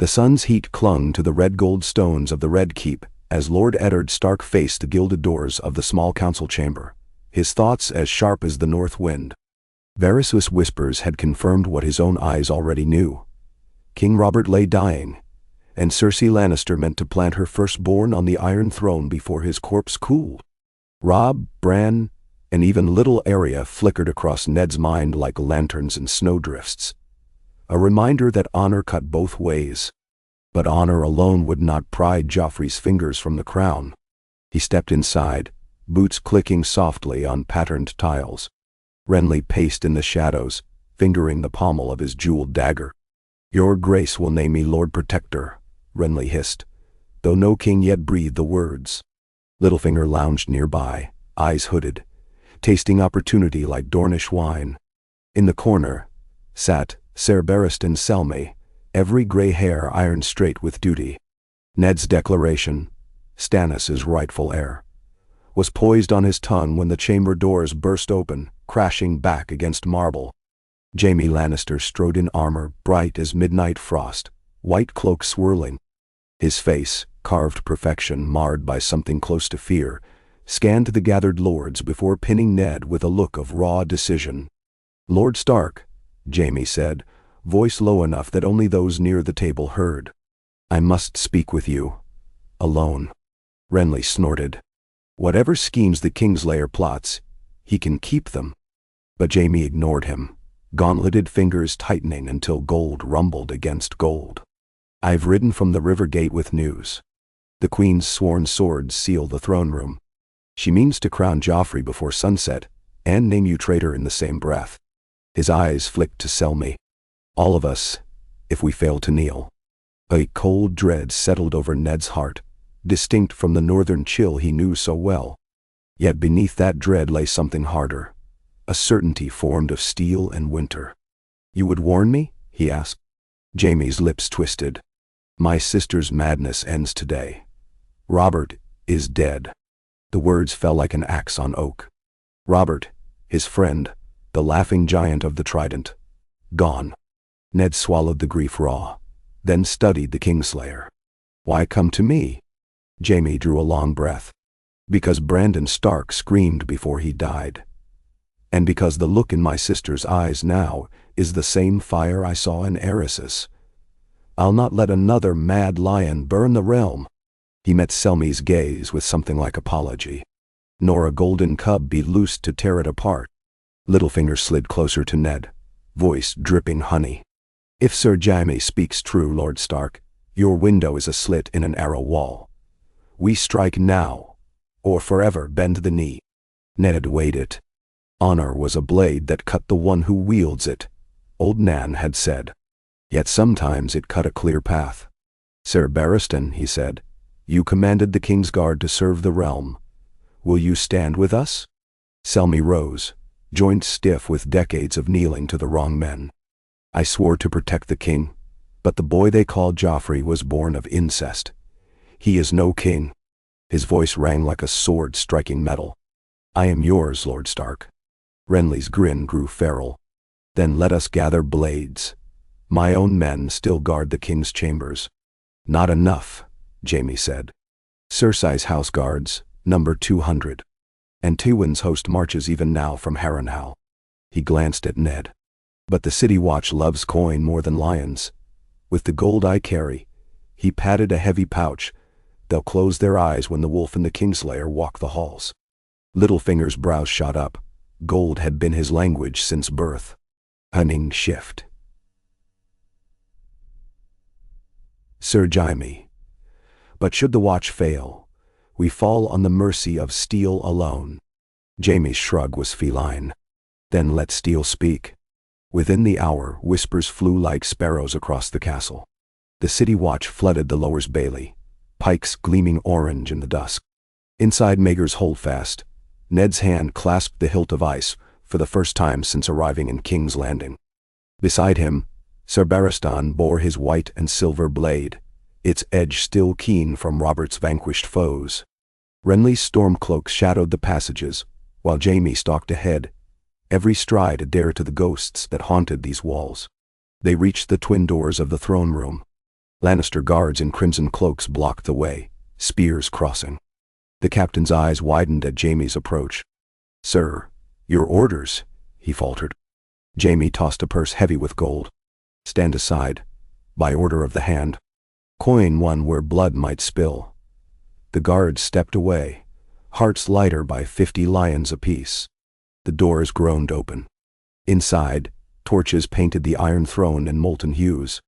The sun's heat clung to the red gold stones of the Red Keep as Lord Eddard Stark faced the gilded doors of the small council chamber, his thoughts as sharp as the north wind. Varys' whispers had confirmed what his own eyes already knew. King Robert lay dying, and Cersei Lannister meant to plant her firstborn on the Iron Throne before his corpse cooled. Robb, Bran, and even little Arya flickered across Ned's mind like lanterns and snowdrifts. A reminder that honor cut both ways. But honor alone would not pry Joffrey's fingers from the crown. He stepped inside, boots clicking softly on patterned tiles. Renly paced in the shadows, fingering the pommel of his jeweled dagger. "Your grace will name me Lord Protector," Renly hissed, though no king yet breathed the words. Littlefinger lounged nearby, eyes hooded, tasting opportunity like Dornish wine. In the corner sat Ser Barristan Selmy, every gray hair ironed straight with duty. Ned's declaration, Stannis' rightful heir, was poised on his tongue when the chamber doors burst open, crashing back against marble. Jaime Lannister strode in armor bright as midnight frost, white cloak swirling. His face, carved perfection marred by something close to fear, scanned the gathered lords before pinning Ned with a look of raw decision. "Lord Stark," Jaime said, voice low enough that only those near the table heard. "I must speak with you. Alone." Renly snorted. Whatever schemes the Kingslayer plots, he can keep them. But Jaime ignored him, gauntleted fingers tightening until gold rumbled against gold. "I've ridden from the river gate with news. The Queen's sworn swords seal the throne room. She means to crown Joffrey before sunset, and name you traitor in the same breath." His eyes flicked to Selmy. "All of us, if we fail to kneel." A cold dread settled over Ned's heart, distinct from the northern chill he knew so well. Yet beneath that dread lay something harder, a certainty formed of steel and winter. "You would warn me?" he asked. Jaime's lips twisted. "My sister's madness ends today. Robert is dead." The words fell like an axe on oak. Robert, his friend, the laughing giant of the Trident, gone. Ned swallowed the grief raw, then studied the Kingslayer. "Why come to me?" Jaime drew a long breath. "Because Brandon Stark screamed before he died. And because the look in my sister's eyes now is the same fire I saw in Eris's. I'll not let another mad lion burn the realm." He met Selmy's gaze with something like apology. "Nor a golden cub be loosed to tear it apart." Littlefinger slid closer to Ned, voice dripping honey. "If Sir Jaime speaks true, Lord Stark, your window is a slit in an arrow wall. We strike now, or forever bend the knee." Ned weighed it. Honor was a blade that cut the one who wields it, old Nan had said. Yet sometimes it cut a clear path. "Ser Barristan," he said, "you commanded the Kingsguard to serve the realm. Will you stand with us?" Selmy rose, joints stiff with decades of kneeling to the wrong men. "I swore to protect the king, but the boy they call Joffrey was born of incest. He is no king." His voice rang like a sword striking metal. "I am yours, Lord Stark." Renly's grin grew feral. "Then let us gather blades. My own men still guard the king's chambers." "Not enough," Jaime said. "Cersei's house guards, number 200. And Tywin's host marches even now from Harrenhal." He glanced at Ned. "But the City Watch loves coin more than lions. With the gold I carry," he patted a heavy pouch, "they'll close their eyes when the wolf and the Kingslayer walk the halls." Littlefinger's brows shot up. Gold had been his language since birth. Cunning shift. "Sir Jaime, but should the watch fail, we fall on the mercy of steel alone." Jaime's shrug was feline. "Then let steel speak." Within the hour, whispers flew like sparrows across the castle. The City Watch flooded the Lower's Bailey, pikes gleaming orange in the dusk. Inside Maegor's holdfast, Ned's hand clasped the hilt of ice for the first time since arriving in King's Landing. Beside him, Ser Barristan bore his white and silver blade, its edge still keen from Robert's vanquished foes. Renly's storm cloak shadowed the passages, while Jaime stalked ahead, every stride a dare to the ghosts that haunted these walls. They reached the twin doors of the throne room. Lannister guards in crimson cloaks blocked the way, spears crossing. The captain's eyes widened at Jaime's approach. "Sir, your orders," he faltered. Jaime tossed a purse heavy with gold. "Stand aside, by order of the hand. Coin one where blood might spill." The guards stepped away, hearts lighter by 50 lions apiece. The doors groaned open. Inside, torches painted the iron throne in molten hues.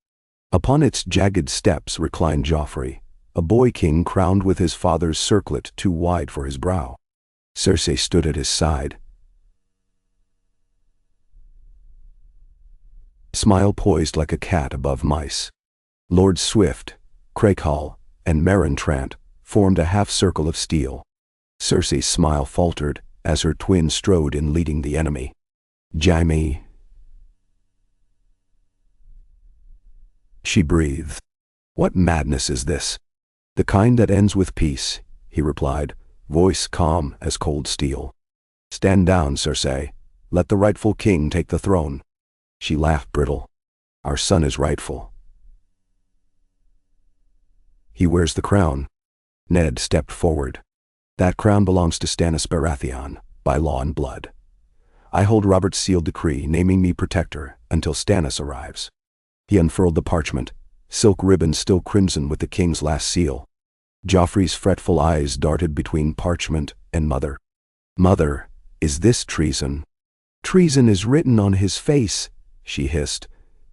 Upon its jagged steps reclined Joffrey, a boy king crowned with his father's circlet too wide for his brow. Cersei stood at his side, smile poised like a cat above mice. Lord Swift, Crakehall, and Meryn Trant formed a half-circle of steel. Cersei's smile faltered as her twin strode in leading the enemy. "Jaime," she breathed. "What madness is this?" "The kind that ends with peace," he replied, voice calm as cold steel. "Stand down, Cersei. Let the rightful king take the throne." She laughed brittle. "Our son is rightful. He wears the crown." Ned stepped forward. "That crown belongs to Stannis Baratheon, by law and blood. I hold Robert's sealed decree naming me protector until Stannis arrives." He unfurled the parchment, silk ribbon still crimson with the king's last seal. Joffrey's fretful eyes darted between parchment and mother. "Mother, is this treason?" "Treason is written on his face," she hissed,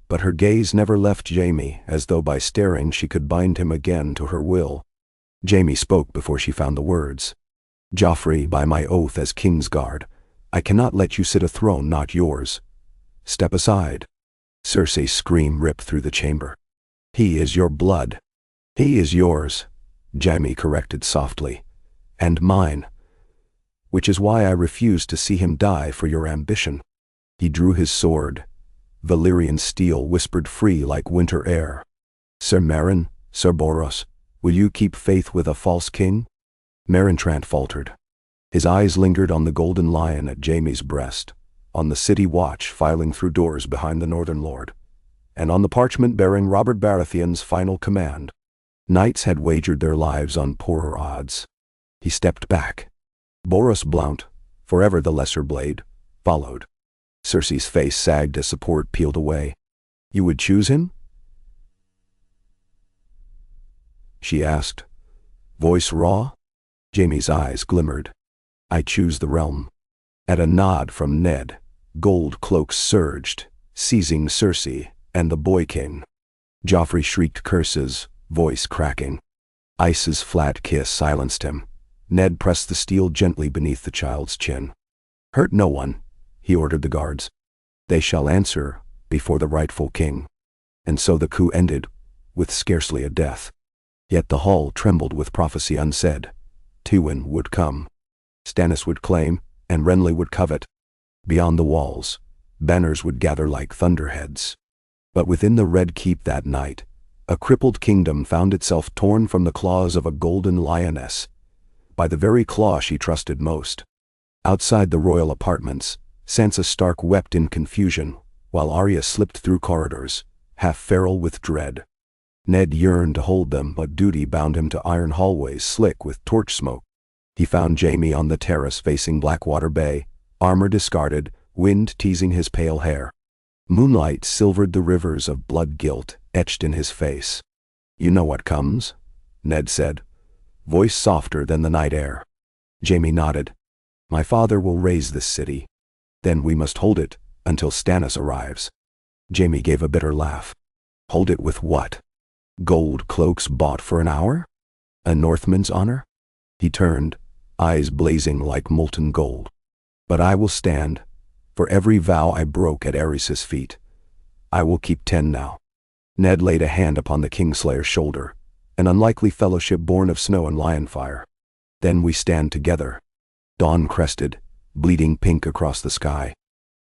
but her gaze never left Jaime, as though by staring she could bind him again to her will. Jaime spoke before she found the words. "Joffrey, by my oath as Kingsguard, I cannot let you sit a throne not yours. Step aside." Cersei's scream ripped through the chamber. "He is your blood." "He is yours," Jaime corrected softly, "and mine. Which is why I refuse to see him die for your ambition." He drew his sword. Valyrian steel whispered free like winter air. "Sir Meryn, Sir Boros, will you keep faith with a false king?" Meryn Trant faltered. His eyes lingered on the golden lion at Jaime's breast, on the city watch filing through doors behind the Northern Lord, and on the parchment bearing Robert Baratheon's final command. Knights had wagered their lives on poorer odds. He stepped back. Boros Blount, forever the lesser blade, followed. Cersei's face sagged as support peeled away. "You would choose him?" she asked, voice raw. Jaime's eyes glimmered. "I choose the realm." At a nod from Ned, gold cloaks surged, seizing Cersei and the boy king. Joffrey shrieked curses, voice cracking. Ice's flat kiss silenced him. Ned pressed the steel gently beneath the child's chin. "Hurt no one," he ordered the guards. "They shall answer before the rightful king." And so the coup ended, with scarcely a death. Yet the hall trembled with prophecy unsaid. Tywin would come. Stannis would claim, and Renly would covet. Beyond the walls, banners would gather like thunderheads. But within the Red Keep that night, a crippled kingdom found itself torn from the claws of a golden lioness, by the very claw she trusted most. Outside the royal apartments, Sansa Stark wept in confusion, while Arya slipped through corridors, half feral with dread. Ned yearned to hold them, but duty bound him to iron hallways slick with torch smoke. He found Jaime on the terrace facing Blackwater Bay, armor discarded, wind teasing his pale hair. Moonlight silvered the rivers of blood guilt etched in his face. "You know what comes," Ned said, voice softer than the night air. Jaime nodded. "My father will raise this city. Then we must hold it until Stannis arrives." Jaime gave a bitter laugh. "Hold it with what? Gold cloaks bought for an hour? A Northman's honor?" He turned, eyes blazing like molten gold. "But I will stand, for every vow I broke at Aerys' feet. I will keep 10 now." Ned laid a hand upon the Kingslayer's shoulder, an unlikely fellowship born of snow and lion fire. "Then we stand together." Dawn crested, bleeding pink across the sky.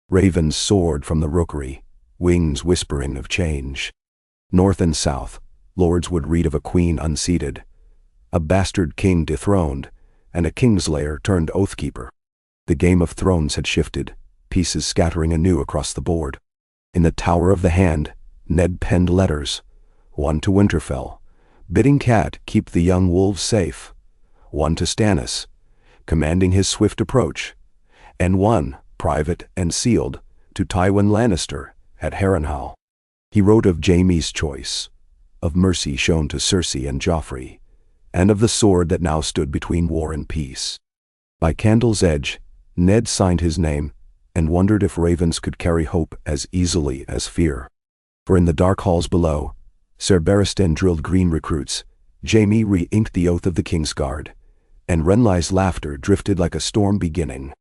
Ravens soared from the rookery, wings whispering of change. North and south, lords would read of a queen unseated, a bastard king dethroned, and a Kingslayer turned oathkeeper. The Game of Thrones had shifted, pieces scattering anew across the board. In the Tower of the Hand, Ned penned letters, one to Winterfell, bidding Cat keep the young wolves safe, one to Stannis, commanding his swift approach, and one, private and sealed, to Tywin Lannister at Harrenhal. He wrote of Jaime's choice, of mercy shown to Cersei and Joffrey, and of the sword that now stood between war and peace. By candle's edge, Ned signed his name and wondered if ravens could carry hope as easily as fear. For in the dark halls below, Ser Barristan drilled green recruits, Jaime re-inked the oath of the Kingsguard, and Renly's laughter drifted like a storm beginning.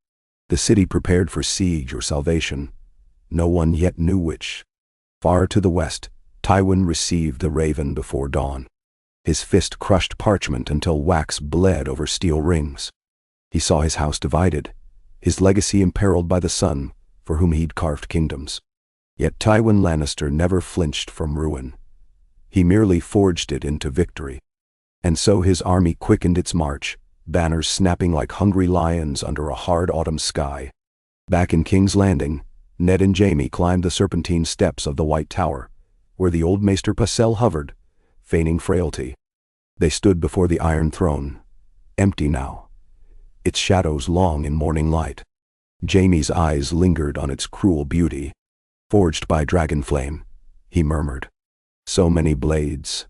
The city prepared for siege or salvation. No one yet knew which. Far to the west, Tywin received the raven before dawn. His fist crushed parchment until wax bled over steel rings. He saw his house divided, his legacy imperiled by the son for whom he'd carved kingdoms. Yet Tywin Lannister never flinched from ruin. He merely forged it into victory. And so his army quickened its march, banners snapping like hungry lions under a hard autumn sky. Back in King's Landing, Ned and Jaime climbed the serpentine steps of the White Tower, where the old Maester Pycelle hovered, feigning frailty. They stood before the Iron Throne, empty now, its shadows long in morning light. Jaime's eyes lingered on its cruel beauty. Forged by dragon flame, he murmured. So many blades.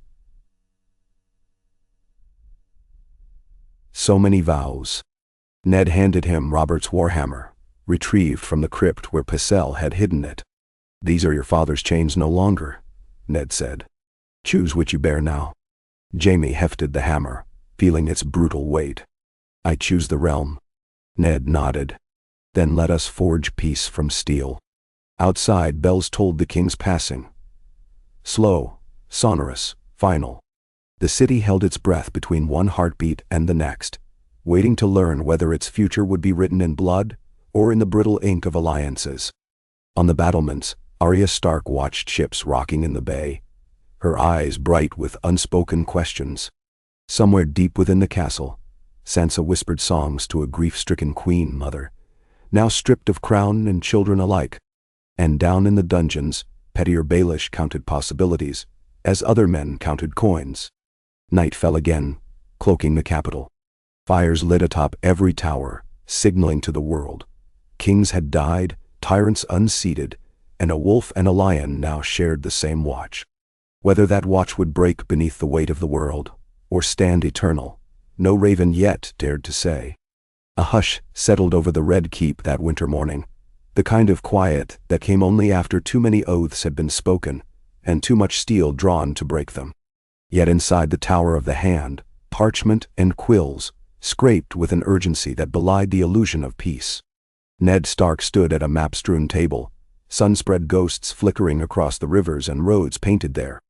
So many vows. Ned handed him Robert's warhammer, retrieved from the crypt where Pycelle had hidden it. "These are your father's chains no longer," Ned said. "Choose which you bear now." Jaime hefted the hammer, feeling its brutal weight. "I choose the realm." Ned nodded. "Then let us forge peace from steel." Outside, bells told the king's passing. Slow, sonorous, final. The city held its breath between one heartbeat and the next, waiting to learn whether its future would be written in blood or in the brittle ink of alliances. On the battlements, Arya Stark watched ships rocking in the bay, her eyes bright with unspoken questions. Somewhere deep within the castle, Sansa whispered songs to a grief-stricken queen mother, now stripped of crown and children alike. And down in the dungeons, pettier Baelish counted possibilities, as other men counted coins. Night fell again, cloaking the capital. Fires lit atop every tower, signaling to the world. Kings had died, tyrants unseated, and a wolf and a lion now shared the same watch. Whether that watch would break beneath the weight of the world, or stand eternal, no raven yet dared to say. A hush settled over the Red Keep that winter morning, the kind of quiet that came only after too many oaths had been spoken, and too much steel drawn to break them. Yet inside the Tower of the Hand, parchment and quills scraped with an urgency that belied the illusion of peace. Ned Stark stood at a map-strewn table, sun-spread ghosts flickering across the rivers and roads painted there.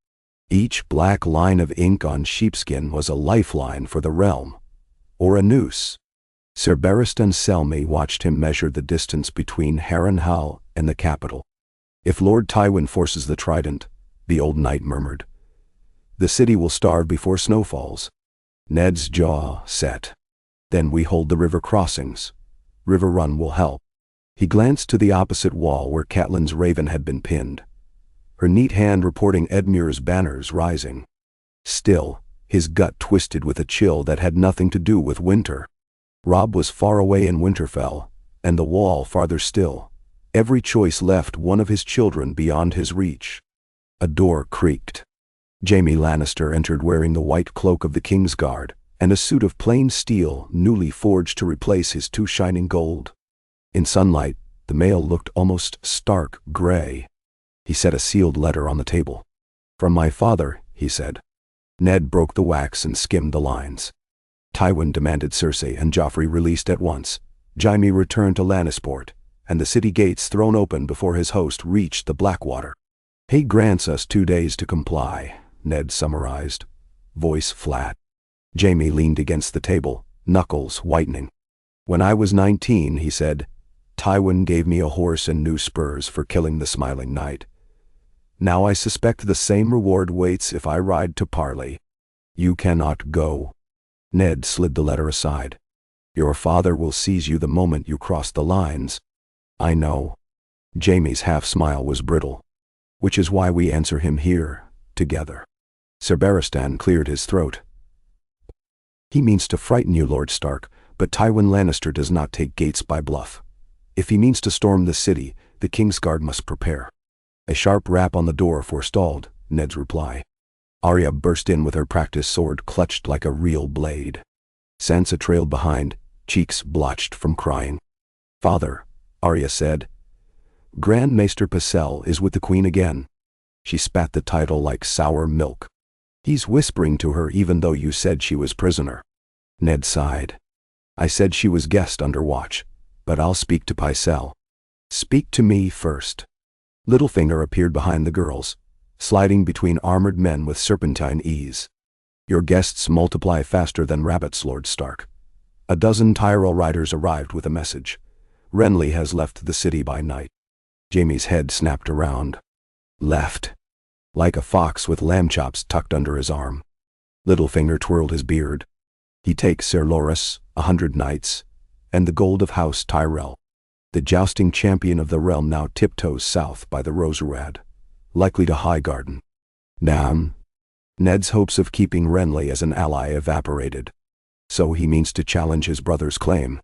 Each black line of ink on sheepskin was a lifeline for the realm, or a noose. Ser Barristan Selmy watched him measure the distance between Harrenhal and the capital. "If Lord Tywin forces the trident," the old knight murmured, "the city will starve before snow falls." Ned's jaw set. "Then we hold the river crossings. River Run will help." He glanced to the opposite wall where Catelyn's raven had been pinned, her neat hand reporting Edmure's banners rising. Still, his gut twisted with a chill that had nothing to do with winter. Robb was far away in Winterfell, and the wall farther still. Every choice left one of his children beyond his reach. A door creaked. Jaime Lannister entered wearing the white cloak of the Kingsguard, and a suit of plain steel newly forged to replace his too shining gold. In sunlight, the mail looked almost stark gray. He set a sealed letter on the table. "From my father," he said. Ned broke the wax and skimmed the lines. Tywin demanded Cersei and Joffrey released at once. Jaime returned to Lannisport, and the city gates thrown open before his host reached the Blackwater. "He grants us 2 days to comply," Ned summarized, voice flat. Jaime leaned against the table, knuckles whitening. "When I was 19, he said, Tywin gave me a horse and new spurs for killing the Smiling Knight. Now I suspect the same reward waits if I ride to parley. You cannot go." Ned slid the letter aside. "Your father will seize you the moment you cross the lines." "I know." Jaime's half-smile was brittle. "Which is why we answer him here, together." Sir Barristan cleared his throat. He means to frighten you, Lord Stark, but Tywin Lannister does not take gates by bluff. If he means to storm the city, the Kingsguard must prepare. A sharp rap on the door forestalled Ned's reply. Arya burst in with her practiced sword clutched like a real blade. Sansa trailed behind, cheeks blotched from crying. Father, Arya said. Grand Maester Pycelle is with the Queen again. She spat the title like sour milk. He's whispering to her even though you said she was prisoner. Ned sighed. I said she was guest under watch, but I'll speak to Pycelle. Speak to me first. Littlefinger appeared behind the girls, sliding between armored men with serpentine ease. Your guests multiply faster than rabbits, Lord Stark. A dozen Tyrell riders arrived with a message. Renly has left the city by night. Jaime's head snapped around. Left. Like a fox with lamb chops tucked under his arm. Littlefinger twirled his beard. He takes Ser Loras, 100 knights, and the gold of House Tyrell. The jousting champion of the realm now tiptoes south by the Roserad, likely to Highgarden. Damn. Ned's hopes of keeping Renly as an ally evaporated. So he means to challenge his brother's claim.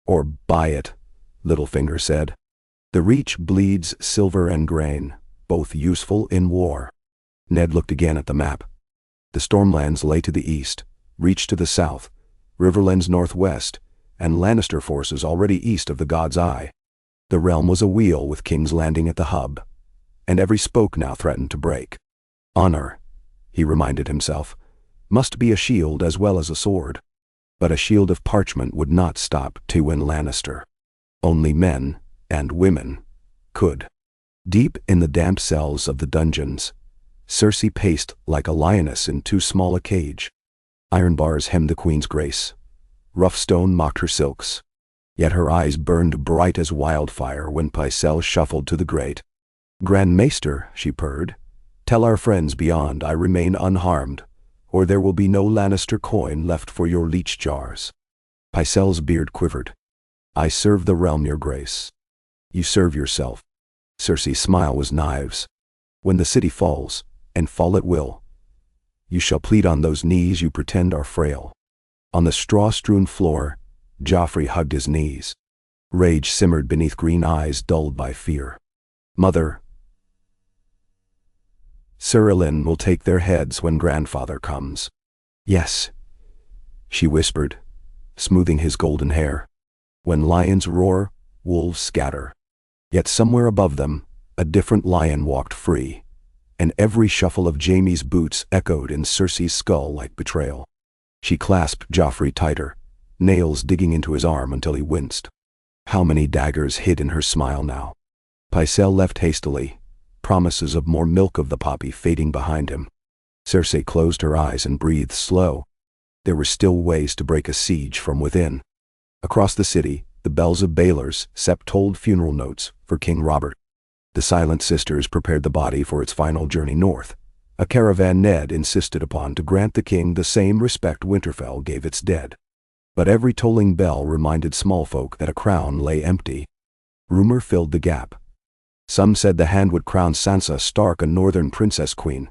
Or buy it, Littlefinger said. The Reach bleeds silver and grain, both useful in war. Ned looked again at the map. The Stormlands lay to the east, Reach to the south, Riverlands northwest, and Lannister forces already east of the God's Eye. The realm was a wheel with King's Landing at the hub, and every spoke now threatened to break. Honor, he reminded himself, must be a shield as well as a sword. But a shield of parchment would not stop Tywin Lannister. Only men, and women, could. Deep in the damp cells of the dungeons, Cersei paced like a lioness in too small a cage. Iron bars hemmed the Queen's grace. Rough stone mocked her silks. Yet her eyes burned bright as wildfire when Pycelle shuffled to the grate. Grand Maester, she purred, tell our friends beyond I remain unharmed, or there will be no Lannister coin left for your leech jars. Pycelle's beard quivered. I serve the realm, your grace. You serve yourself. Cersei's smile was knives. When the city falls, and fall it will, you shall plead on those knees you pretend are frail. On the straw-strewn floor, Joffrey hugged his knees. Rage simmered beneath green eyes dulled by fear. Mother, Sir Elyn will take their heads when grandfather comes. Yes, she whispered, smoothing his golden hair. When lions roar, wolves scatter. Yet somewhere above them, a different lion walked free, and every shuffle of Jaime's boots echoed in Cersei's skull like betrayal. She clasped Joffrey tighter, nails digging into his arm until he winced. How many daggers hid in her smile now? Pycelle left hastily, promises of more milk of the poppy fading behind him. Cersei closed her eyes and breathed slow. There were still ways to break a siege from within. Across the city, the bells of Baelor's Sept tolled funeral notes for King Robert. The Silent Sisters prepared the body for its final journey north, a caravan Ned insisted upon to grant the king the same respect Winterfell gave its dead. But every tolling bell reminded small folk that a crown lay empty. Rumor filled the gap. Some said the hand would crown Sansa Stark a northern princess queen.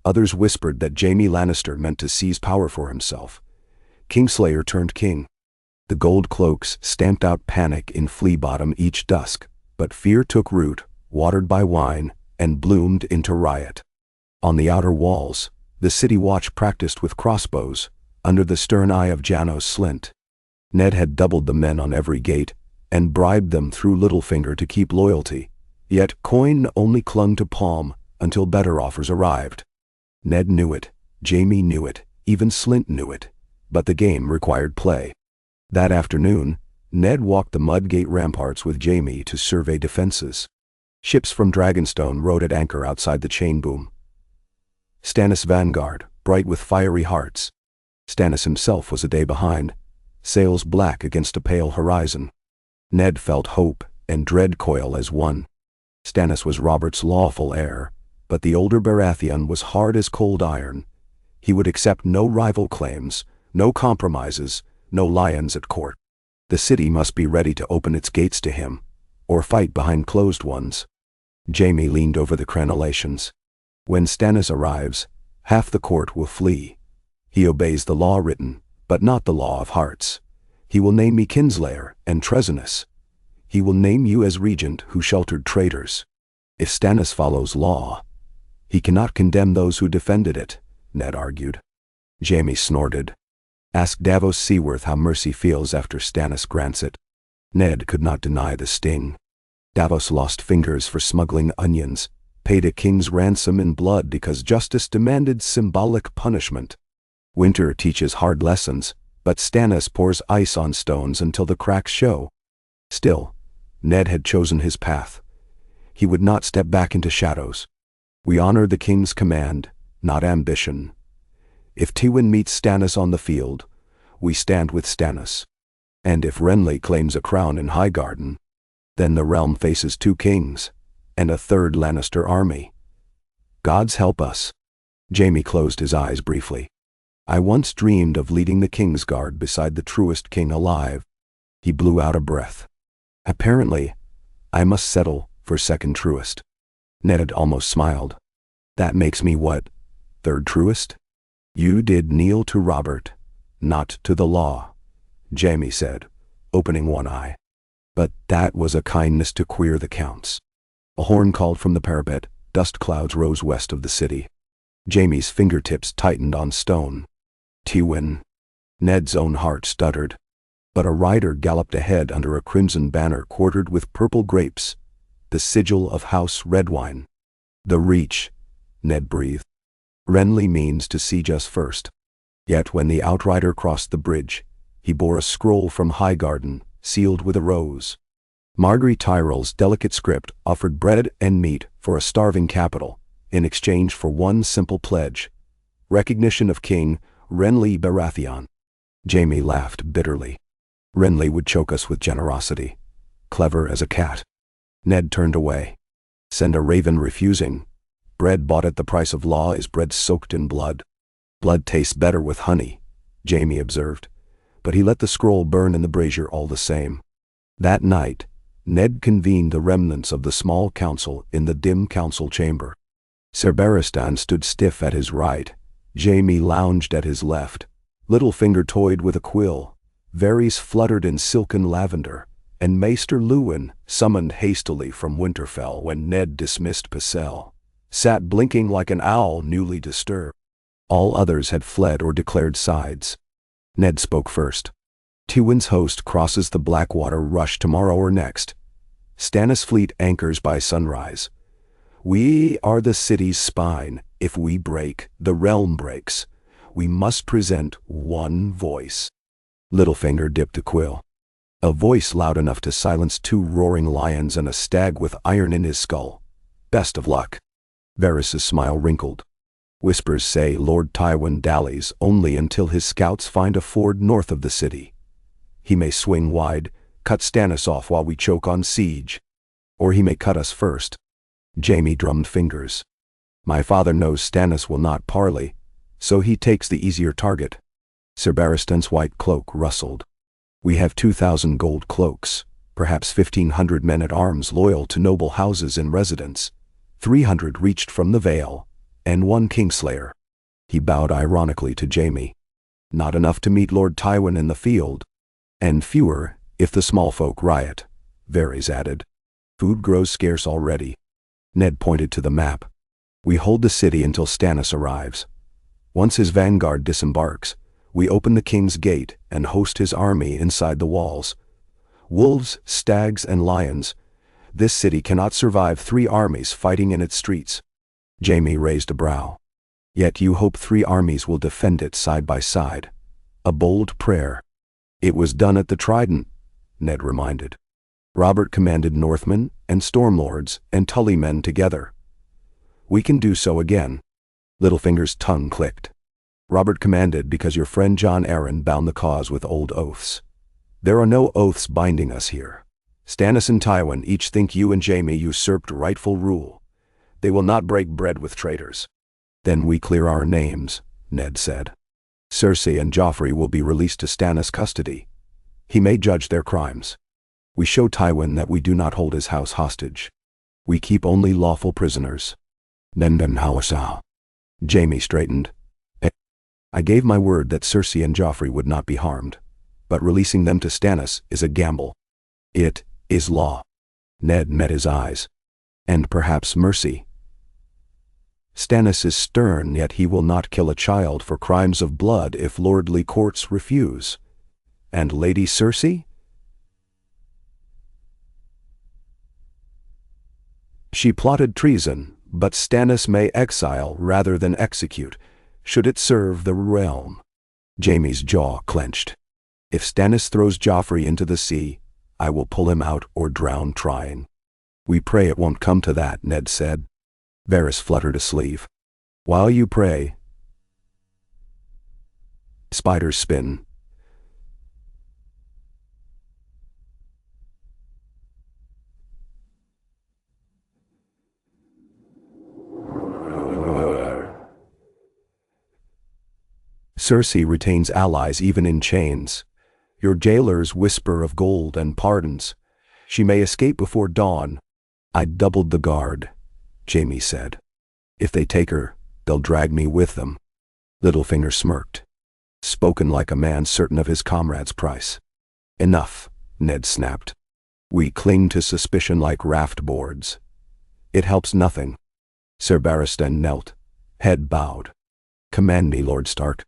Others whispered that Jaime Lannister meant to seize power for himself. Kingslayer turned king. The gold cloaks stamped out panic in Flea Bottom each dusk, but fear took root, watered by wine, and bloomed into riot. On the outer walls, the city watch practiced with crossbows, under the stern eye of Janos Slynt. Ned had doubled the men on every gate, and bribed them through Littlefinger to keep loyalty, yet coin only clung to palm until better offers arrived. Ned knew it, Jaime knew it, even Slynt knew it, but the game required play. That afternoon, Ned walked the Mudgate ramparts with Jaime to survey defenses. Ships from Dragonstone rode at anchor outside the chain boom. Stannis' vanguard, bright with fiery hearts. Stannis himself was a day behind, sails black against a pale horizon. Ned felt hope and dread coil as one. Stannis was Robert's lawful heir, but the older Baratheon was hard as cold iron. He would accept no rival claims, no compromises, no lions at court. The city must be ready to open its gates to him, or fight behind closed ones. Jaime leaned over the crenellations. When Stannis arrives, half the court will flee. He obeys the law written, but not the law of hearts. He will name me kinslayer and treasonous. He will name you as regent who sheltered traitors. If Stannis follows law, he cannot condemn those who defended it, Ned argued. Jaime snorted. Ask Davos Seaworth how mercy feels after Stannis grants it. Ned could not deny the sting. Davos lost fingers for smuggling onions, paid a king's ransom in blood because justice demanded symbolic punishment. Winter teaches hard lessons, but Stannis pours ice on stones until the cracks show. Still, Ned had chosen his path. He would not step back into shadows. We honor the king's command, not ambition. If Tywin meets Stannis on the field, we stand with Stannis. And if Renly claims a crown in Highgarden, then the realm faces 2 kings, and a 3rd Lannister army. Gods help us. Jaime closed his eyes briefly. I once dreamed of leading the Kingsguard beside the truest king alive. He blew out a breath. Apparently, I must settle for second truest. Ned almost smiled. That makes me what? 3rd truest? You did kneel to Robert, not to the law, Jaime said, opening one eye. But that was a kindness to queer the counts. A horn called from the parapet. Dust clouds rose west of the city. Jaime's fingertips tightened on stone. Tywin. Ned's own heart stuttered. But a rider galloped ahead under a crimson banner quartered with purple grapes, the sigil of House Redwine. The Reach, Ned breathed. Renly means to siege us first. Yet when the outrider crossed the bridge, he bore a scroll from Highgarden, sealed with a rose. Margaery Tyrell's delicate script offered bread and meat for a starving capital, in exchange for one simple pledge: recognition of King Renly Baratheon. Jaime laughed bitterly. Renly would choke us with generosity. Clever as a cat. Ned turned away. Send a raven refusing. Bread bought at the price of law is bread soaked in blood. Blood tastes better with honey, Jaime observed, but he let the scroll burn in the brazier all the same. That night, Ned convened the remnants of the small council in the dim council chamber. Ser Barristan stood stiff at his right. Jaime lounged at his left. Littlefinger toyed with a quill. Varys fluttered in silken lavender, and Maester Luwin, summoned hastily from Winterfell when Ned dismissed Pycelle, sat blinking like an owl newly disturbed. All others had fled or declared sides. Ned spoke first. Tywin's host crosses the Blackwater Rush tomorrow or next. Stannis' fleet anchors by sunrise. We are the city's spine. If we break, the realm breaks. We must present one voice. Littlefinger dipped a quill. A voice loud enough to silence 2 roaring lions and a stag with iron in his skull. Best of luck. Varys' smile wrinkled. Whispers say Lord Tywin dallies only until his scouts find a ford north of the city. He may swing wide, cut Stannis off while we choke on siege. Or he may cut us first. Jaime drummed fingers. My father knows Stannis will not parley, so he takes the easier target. Ser Barristan's white cloak rustled. We have 2,000 gold cloaks, perhaps 1,500 men-at-arms loyal to noble houses in residence, 300 reached from the Vale, and 1 Kingslayer. He bowed ironically to Jaime. Not enough to meet Lord Tywin in the field. And fewer if the small folk riot, Varys added. Food grows scarce already. Ned pointed to the map. We hold the city until Stannis arrives. Once his vanguard disembarks, we open the king's gate and host his army inside the walls. Wolves, stags, and lions. This city cannot survive 3 armies fighting in its streets. Jaime raised a brow. Yet you hope 3 armies will defend it side by side. A bold prayer. It was done at the Trident, Ned reminded. Robert commanded Northmen and Stormlords and Tully men together. We can do so again. Littlefinger's tongue clicked. Robert commanded because your friend Jon Arryn bound the cause with old oaths. There are no oaths binding us here. Stannis and Tywin each think you and Jaime usurped rightful rule. They will not break bread with traitors. Then we clear our names, Ned said. Cersei and Joffrey will be released to Stannis' custody. He may judge their crimes. We show Tywin that we do not hold his house hostage. We keep only lawful prisoners. Nenden Hawasau. Jaime straightened. I gave my word that Cersei and Joffrey would not be harmed, but releasing them to Stannis is a gamble. It is law. Ned met his eyes. And perhaps mercy. Stannis is stern, yet he will not kill a child for crimes of blood if lordly courts refuse. And Lady Cersei? She plotted treason, but Stannis may exile rather than execute, should it serve the realm. Jaime's jaw clenched. If Stannis throws Joffrey into the sea, I will pull him out or drown trying. We pray it won't come to that, Ned said. Varys fluttered a sleeve. While you pray, spiders spin. Cersei retains allies even in chains. Your jailers whisper of gold and pardons. She may escape before dawn. I doubled the guard, Jaime said. If they take her, they'll drag me with them. Littlefinger smirked. Spoken like a man certain of his comrade's price. Enough, Ned snapped. We cling to suspicion like raft boards. It helps nothing. Sir Barristan knelt, head bowed. Command me, Lord Stark.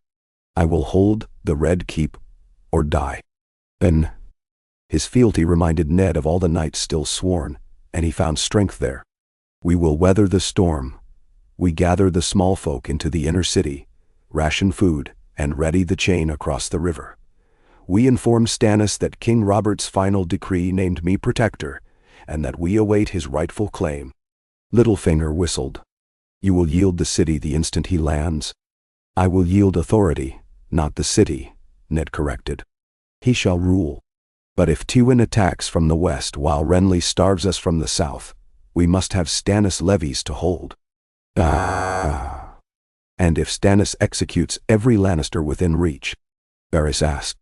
I will hold the Red Keep or die. Then, his fealty reminded Ned of all the knights still sworn, and he found strength there. We will weather the storm. We gather the small folk into the inner city, ration food, and ready the chain across the river. We inform Stannis that King Robert's final decree named me protector, and that we await his rightful claim. Littlefinger whistled. You will yield the city the instant he lands? I will yield authority, not the city, Ned corrected. He shall rule. But if Tywin attacks from the west while Renly starves us from the south, we must have Stannis levies to hold. And if Stannis executes every Lannister within reach? Varys asked.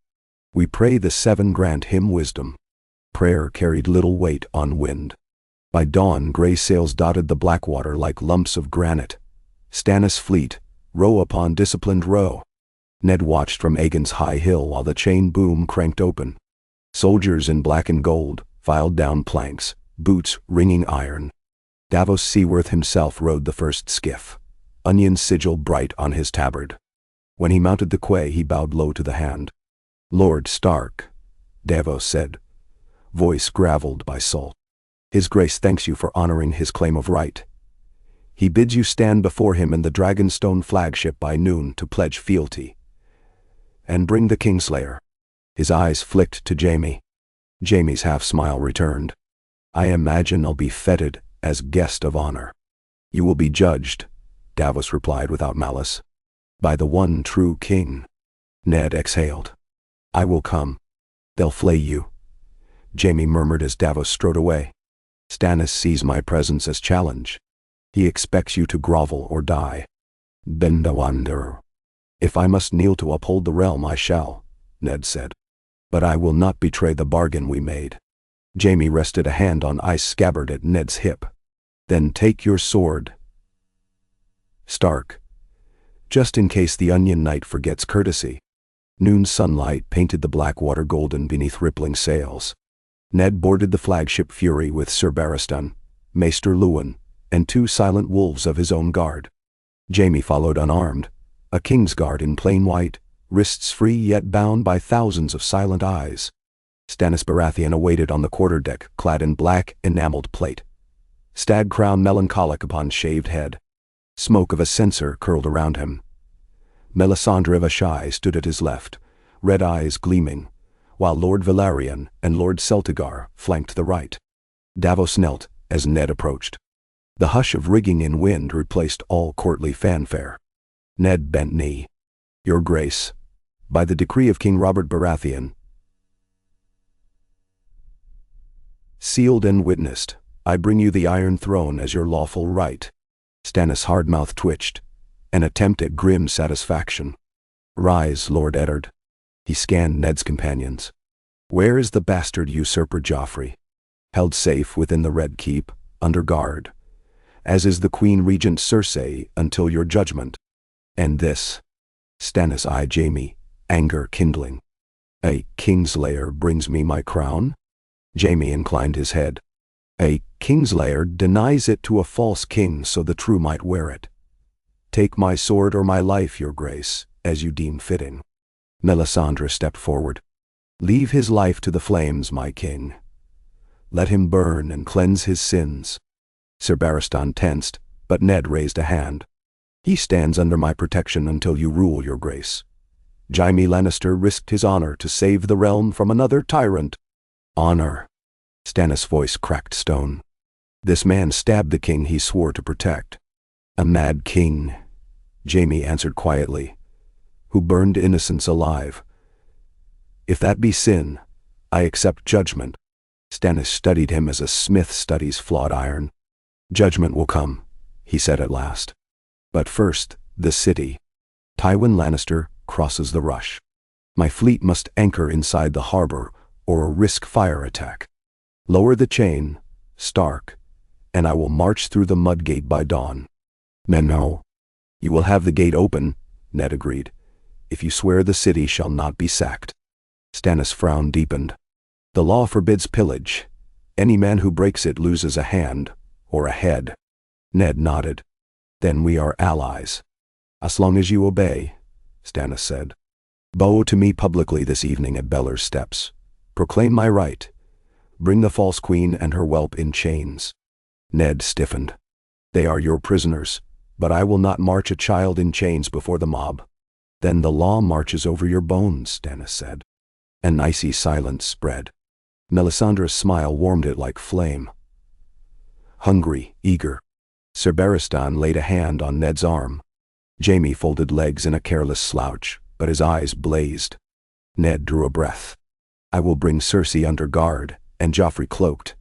We pray the Seven grant him wisdom. Prayer carried little weight on wind. By dawn, gray sails dotted the Blackwater like lumps of granite. Stannis' fleet, row upon disciplined row. Ned watched from Aegon's high hill while the chain boom cranked open. Soldiers in black and gold filed down planks, boots ringing iron. Davos Seaworth himself rode the first skiff, onion sigil bright on his tabard. When he mounted the quay, he bowed low to the hand. Lord Stark, Davos said, voice graveled by salt. His Grace thanks you for honoring his claim of right. He bids you stand before him in the Dragonstone flagship by noon to pledge fealty. And bring the Kingslayer. His eyes flicked to Jaime. Jaime's half-smile returned. I imagine I'll be feted as guest of honor. You will be judged, Davos replied without malice, by the one true king. Ned exhaled. I will come. They'll flay you, Jaime murmured as Davos strode away. Stannis sees my presence as challenge. He expects you to grovel or die. Then the wanderer. If I must kneel to uphold the realm, I shall, Ned said. But I will not betray the bargain we made. Jaime rested a hand on ice scabbard at Ned's hip. Then take your sword, Stark, just in case the Onion Knight forgets courtesy. Noon sunlight painted the Blackwater golden beneath rippling sails. Ned boarded the flagship Fury with Sir Barristan, Maester Luwin, and 2 silent wolves of his own guard. Jaime followed unarmed, a king's guard in plain white, wrists free yet bound by thousands of silent eyes. Stannis Baratheon awaited on the quarterdeck, clad in black enameled plate, stag crown melancholic upon shaved head. Smoke of a censer curled around him. Melisandre Vashai stood at his left, red eyes gleaming, while Lord Velaryon and Lord Celtigar flanked the right. Davos knelt as Ned approached. The hush of rigging in wind replaced all courtly fanfare. Ned bent knee. Your Grace, by the decree of King Robert Baratheon, sealed and witnessed, I bring you the Iron Throne as your lawful right. Stannis' hard mouth twitched, an attempt at grim satisfaction. Rise, Lord Eddard. He scanned Ned's companions. Where is the bastard usurper Joffrey? Held safe within the Red Keep, under guard. as is the Queen Regent Cersei, until your judgment. And this. Stannis eyed Jaime, anger kindling. A Kingslayer brings me my crown? Jaime inclined his head. A Kingslayer denies it to a false king so the true might wear it. Take my sword or my life, your grace, as you deem fitting. Melisandre stepped forward. Leave his life to the flames, my king. Let him burn and cleanse his sins. Sir Barristan tensed, but Ned raised a hand. He stands under my protection until you rule, your grace. Jaime Lannister risked his honor to save the realm from another tyrant. Honor. Stannis' voice cracked stone. This man stabbed the king he swore to protect. A mad king, Jaime answered quietly, who burned innocents alive. If that be sin, I accept judgment. Stannis studied him as a smith studies flawed iron. Judgment will come, he said at last. But first, the city. Tywin Lannister crosses the Rush. My fleet must anchor inside the harbor or risk fire attack. Lower the chain, Stark, and I will march through the mud gate by dawn. Men know. You will have the gate open, Ned agreed, if you swear the city shall not be sacked. Stannis' frown deepened. The law forbids pillage. Any man who breaks it loses a hand, or a head. Ned nodded. Then we are allies. As long as you obey, Stannis said. Bow to me publicly this evening at Beller's steps. Proclaim my right. Bring the false queen and her whelp in chains. Ned stiffened. They are your prisoners, but I will not march a child in chains before the mob. Then the law marches over your bones, Stannis said. An icy silence spread. Melisandre's smile warmed it like flame. Hungry, eager. Sir Barristan laid a hand on Ned's arm. Jaime folded legs in a careless slouch, but his eyes blazed. Ned drew a breath. I will bring Cersei under guard, and Joffrey cloaked.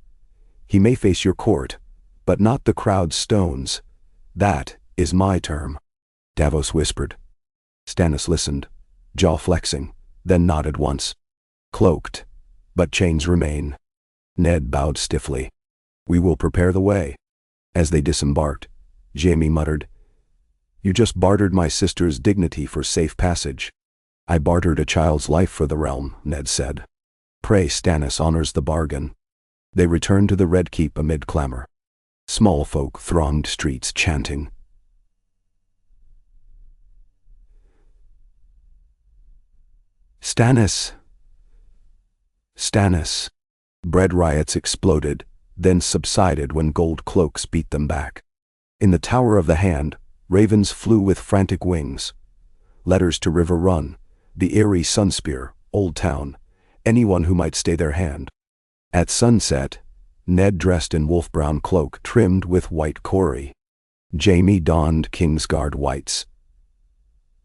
He may face your court, but not the crowd's stones. That is my term. Davos whispered. Stannis listened, jaw flexing, then nodded once. Cloaked, but chains remain. Ned bowed stiffly. We will prepare the way. As they disembarked, Jaime muttered, You just bartered my sister's dignity for safe passage. I bartered a child's life for the realm, Ned said. Pray Stannis honors the bargain. They returned to the Red Keep amid clamor. Small folk thronged streets chanting. Stannis! Stannis! Bread riots exploded, then subsided when gold cloaks beat them back. In the Tower of the Hand, ravens flew with frantic wings. Letters to River Run, the Eyrie Sunspear, Old Town, anyone who might stay their hand. At sunset, Ned dressed in wolf-brown cloak trimmed with white corey. Jaime donned Kingsguard whites.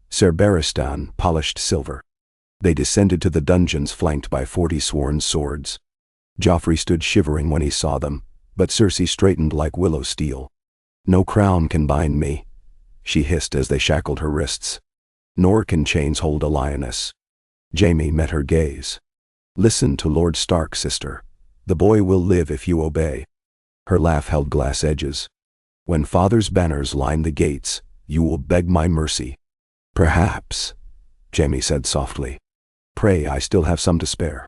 Sir Barristan polished silver. They descended to the dungeons flanked by 40 sworn swords. Joffrey stood shivering when he saw them, but Cersei straightened like willow steel. No crown can bind me, she hissed as they shackled her wrists. Nor can chains hold a lioness. Jaime met her gaze. Listen to Lord Stark, sister. The boy will live if you obey. Her laugh held glass edges. When father's banners line the gates, you will beg my mercy. Perhaps, Jaime said softly. Pray I still have some to spare.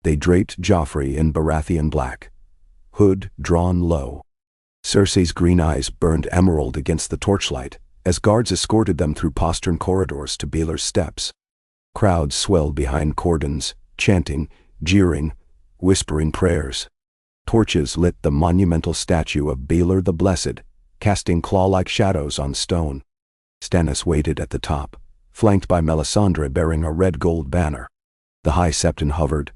They draped Joffrey in Baratheon black, hood drawn low. Cersei's green eyes burned emerald against the torchlight, as guards escorted them through postern corridors to Baelor's steps. Crowds swelled behind cordons, chanting, jeering, whispering prayers. Torches lit the monumental statue of Baelor the Blessed, casting claw-like shadows on stone. Stannis waited at the top, flanked by Melisandre bearing a red-gold banner. The High Septon hovered,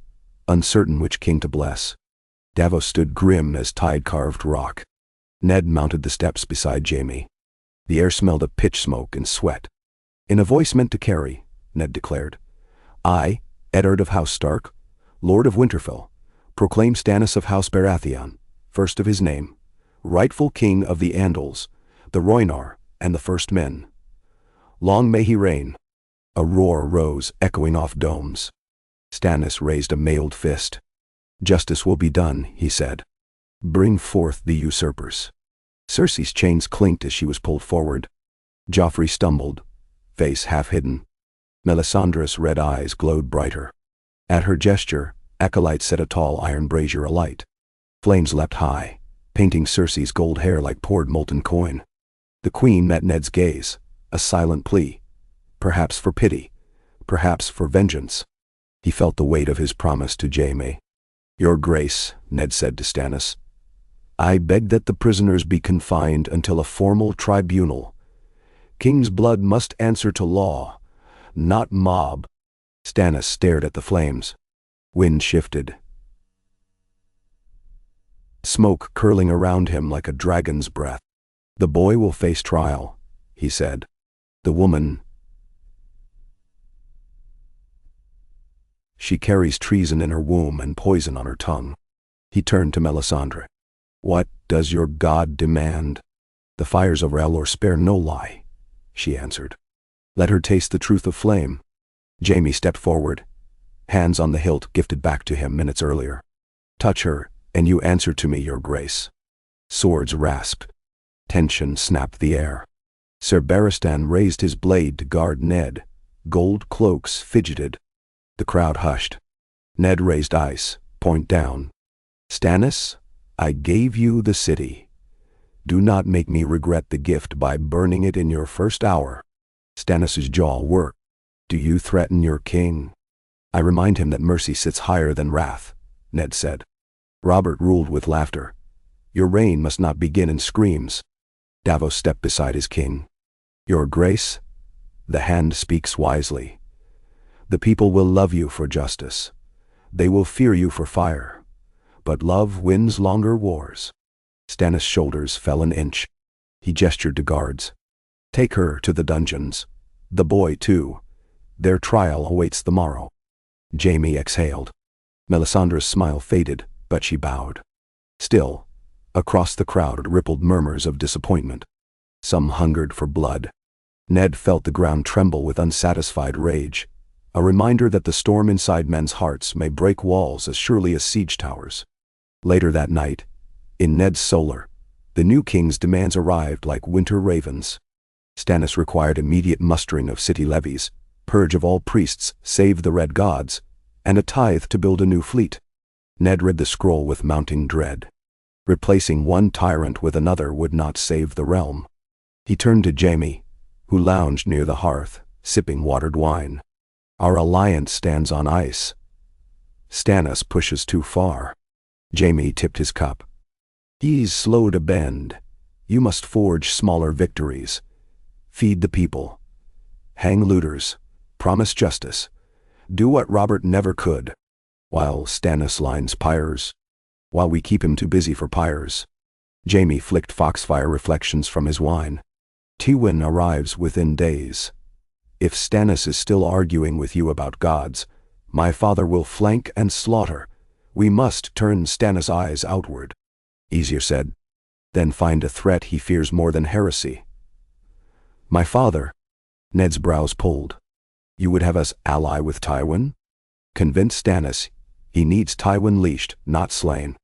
uncertain which king to bless. Davos stood grim as tide-carved rock. Ned mounted the steps beside Jaime. The air smelled of pitch smoke and sweat. In a voice meant to carry, Ned declared, I, Eddard of House Stark, Lord of Winterfell, proclaim Stannis of House Baratheon, first of his name, rightful king of the Andals, the Rhoynar, and the First Men. Long may he reign. A roar rose, echoing off domes. Stannis raised a mailed fist. Justice will be done, he said. Bring forth the usurpers. Cersei's chains clinked as she was pulled forward. Joffrey stumbled, face half hidden. Melisandre's red eyes glowed brighter. At her gesture, acolytes set a tall iron brazier alight. Flames leapt high, painting Cersei's gold hair like poured molten coin. The queen met Ned's gaze, a silent plea. Perhaps for pity, perhaps for vengeance. He felt the weight of his promise to Jaime. "Your Grace," Ned said to Stannis, "I beg that the prisoners be confined until a formal tribunal. King's blood must answer to law, not mob." Stannis stared at the flames. Wind shifted. Smoke curling around him like a dragon's breath. "The boy will face trial," he said. "The woman, she carries treason in her womb and poison on her tongue." He turned to Melisandre. "What does your god demand?" "The fires of R'hllor spare no lie," she answered. "Let her taste the truth of flame." Jaime stepped forward, hands on the hilt gifted back to him minutes earlier. "Touch her, and you answer to me, Your Grace." Swords rasped. Tension snapped the air. Ser Barristan raised his blade to guard Ned. Gold cloaks fidgeted. The crowd hushed. Ned raised ice, point down. "Stannis, I gave you the city. Do not make me regret the gift by burning it in your first hour." Stannis's jaw worked. "Do you threaten your king?" "I remind him that mercy sits higher than wrath," Ned said. Robert ruled with laughter. "Your reign must not begin in screams." Davos stepped beside his king. "Your Grace, the hand speaks wisely. The people will love you for justice. They will fear you for fire. But love wins longer wars." Stannis' shoulders fell an inch. He gestured to guards. "Take her to the dungeons. The boy, too. Their trial awaits the morrow." Jaime exhaled. Melisandre's smile faded, but she bowed. Still, across the crowd rippled murmurs of disappointment. Some hungered for blood. Ned felt the ground tremble with unsatisfied rage, a reminder that the storm inside men's hearts may break walls as surely as siege towers. Later that night, in Ned's solar, the new king's demands arrived like winter ravens. Stannis required immediate mustering of city levies, purge of all priests save the red gods, and a tithe to build a new fleet. Ned read the scroll with mounting dread. Replacing one tyrant with another would not save the realm. He turned to Jaime, who lounged near the hearth, sipping watered wine. "Our alliance stands on ice. Stannis pushes too far." Jaime tipped his cup. "He's slow to bend. You must forge smaller victories. Feed the people. Hang looters. Promise justice. Do what Robert never could. While Stannis lines pyres. While we keep him too busy for pyres." Jaime flicked foxfire reflections from his wine. "Tywin arrives within days. If Stannis is still arguing with you about gods, my father will flank and slaughter. We must turn Stannis' eyes outward." Easier said. "Then find a threat he fears more than heresy." "My father." Ned's brows pulled. "You would have us ally with Tywin?" "Convince Stannis he needs Tywin leashed, not slain.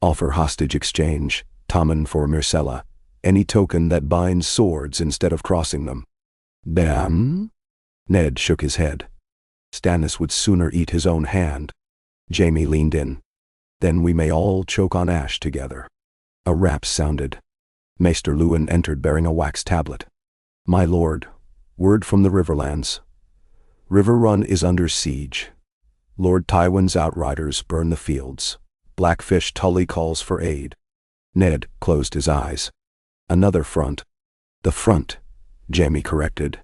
Offer hostage exchange, Tommen for Myrcella, any token that binds swords instead of crossing them." "Damn?" Ned shook his head. "Stannis would sooner eat his own hand." Jaime leaned in. "Then we may all choke on ash together." A rap sounded. Maester Luwin entered bearing a wax tablet. "My lord, word from the Riverlands. River Run is under siege. Lord Tywin's outriders burn the fields. Blackfish Tully calls for aid." Ned closed his eyes. "Another front." "The front," Jaime corrected.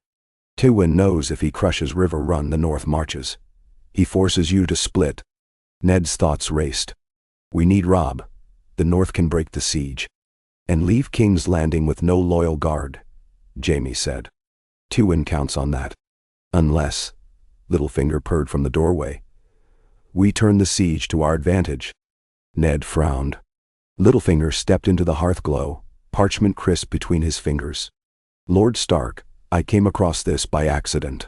"Tywin knows if he crushes River Run the North marches. He forces you to split." Ned's thoughts raced. "We need Robb. The North can break the siege. And leave King's Landing with no loyal guard," Jaime said. "Tywin counts on that. Unless," Littlefinger purred from the doorway, "we turn the siege to our advantage." Ned frowned. Littlefinger stepped into the hearth glow, parchment crisp between his fingers. "Lord Stark, I came across this by accident."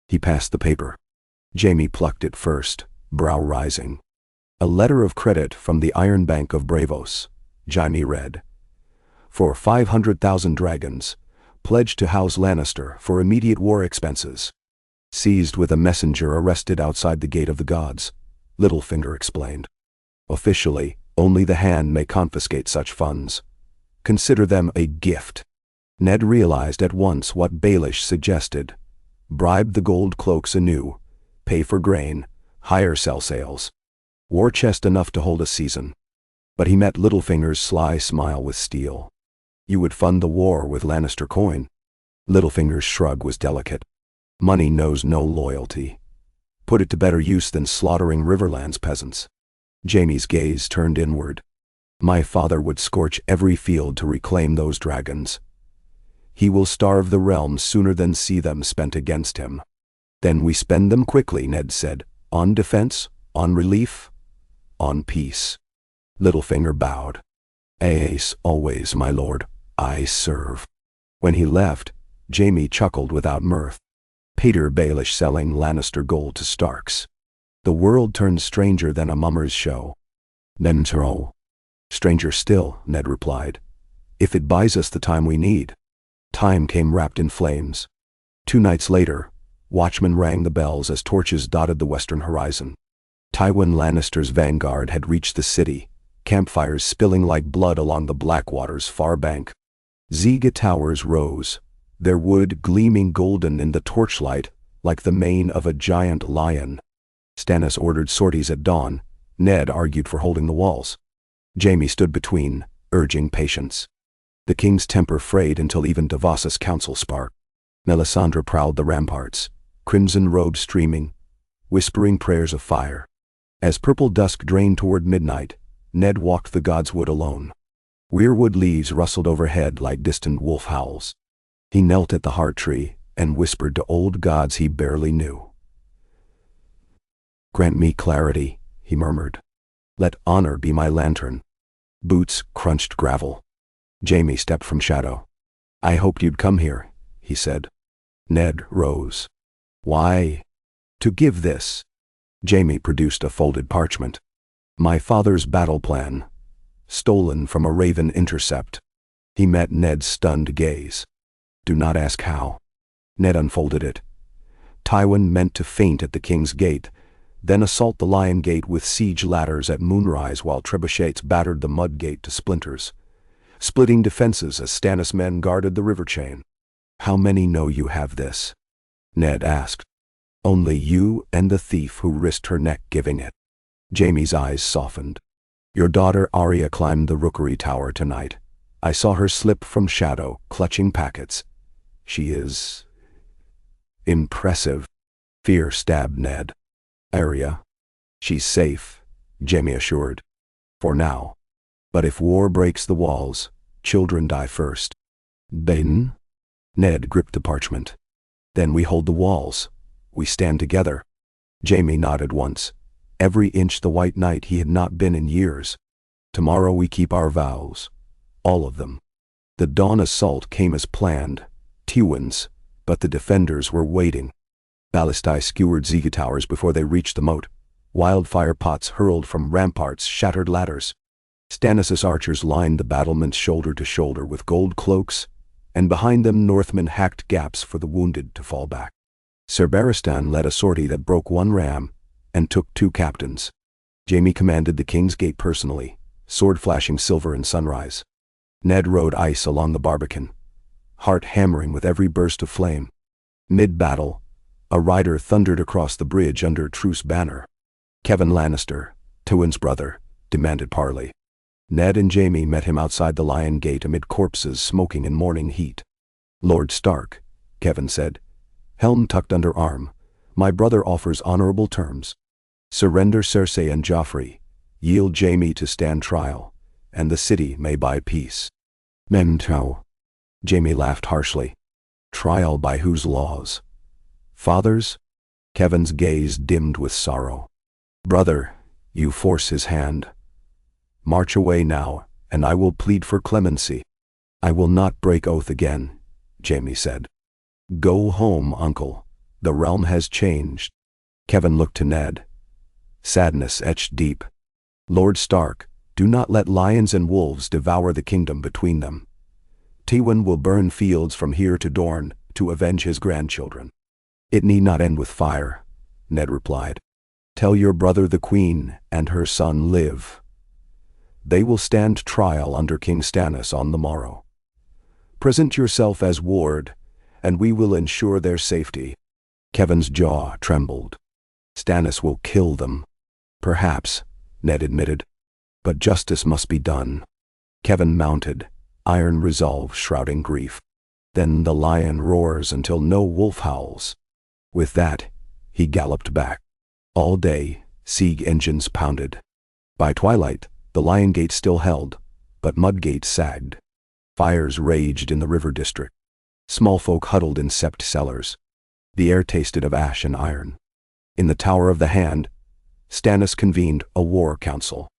He passed the paper. Jaime plucked it first, brow rising. "A letter of credit from the Iron Bank of Bravos," Jaime read. For 500,000 dragons, pledged to house Lannister for immediate war expenses. Seized with a messenger arrested outside the Gate of the Gods, Littlefinger explained. Officially, only the hand may confiscate such funds. Consider them a gift. Ned realized at once what Baelish suggested. Bribe the gold cloaks anew, pay for grain, hire cell sales. War chest enough to hold a season. But he met Littlefinger's sly smile with steel. You would fund the war with Lannister coin. Littlefinger's shrug was delicate. Money knows no loyalty. Put it to better use than slaughtering Riverland's peasants. Jaime's gaze turned inward. My father would scorch every field to reclaim those dragons. He will starve the realms sooner than see them spent against him. Then we spend them quickly, Ned said. On defense, on relief, on peace. Littlefinger bowed. Ace, always, my lord, I serve. When he left, Jaime chuckled without mirth. Peter Baelish selling Lannister gold to Starks. The world turned stranger than a mummer's show. Then stranger still, Ned replied. If it buys us the time we need. Time came wrapped in flames. 2 nights later, watchmen rang the bells as torches dotted the western horizon. Tywin Lannister's vanguard had reached the city, campfires spilling like blood along the Blackwater's far bank. Ziga towers rose, their wood gleaming golden in the torchlight like the mane of a giant lion. Stannis ordered sorties at dawn. Ned argued for holding the walls. Jaime stood between, urging patience. The king's temper frayed until even Davos's council sparked. Melisandre prowled the ramparts, crimson robes streaming, whispering prayers of fire. As purple dusk drained toward midnight, Ned walked the godswood alone. Weirwood leaves rustled overhead like distant wolf howls. He knelt at the heart tree and whispered to old gods he barely knew. Grant me clarity, he murmured. Let honor be my lantern. Boots crunched gravel. Jaime stepped from shadow. I hoped you'd come here, he said. Ned rose. Why? To give this. Jaime produced a folded parchment. My father's battle plan. Stolen from a raven intercept. He met Ned's stunned gaze. Do not ask how. Ned unfolded it. Tywin meant to feint at the king's gate, then assault the Lion Gate with siege ladders at moonrise while trebuchets battered the mud gate to splinters, splitting defenses as Stannis men guarded the river chain. How many know you have this? Ned asked. Only you and the thief who risked her neck giving it. Jaime's eyes softened. Your daughter Arya climbed the rookery tower tonight. I saw her slip from shadow, clutching packets. She is impressive. Fear stabbed Ned. Arya. She's safe, Jaime assured. For now. But if war breaks the walls, children die first. Then? Ned gripped the parchment. Then we hold the walls. We stand together. Jaime nodded once. Every inch the White Knight he had not been in years. Tomorrow we keep our vows. All of them. The dawn assault came as planned. Tywin's. But the defenders were waiting. Ballistae skewered Ziga towers before they reached the moat. Wildfire pots hurled from ramparts shattered ladders. Stannis' archers lined the battlements shoulder to shoulder with gold cloaks, and behind them Northmen hacked gaps for the wounded to fall back. Ser Barristan led a sortie that broke 1 ram and took 2 captains. Jaime commanded the King's Gate personally, sword flashing silver in sunrise. Ned rode ice along the Barbican, heart hammering with every burst of flame. Mid-battle, a rider thundered across the bridge under truce banner. Kevan Lannister, Tywin's brother, demanded parley. Ned and Jaime met him outside the Lion Gate amid corpses smoking in morning heat. Lord Stark, Kevan said, helm tucked under arm, my brother offers honorable terms. Surrender Cersei and Joffrey, yield Jaime to stand trial, and the city may buy peace. Mentau. Jaime laughed harshly. Trial by whose laws? Father's? Kevan's gaze dimmed with sorrow. Brother, you force his hand. March away now, and I will plead for clemency. I will not break oath again, Jaime said. Go home, uncle. The realm has changed. Kevan looked to Ned. Sadness etched deep. Lord Stark, do not let lions and wolves devour the kingdom between them. Tywin will burn fields from here to Dorne to avenge his grandchildren. It need not end with fire, Ned replied. Tell your brother the queen and her son live. They will stand trial under King Stannis on the morrow. Present yourself as ward, and we will ensure their safety. Kevin's jaw trembled. Stannis will kill them. Perhaps, Ned admitted, but justice must be done. Kevin mounted, iron resolve shrouding grief. Then the lion roars until no wolf howls. With that, he galloped back. All day, siege engines pounded. By twilight, the Lion Gate still held, but Mudgate sagged. Fires raged in the river district. Small folk huddled in sept cellars. The air tasted of ash and iron. In the Tower of the Hand, Stannis convened a war council.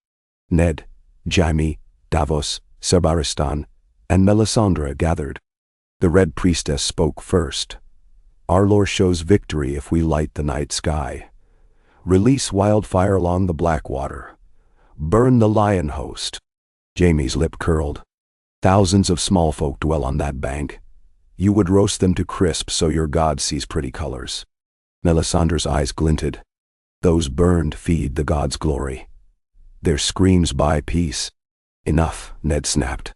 Ned, Jaime, Davos, Serbaristan, and Melisandre gathered. The Red Priestess spoke first. Our lore shows victory if we light the night sky. Release wildfire along the Blackwater. Burn the lion host. Jaime's lip curled. Thousands of small folk dwell on that bank. You would roast them to crisp so your god sees pretty colors. Melisandre's eyes glinted. Those burned feed the god's glory. Their screams buy peace. Enough, Ned snapped.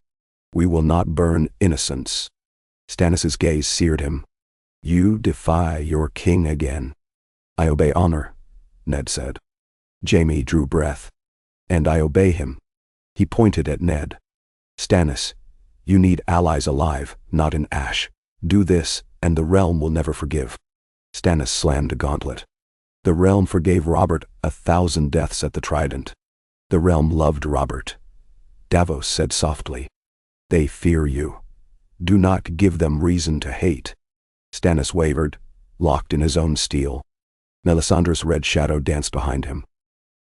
We will not burn innocents. Stannis' gaze seared him. You defy your king again. I obey honor, Ned said. Jaime drew breath. And I obey him. He pointed at Ned. Stannis, you need allies alive, not in ash. Do this, and the realm will never forgive. Stannis slammed a gauntlet. The realm forgave Robert 1,000 deaths at the Trident. The realm loved Robert. Davos said softly. They fear you. Do not give them reason to hate. Stannis wavered, locked in his own steel. Melisandre's red shadow danced behind him.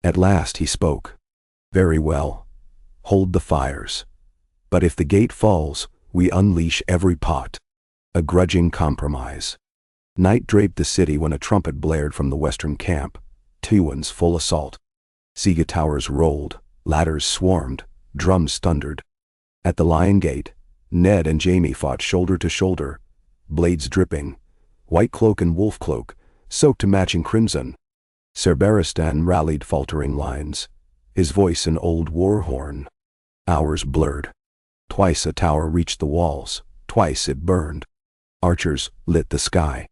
At last he spoke. Very well. Hold the fires. But if the gate falls, we unleash every pot. A grudging compromise. Night draped the city when a trumpet blared from the western camp. Tywin's full assault. Siege towers rolled, ladders swarmed, drums thundered. At the Lion Gate, Ned and Jaime fought shoulder to shoulder, blades dripping, white cloak and wolf cloak, soaked to matching crimson. Serbaristan rallied faltering lines, his voice an old war horn. Hours blurred. Twice a tower reached the walls, twice it burned. Archers lit the sky.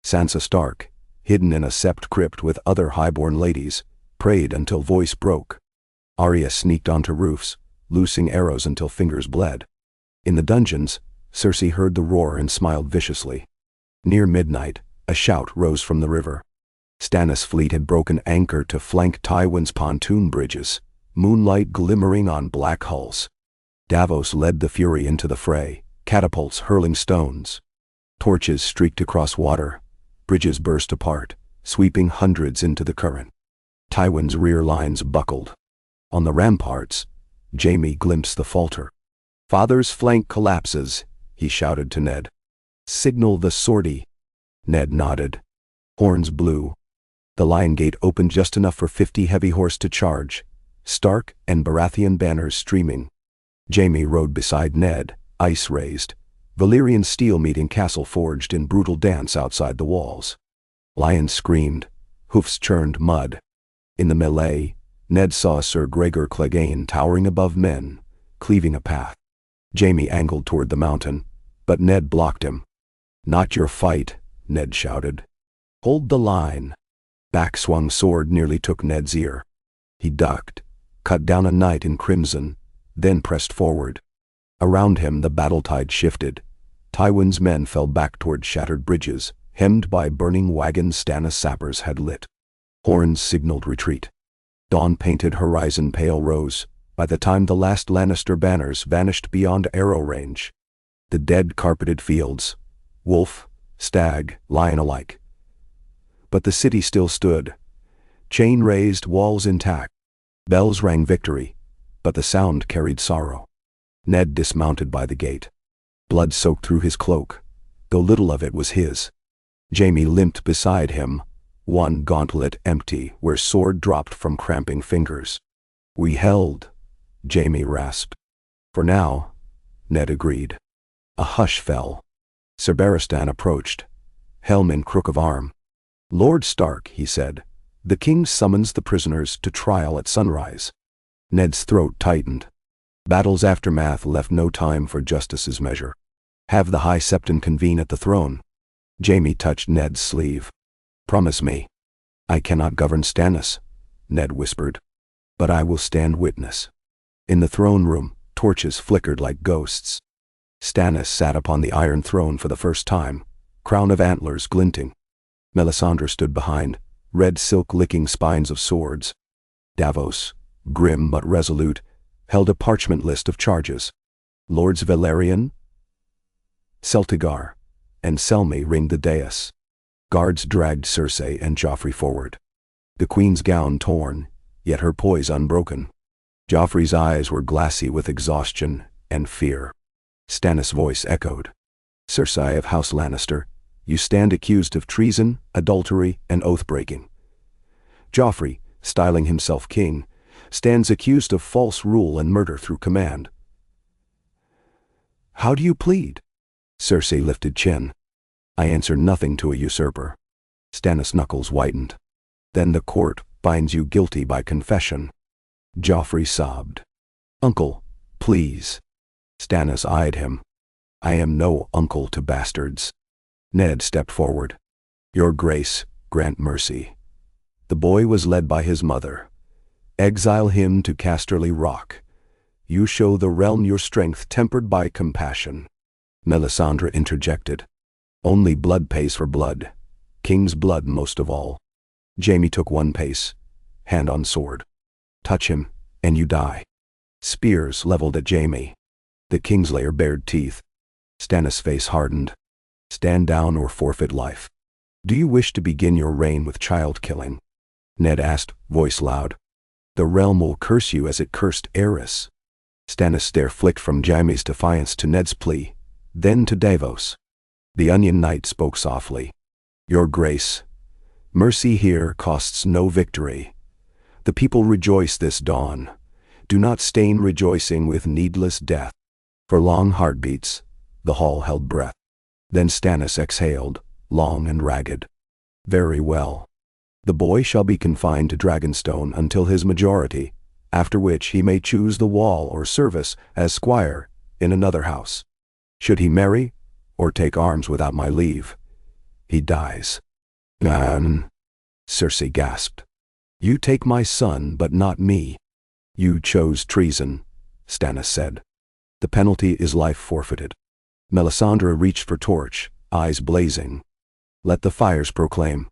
Sansa Stark, hidden in a sept crypt with other highborn ladies, prayed until voice broke. Arya sneaked onto roofs, loosing arrows until fingers bled. In the dungeons, Cersei heard the roar and smiled viciously. Near midnight, a shout rose from the river. Stannis' fleet had broken anchor to flank Tywin's pontoon bridges, moonlight glimmering on black hulls. Davos led the fury into the fray, catapults hurling stones. Torches streaked across water, bridges burst apart, sweeping hundreds into the current. Tywin's rear lines buckled. On the ramparts, Jaime glimpsed the falter. Father's flank collapses, he shouted to Ned. Signal the sortie. Ned nodded. Horns blew. The Lion Gate opened just enough for 50 heavy horse to charge, Stark and Baratheon banners streaming. Jaime rode beside Ned, ice raised, Valyrian steel meeting castle forged in brutal dance outside the walls. Lions screamed, hoofs churned mud. In the melee, Ned saw Sir Gregor Clegane towering above men, cleaving a path. Jaime angled toward the mountain, but Ned blocked him. Not your fight, Ned shouted. Hold the line. Back-swung sword nearly took Ned's ear. He ducked, cut down a knight in crimson, then pressed forward. Around him the battle tide shifted. Tywin's men fell back toward shattered bridges, hemmed by burning wagons Stannis sappers had lit. Horns signaled retreat. Dawn-painted horizon pale rose, by the time the last Lannister banners vanished beyond arrow range. The dead carpeted fields, wolf, stag, lion alike. But the city still stood, chain-raised walls intact. Bells rang victory, but the sound carried sorrow. Ned dismounted by the gate. Blood soaked through his cloak, though little of it was his. Jaime limped beside him, one gauntlet empty where sword dropped from cramping fingers. We held, Jaime rasped. For now, Ned agreed. A hush fell. Sir Barristan approached, helm in crook of arm. "Lord Stark," he said, "the king summons the prisoners to trial at sunrise." Ned's throat tightened. Battle's aftermath left no time for justice's measure. "Have the High Septon convene at the throne." Jaime touched Ned's sleeve. "Promise me." "I cannot govern Stannis," Ned whispered, "but I will stand witness." In the throne room, torches flickered like ghosts. Stannis sat upon the Iron Throne for the first time, crown of antlers glinting. Melisandre stood behind, red silk licking spines of swords. Davos, grim but resolute, held a parchment list of charges. Lords Valerian, Celtigar, and Selmy ringed the dais. Guards dragged Cersei and Joffrey forward. The queen's gown torn, yet her poise unbroken. Joffrey's eyes were glassy with exhaustion and fear. Stannis' voice echoed. "Cersei of House Lannister, you stand accused of treason, adultery, and oath-breaking. Joffrey, styling himself king, stands accused of false rule and murder through command. How do you plead?" Cersei lifted chin. "I answer nothing to a usurper." Stannis' knuckles whitened. "Then the court finds you guilty by confession." Joffrey sobbed. "Uncle, please." Stannis eyed him. "I am no uncle to bastards." Ned stepped forward. "Your Grace, grant mercy." The boy was led by his mother. "Exile him to Casterly Rock. You show the realm your strength tempered by compassion." Melisandre interjected. "Only blood pays for blood. King's blood most of all." Jaime took one pace, hand on sword. "Touch him, and you die." Spears leveled at Jaime. The Kingslayer bared teeth. Stannis' face hardened. "Stand down or forfeit life." "Do you wish to begin your reign with child-killing?" Ned asked, voice loud. "The realm will curse you as it cursed Aerys." Stannis' stare flicked from Jaime's defiance to Ned's plea, then to Davos. The Onion Knight spoke softly. "Your Grace, mercy here costs no victory. The people rejoice this dawn. Do not stain rejoicing with needless death." For long heartbeats, the hall held breath. Then Stannis exhaled, long and ragged. "Very well. The boy shall be confined to Dragonstone until his majority, after which he may choose the wall or service as squire in another house. Should he marry, or take arms without my leave, he dies." "Nan," Cersei gasped. "You take my son, but not me." "You chose treason," Stannis said. "The penalty is life forfeited." Melisandre reached for torch, eyes blazing. "Let the fires proclaim."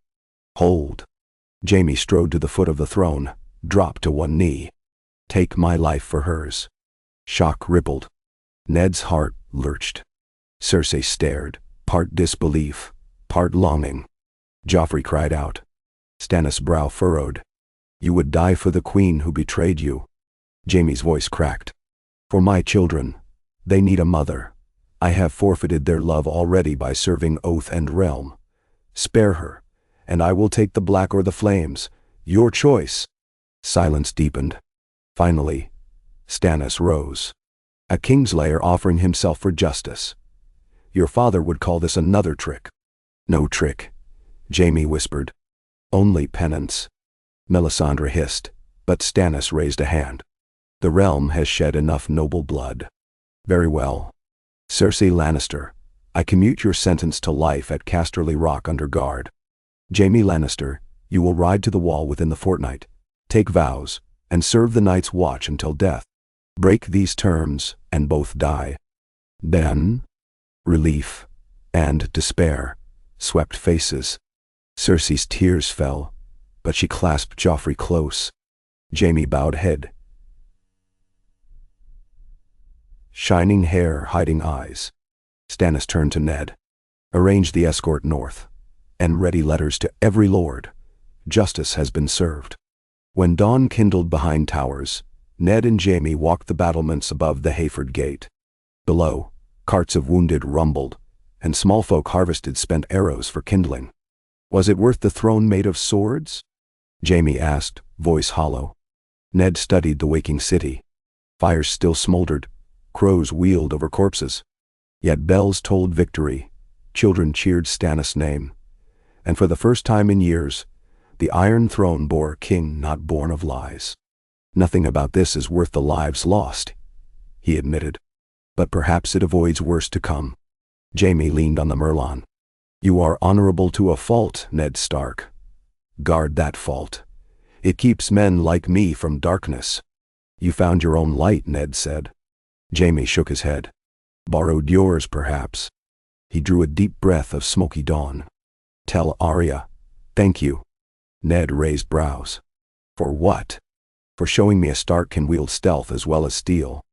"Hold." Jaime strode to the foot of the throne, dropped to one knee. "Take my life for hers." Shock rippled. Ned's heart lurched. Cersei stared, part disbelief, part longing. Joffrey cried out. Stannis' brow furrowed. "You would die for the queen who betrayed you." Jaime's voice cracked. "For my children. They need a mother. I have forfeited their love already by serving oath and realm. Spare her, and I will take the black or the flames. Your choice." Silence deepened. Finally, Stannis rose. "A Kingslayer offering himself for justice. Your father would call this another trick." "No trick," Jaime whispered. "Only penance." Melisandre hissed, but Stannis raised a hand. "The realm has shed enough noble blood." "Very well. Cersei Lannister, I commute your sentence to life at Casterly Rock under guard. Jaime Lannister, you will ride to the wall within the fortnight, take vows, and serve the Night's Watch until death. Break these terms, and both die." Then, relief and despair swept faces. Cersei's tears fell, but she clasped Joffrey close. Jaime bowed head, shining hair hiding eyes. Stannis turned to Ned. "Arrange the escort north, and ready letters to every lord. Justice has been served." When dawn kindled behind towers, Ned and Jaime walked the battlements above the Hayford Gate. Below, carts of wounded rumbled, and small folk harvested spent arrows for kindling. "Was it worth the throne made of swords?" Jaime asked, voice hollow. Ned studied the waking city. Fires still smoldered, crows wheeled over corpses. Yet bells tolled victory, children cheered Stannis' name, and for the first time in years, the Iron Throne bore a king not born of lies. "Nothing about this is worth the lives lost," he admitted. "But perhaps it avoids worse to come." Jaime leaned on the merlon. "You are honorable to a fault, Ned Stark. Guard that fault. It keeps men like me from darkness." "You found your own light," Ned said. Jaime shook his head. "Borrowed yours, perhaps." He drew a deep breath of smoky dawn. "Tell Arya, thank you." Ned raised brows. "For what?" "For showing me a Stark can wield stealth as well as steel."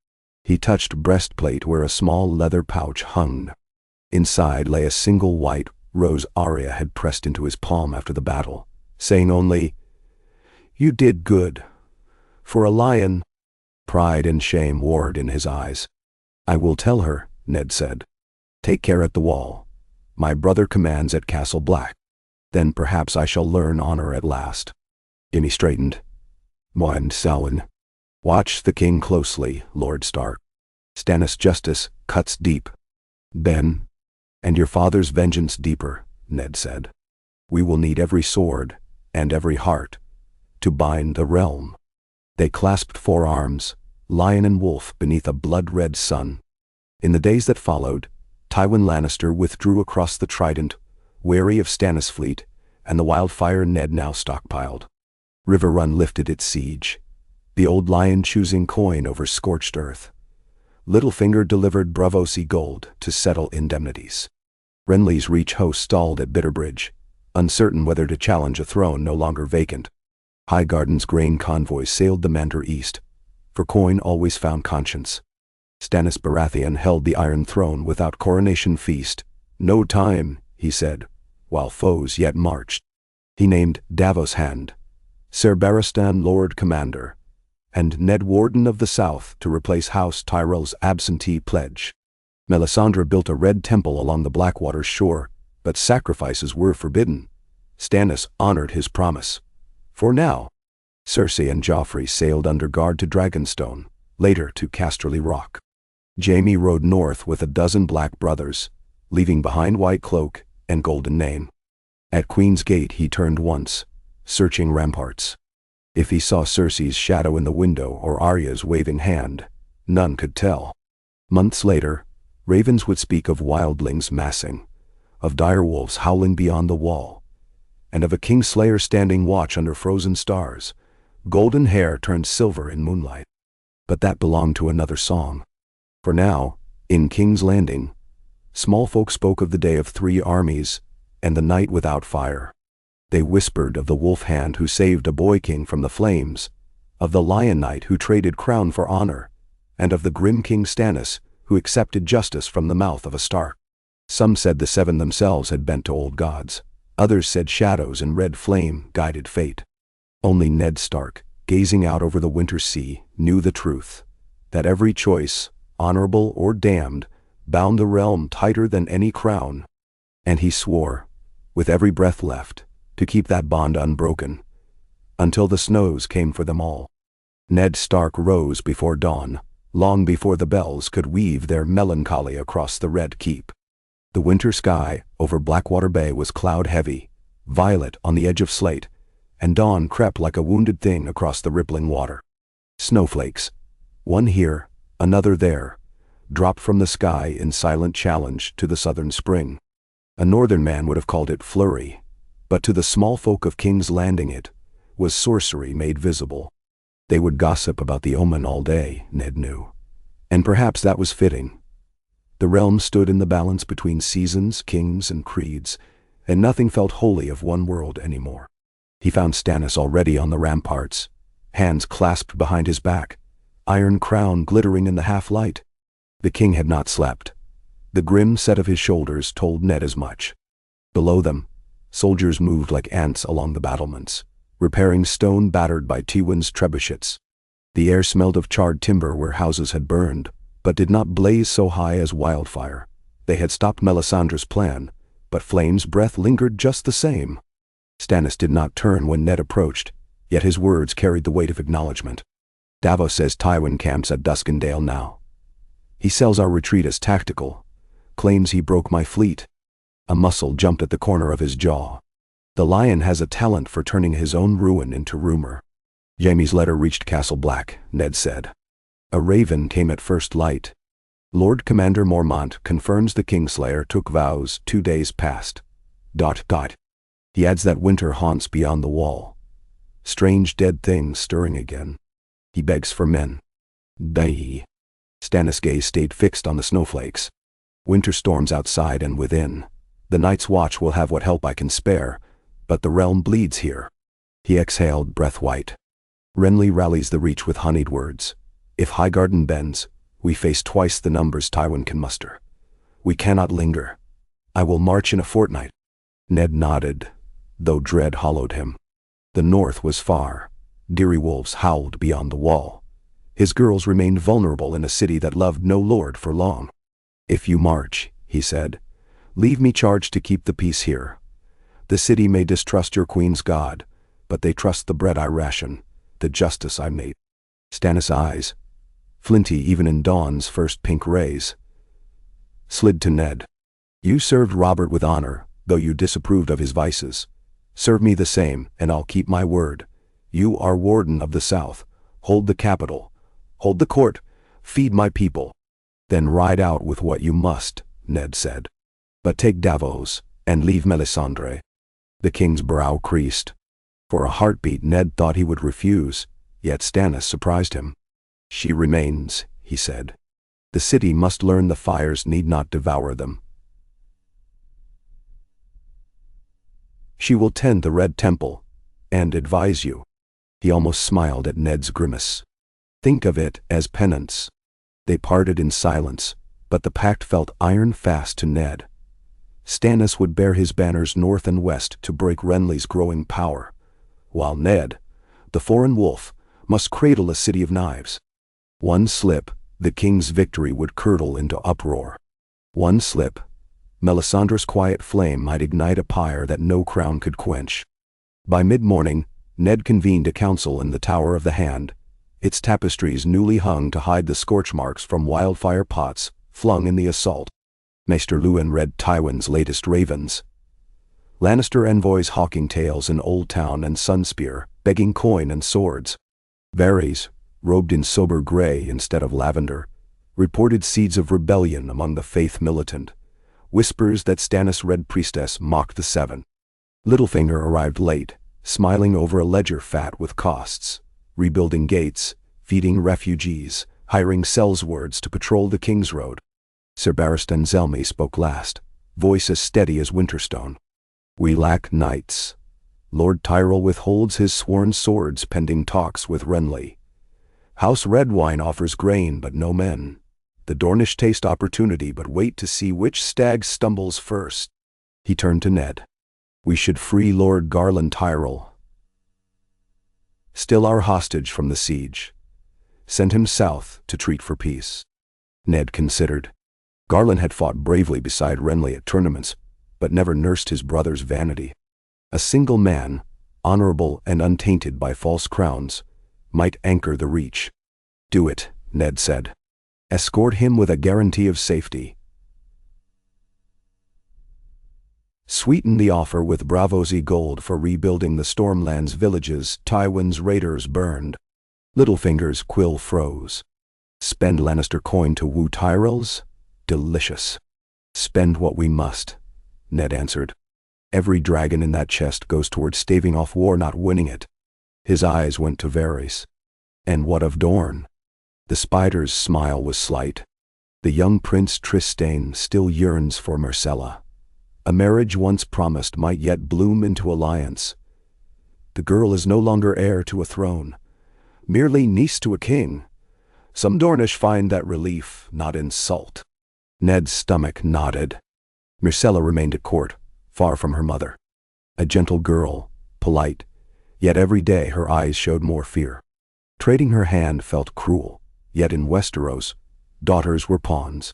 He touched breastplate where a small leather pouch hung. Inside lay a single white rose Arya had pressed into his palm after the battle, saying only, "You did good. For a lion." Pride and shame warred in his eyes. "I will tell her," Ned said. "Take care at the wall. My brother commands at Castle Black. Then perhaps I shall learn honor at last." Jaime straightened. "Moin Samwin. Watch the king closely, Lord Stark. Stannis' justice cuts deep." "Ben, and your father's vengeance deeper," Ned said. "We will need every sword and every heart to bind the realm." They clasped forearms, lion and wolf beneath a blood-red sun. In the days that followed, Tywin Lannister withdrew across the Trident, wary of Stannis' fleet and the wildfire Ned now stockpiled. Riverrun lifted its siege, the old lion choosing coin over scorched earth. Littlefinger delivered Braavosi gold to settle indemnities. Renly's Reach host stalled at Bitterbridge, uncertain whether to challenge a throne no longer vacant. Highgarden's grain convoy sailed the Mantor east, for coin always found conscience. Stannis Baratheon held the Iron Throne without coronation feast. "No time," he said, while foes yet marched. He named Davos Hand, Ser Barristan Lord Commander, and Ned Warden of the South to replace House Tyrell's absentee pledge. Melisandre built a red temple along the Blackwater's shore, but sacrifices were forbidden. Stannis honored his promise. For now. Cersei and Joffrey sailed under guard to Dragonstone, later to Casterly Rock. Jaime rode north with a dozen black brothers, leaving behind White Cloak and Golden Name. At Queen's Gate he turned once, searching ramparts. If he saw Cersei's shadow in the window or Arya's waving hand, none could tell. Months later, ravens would speak of wildlings massing, of direwolves howling beyond the wall, and of a kingslayer standing watch under frozen stars. Golden hair turned silver in moonlight. But that belonged to another song. For now, in King's Landing, small folk spoke of the day of 3 armies and the night without fire. They whispered of the wolf hand who saved a boy king from the flames, of the lion knight who traded crown for honor, and of the grim King Stannis who accepted justice from the mouth of a Stark. Some said the 7 themselves had bent to old gods. Others said shadows and red flame guided fate. Only Ned Stark, gazing out over the winter sea, knew the truth, that every choice, honorable or damned, bound the realm tighter than any crown. And he swore, with every breath left, to keep that bond unbroken, until the snows came for them all. Ned Stark rose before dawn, long before the bells could weave their melancholy across the Red Keep. The winter sky over Blackwater Bay was cloud-heavy, violet on the edge of slate, and dawn crept like a wounded thing across the rippling water. Snowflakes, one here, another there, dropped from the sky in silent challenge to the southern spring. A northern man would have called it flurry, but to the small folk of King's Landing it was sorcery made visible. They would gossip about the omen all day, Ned knew, and perhaps that was fitting. The realm stood in the balance between seasons, kings, and creeds, and nothing felt holy of one world anymore. He found Stannis already on the ramparts, hands clasped behind his back, iron crown glittering in the half-light. The king had not slept. The grim set of his shoulders told Ned as much. Below them, soldiers moved like ants along the battlements, repairing stone battered by Tywin's trebuchets. The air smelled of charred timber where houses had burned, but did not blaze so high as wildfire. They had stopped Melisandre's plan, but Flame's breath lingered just the same. Stannis did not turn when Ned approached, yet his words carried the weight of acknowledgement. "Davos says Tywin camps at Duskendale now. He sells our retreat as tactical, claims he broke my fleet. A muscle jumped at the corner of his jaw. The lion has a talent for turning his own ruin into rumor. Jaime's letter reached Castle Black, Ned said. A raven came at first light. Lord Commander Mormont confirms the Kingslayer took vows 2 days past. ... He adds that winter haunts beyond the wall. Strange dead things stirring again. He begs for men. Dai. Stannis' gaze stayed fixed on the snowflakes. Winter storms outside and within. The Night's Watch will have what help I can spare, but the realm bleeds here. He exhaled, breath white. Renly rallies the Reach with honeyed words. If Highgarden bends, we face twice the numbers Tywin can muster. We cannot linger. I will march in a fortnight. Ned nodded, though dread hollowed him. The north was far. Deary wolves howled beyond the wall. His girls remained vulnerable in a city that loved no lord for long. If you march, he said, leave me charge to keep the peace here. The city may distrust your queen's god, but they trust the bread I ration, the justice I made. Stannis' eyes, flinty even in dawn's first pink rays, slid to Ned. You served Robert with honor, though you disapproved of his vices. Serve me the same, and I'll keep my word. You are warden of the South. Hold the capital. Hold the court. Feed my people. Then ride out with what you must, Ned said. But take Davos, and leave Melisandre. The king's brow creased. For a heartbeat Ned thought he would refuse, yet Stannis surprised him. She remains, he said. The city must learn the fires need not devour them. She will tend the Red Temple, and advise you. He almost smiled at Ned's grimace. Think of it as penance. They parted in silence, but the pact felt iron fast to Ned. Stannis would bear his banners north and west to break Renly's growing power, while Ned, the foreign wolf, must cradle a city of knives. One slip, the king's victory would curdle into uproar. One slip, Melisandre's quiet flame might ignite a pyre that no crown could quench. By mid-morning, Ned convened a council in the Tower of the Hand, its tapestries newly hung to hide the scorch marks from wildfire pots flung in the assault. Maester Luwin read Tywin's latest ravens. Lannister envoys hawking tales in Old Town and Sunspear, begging coin and swords. Varys, robed in sober gray instead of lavender, reported seeds of rebellion among the faith militant. Whispers that Stannis' Red Priestess mocked the Seven. Littlefinger arrived late, smiling over a ledger fat with costs, rebuilding gates, feeding refugees, hiring sellswords to patrol the King's Road. Sir Barristan Selmy spoke last, voice as steady as Winterstone. We lack knights. Lord Tyrell withholds his sworn swords pending talks with Renly. House Redwine offers grain but no men. The Dornish taste opportunity but wait to see which stag stumbles first. He turned to Ned. We should free Lord Garland Tyrell. Still our hostage from the siege. Send him south to treat for peace. Ned considered. Garland had fought bravely beside Renly at tournaments, but never nursed his brother's vanity. A single man, honorable and untainted by false crowns, might anchor the Reach. Do it, Ned said. Escort him with a guarantee of safety. Sweeten the offer with Braavosi gold for rebuilding the Stormlands villages Tywin's raiders burned. Littlefinger's quill froze. Spend Lannister coin to woo Tyrells? Delicious. Spend what we must, Ned answered. Every dragon in that chest goes towards staving off war, not winning it. His eyes went to Varys. And what of Dorne? The spider's smile was slight. The young Prince Trystane still yearns for Myrcella. A marriage once promised might yet bloom into alliance. The girl is no longer heir to a throne, merely niece to a king. Some Dornish find that relief, not insult. Ned's stomach nodded. Myrcella remained at court, far from her mother. A gentle girl, polite, yet every day her eyes showed more fear. Trading her hand felt cruel, yet in Westeros, daughters were pawns.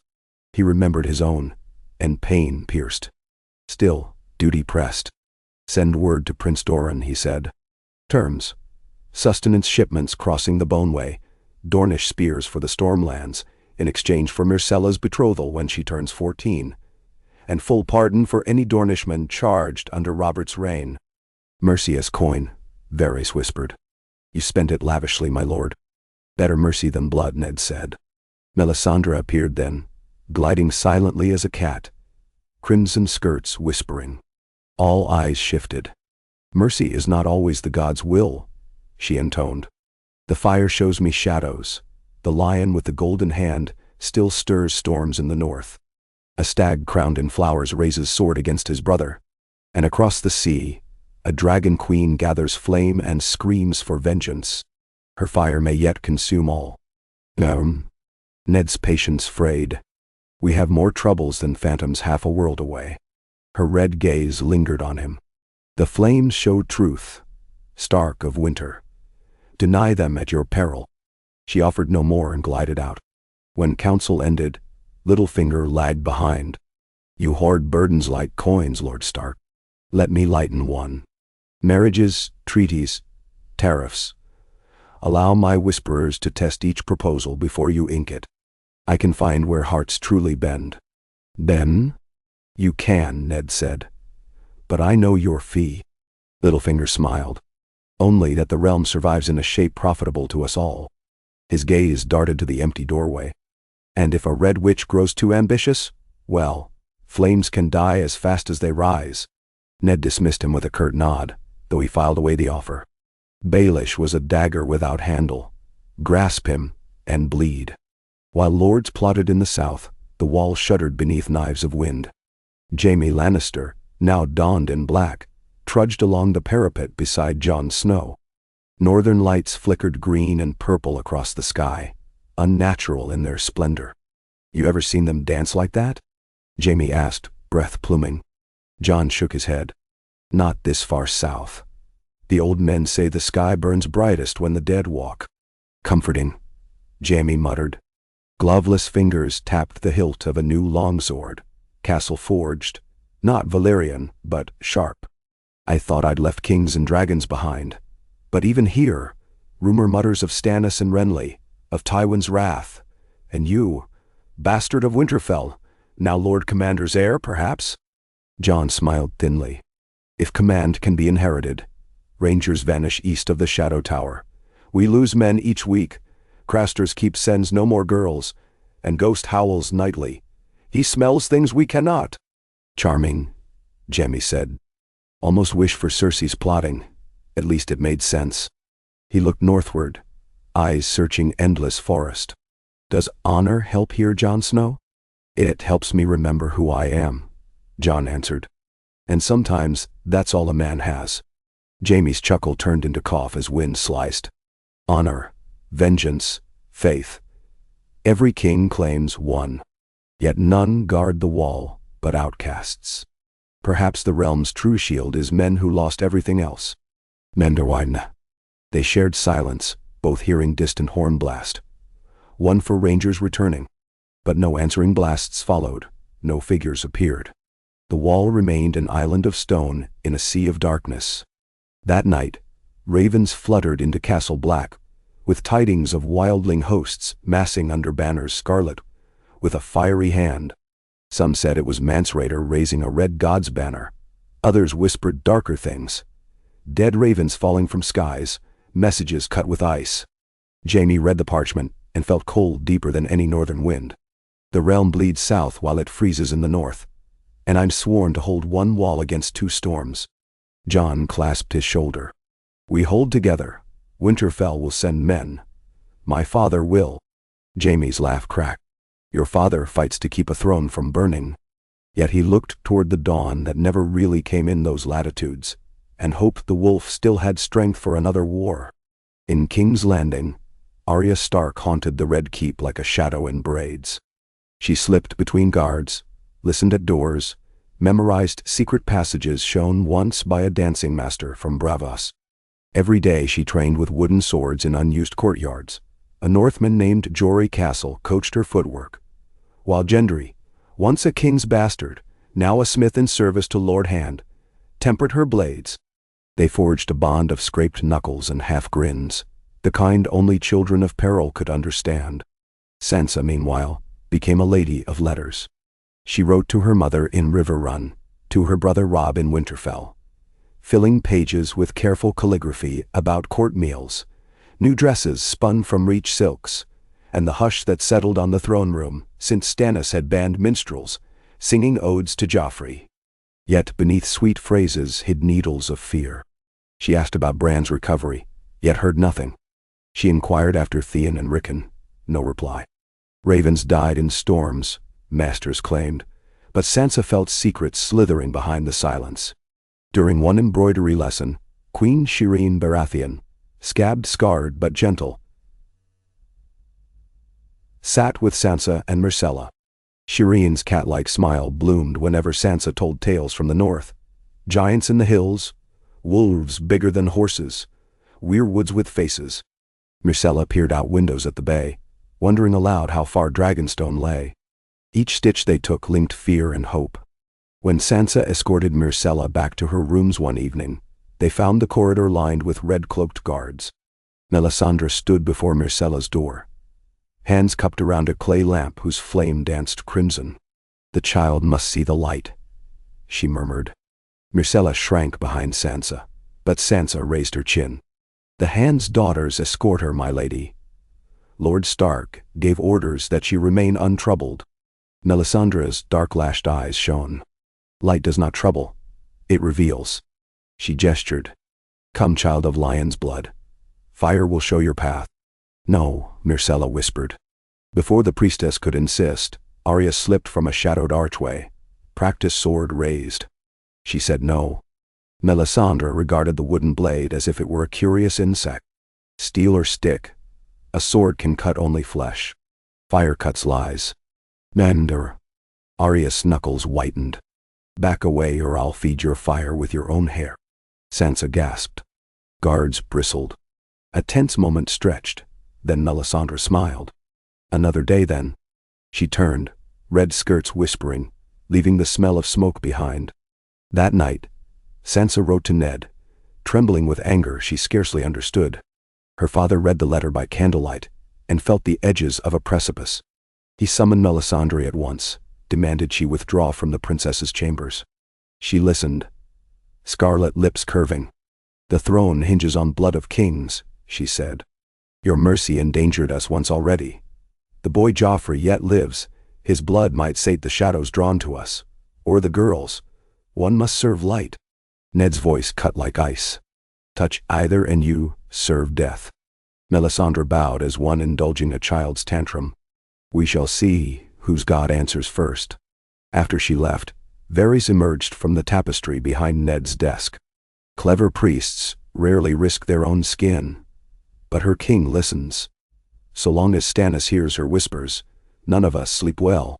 He remembered his own, and pain pierced. Still, duty pressed. Send word to Prince Doran, he said. Terms: sustenance shipments crossing the Boneway, Dornish spears for the Stormlands, in exchange for Myrcella's betrothal when she turns 14, and full pardon for any Dornishman charged under Robert's reign. Mercy coin, Varys whispered. You spent it lavishly, my lord. Better mercy than blood, Ned said. Melisandre appeared then, gliding silently as a cat, crimson skirts whispering. All eyes shifted. Mercy is not always the god's will, she intoned. The fire shows me shadows. The lion with the golden hand still stirs storms in the north. A stag crowned in flowers raises sword against his brother. And across the sea, a dragon queen gathers flame and screams for vengeance. Her fire may yet consume all. Ned's patience frayed. We have more troubles than phantoms half a world away. Her red gaze lingered on him. The flames showed truth, Stark of winter. Deny them at your peril. She offered no more and glided out. When council ended, Littlefinger lagged behind. You hoard burdens like coins, Lord Stark. Let me lighten one. Marriages, treaties, tariffs. Allow my whisperers to test each proposal before you ink it. I can find where hearts truly bend. Then? You can, Ned said. But I know your fee. Littlefinger smiled. Only that the realm survives in a shape profitable to us all. His gaze darted to the empty doorway. And if a red witch grows too ambitious, well, flames can die as fast as they rise. Ned dismissed him with a curt nod, though he filed away the offer. Baelish was a dagger without handle. Grasp him, and bleed. While lords plotted in the south, the wall shuddered beneath knives of wind. Jaime Lannister, now donned in black, trudged along the parapet beside Jon Snow. Northern lights flickered green and purple across the sky, unnatural in their splendor. You ever seen them dance like that? Jaime asked, breath pluming. Jon shook his head. Not this far south. The old men say the sky burns brightest when the dead walk. Comforting, Jaime muttered. Gloveless fingers tapped the hilt of a new longsword, castle forged, not Valyrian, but sharp. I thought I'd left kings and dragons behind. But even here, rumor mutters of Stannis and Renly, of Tywin's wrath, and you, bastard of Winterfell, now Lord Commander's heir, perhaps? Jon smiled thinly. If command can be inherited, rangers vanish east of the Shadow Tower. We lose men each week. Craster's keep sends no more girls, and Ghost howls nightly. He smells things we cannot. Charming, Jaime said. Almost wish for Cersei's plotting. At least it made sense. He looked northward, eyes searching endless forest. Does honor help here, Jon Snow? It helps me remember who I am, Jon answered. And sometimes that's all a man has. Jaime's chuckle turned into cough as wind sliced. Honor, vengeance, faith. Every king claims one. Yet none guard the wall but outcasts. Perhaps the realm's true shield is men who lost everything else. Menderwine. They shared silence, both hearing distant horn blast. One for rangers returning. But no answering blasts followed, no figures appeared. The wall remained an island of stone in a sea of darkness. That night, ravens fluttered into Castle Black, with tidings of wildling hosts massing under banners scarlet, with a fiery hand. Some said it was Mance-Rayder raising a red god's banner. Others whispered darker things. Dead ravens falling from skies, messages cut with ice. Jaime read the parchment and felt cold deeper than any northern wind. The realm bleeds south while it freezes in the north, and I'm sworn to hold one wall against two storms. Jon clasped his shoulder. We hold together. Winterfell will send men. My father will. Jaime's laugh cracked. Your father fights to keep a throne from burning. Yet he looked toward the dawn that never really came in those latitudes, and hoped the wolf still had strength for another war. In King's Landing, Arya Stark haunted the Red Keep like a shadow in braids. She slipped between guards, listened at doors, memorized secret passages shown once by a dancing master from Bravos. Every day she trained with wooden swords in unused courtyards. A Northman named Jory Castle coached her footwork, while Gendry, once a king's bastard, now a smith in service to Lord Hand, tempered her blades. They forged a bond of scraped knuckles and half grins, the kind only children of peril could understand. Sansa, meanwhile, became a lady of letters. She wrote to her mother in River Run, to her brother Robb in Winterfell, filling pages with careful calligraphy about court meals, new dresses spun from Reach silks, and the hush that settled on the throne room since Stannis had banned minstrels, singing odes to Joffrey. Yet beneath sweet phrases hid needles of fear. She asked about Bran's recovery, yet heard nothing. She inquired after Theon and Rickon, no reply. Ravens died in storms, masters claimed, but Sansa felt secrets slithering behind the silence. During one embroidery lesson, Queen Shireen Baratheon, scabbed-scarred but gentle, sat with Sansa and Myrcella. Shireen's cat-like smile bloomed whenever Sansa told tales from the north. Giants in the hills, wolves bigger than horses, weirwoods with faces. Myrcella peered out windows at the bay, wondering aloud how far Dragonstone lay. Each stitch they took linked fear and hope. When Sansa escorted Myrcella back to her rooms one evening, they found the corridor lined with red-cloaked guards. Melisandre stood before Myrcella's door, hands cupped around a clay lamp whose flame danced crimson. "The child must see the light," she murmured. Myrcella shrank behind Sansa, but Sansa raised her chin. "The Hand's daughters escort her, my lady. Lord Stark gave orders that she remain untroubled." Melisandre's dark-lashed eyes shone. "Light does not trouble, it reveals." She gestured. "Come, child of lion's blood. Fire will show your path." "No," Myrcella whispered. Before the priestess could insist, Arya slipped from a shadowed archway, practiced sword raised. She said no. Melisandre regarded the wooden blade as if it were a curious insect. Steel or stick, a sword can cut only flesh. Fire cuts lies. "Mander." Arya's knuckles whitened. "Back away or I'll feed your fire with your own hair." Sansa gasped. Guards bristled. A tense moment stretched, then Melisandre smiled. "Another day then." She turned, red skirts whispering, leaving the smell of smoke behind. That night, Sansa wrote to Ned, trembling with anger she scarcely understood. Her father read the letter by candlelight and felt the edges of a precipice. He summoned Melisandre at once, demanded she withdraw from the princess's chambers. She listened, scarlet lips curving. "The throne hinges on blood of kings," she said. "Your mercy endangered us once already. The boy Joffrey yet lives. His blood might sate the shadows drawn to us. Or the girls. One must serve light." Ned's voice cut like ice. "Touch either and you serve death." Melisandre bowed as one indulging a child's tantrum. "We shall see whose God answers first." After she left, Varys emerged from the tapestry behind Ned's desk. "Clever priests rarely risk their own skin, but her king listens. So long as Stannis hears her whispers, none of us sleep well."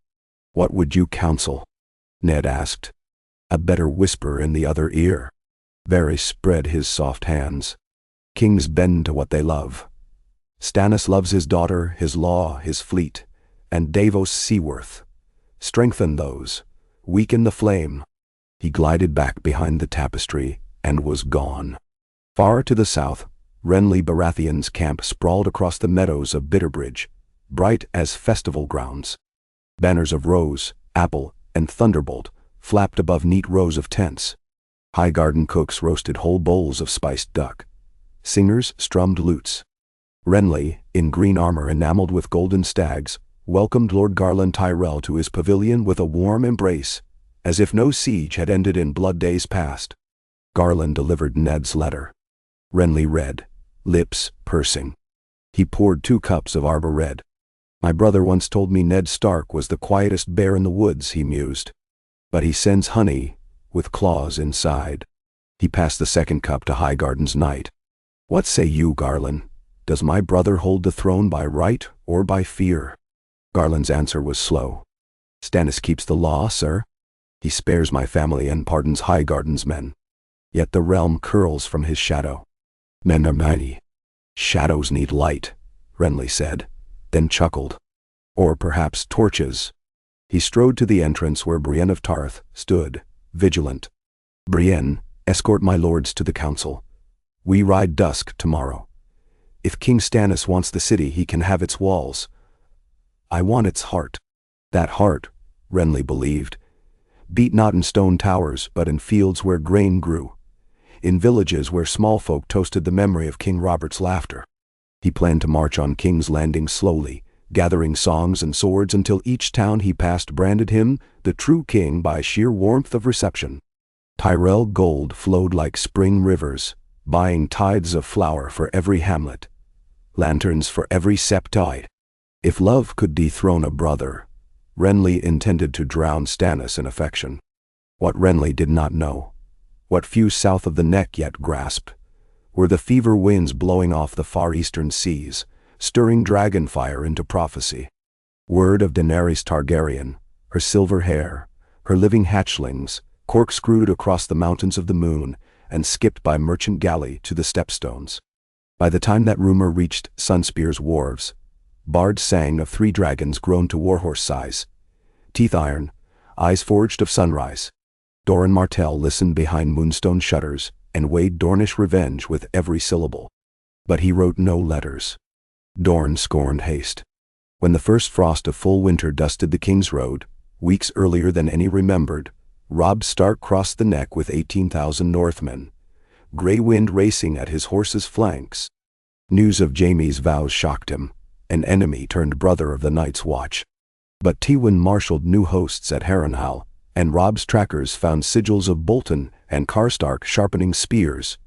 "What would you counsel?" Ned asked. "A better whisper in the other ear." Varys spread his soft hands. "Kings bend to what they love. Stannis loves his daughter, his law, his fleet, and Davos Seaworth. Strengthen those, weaken the flame." He glided back behind the tapestry and was gone. Far to the south, Renly Baratheon's camp sprawled across the meadows of Bitterbridge, bright as festival grounds. Banners of rose, apple, and thunderbolt flapped above neat rows of tents. Highgarden cooks roasted whole bowls of spiced duck. Singers strummed lutes. Renly, in green armor enameled with golden stags, welcomed Lord Garland Tyrell to his pavilion with a warm embrace, as if no siege had ended in blood days past. Garland delivered Ned's letter. Renly read, lips pursing. He poured 2 cups of Arbor Red. "My brother once told me Ned Stark was the quietest bear in the woods," he mused. "But he sends honey with claws inside." He passed the 2nd cup to Highgarden's knight. "What say you, Garland? Does my brother hold the throne by right or by fear?" Garland's answer was slow. "Stannis keeps the law, sir. He spares my family and pardons Highgarden's men. Yet the realm curls from his shadow. Men are mighty. Shadows need light," Renly said, then chuckled. "Or perhaps torches." He strode to the entrance where Brienne of Tarth stood, vigilant. "Brienne, escort my lords to the council. We ride dusk tomorrow. If King Stannis wants the city, he can have its walls. I want its heart. That heart, Renly believed, beat not in stone towers but in fields where grain grew, in villages where small folk toasted the memory of King Robert's laughter. He planned to march on King's Landing slowly, gathering songs and swords until each town he passed branded him the true king by sheer warmth of reception. Tyrell gold flowed like spring rivers, buying tithes of flour for every hamlet, lanterns for every septide. If love could dethrone a brother, Renly intended to drown Stannis in affection. What Renly did not know, what few south of the Neck yet grasped, were the fever winds blowing off the far eastern seas, stirring dragonfire into prophecy. Word of Daenerys Targaryen, her silver hair, her living hatchlings, corkscrewed across the mountains of the moon and skipped by merchant galley to the stepstones. By the time that rumor reached Sunspear's wharves, bards sang of 3 dragons grown to warhorse size, teeth iron, eyes forged of sunrise. Doran Martell listened behind moonstone shutters and weighed Dornish revenge with every syllable. But he wrote no letters. Dorne scorned haste. When the first frost of full winter dusted the King's Road, weeks earlier than any remembered, Robb Stark crossed the Neck with 18,000 Northmen, grey wind racing at his horse's flanks. News of Jaime's vows shocked him, an enemy turned brother of the Night's Watch. But Tywin marshaled new hosts at Harrenhal, and Robb's trackers found sigils of Bolton and Karstark sharpening spears.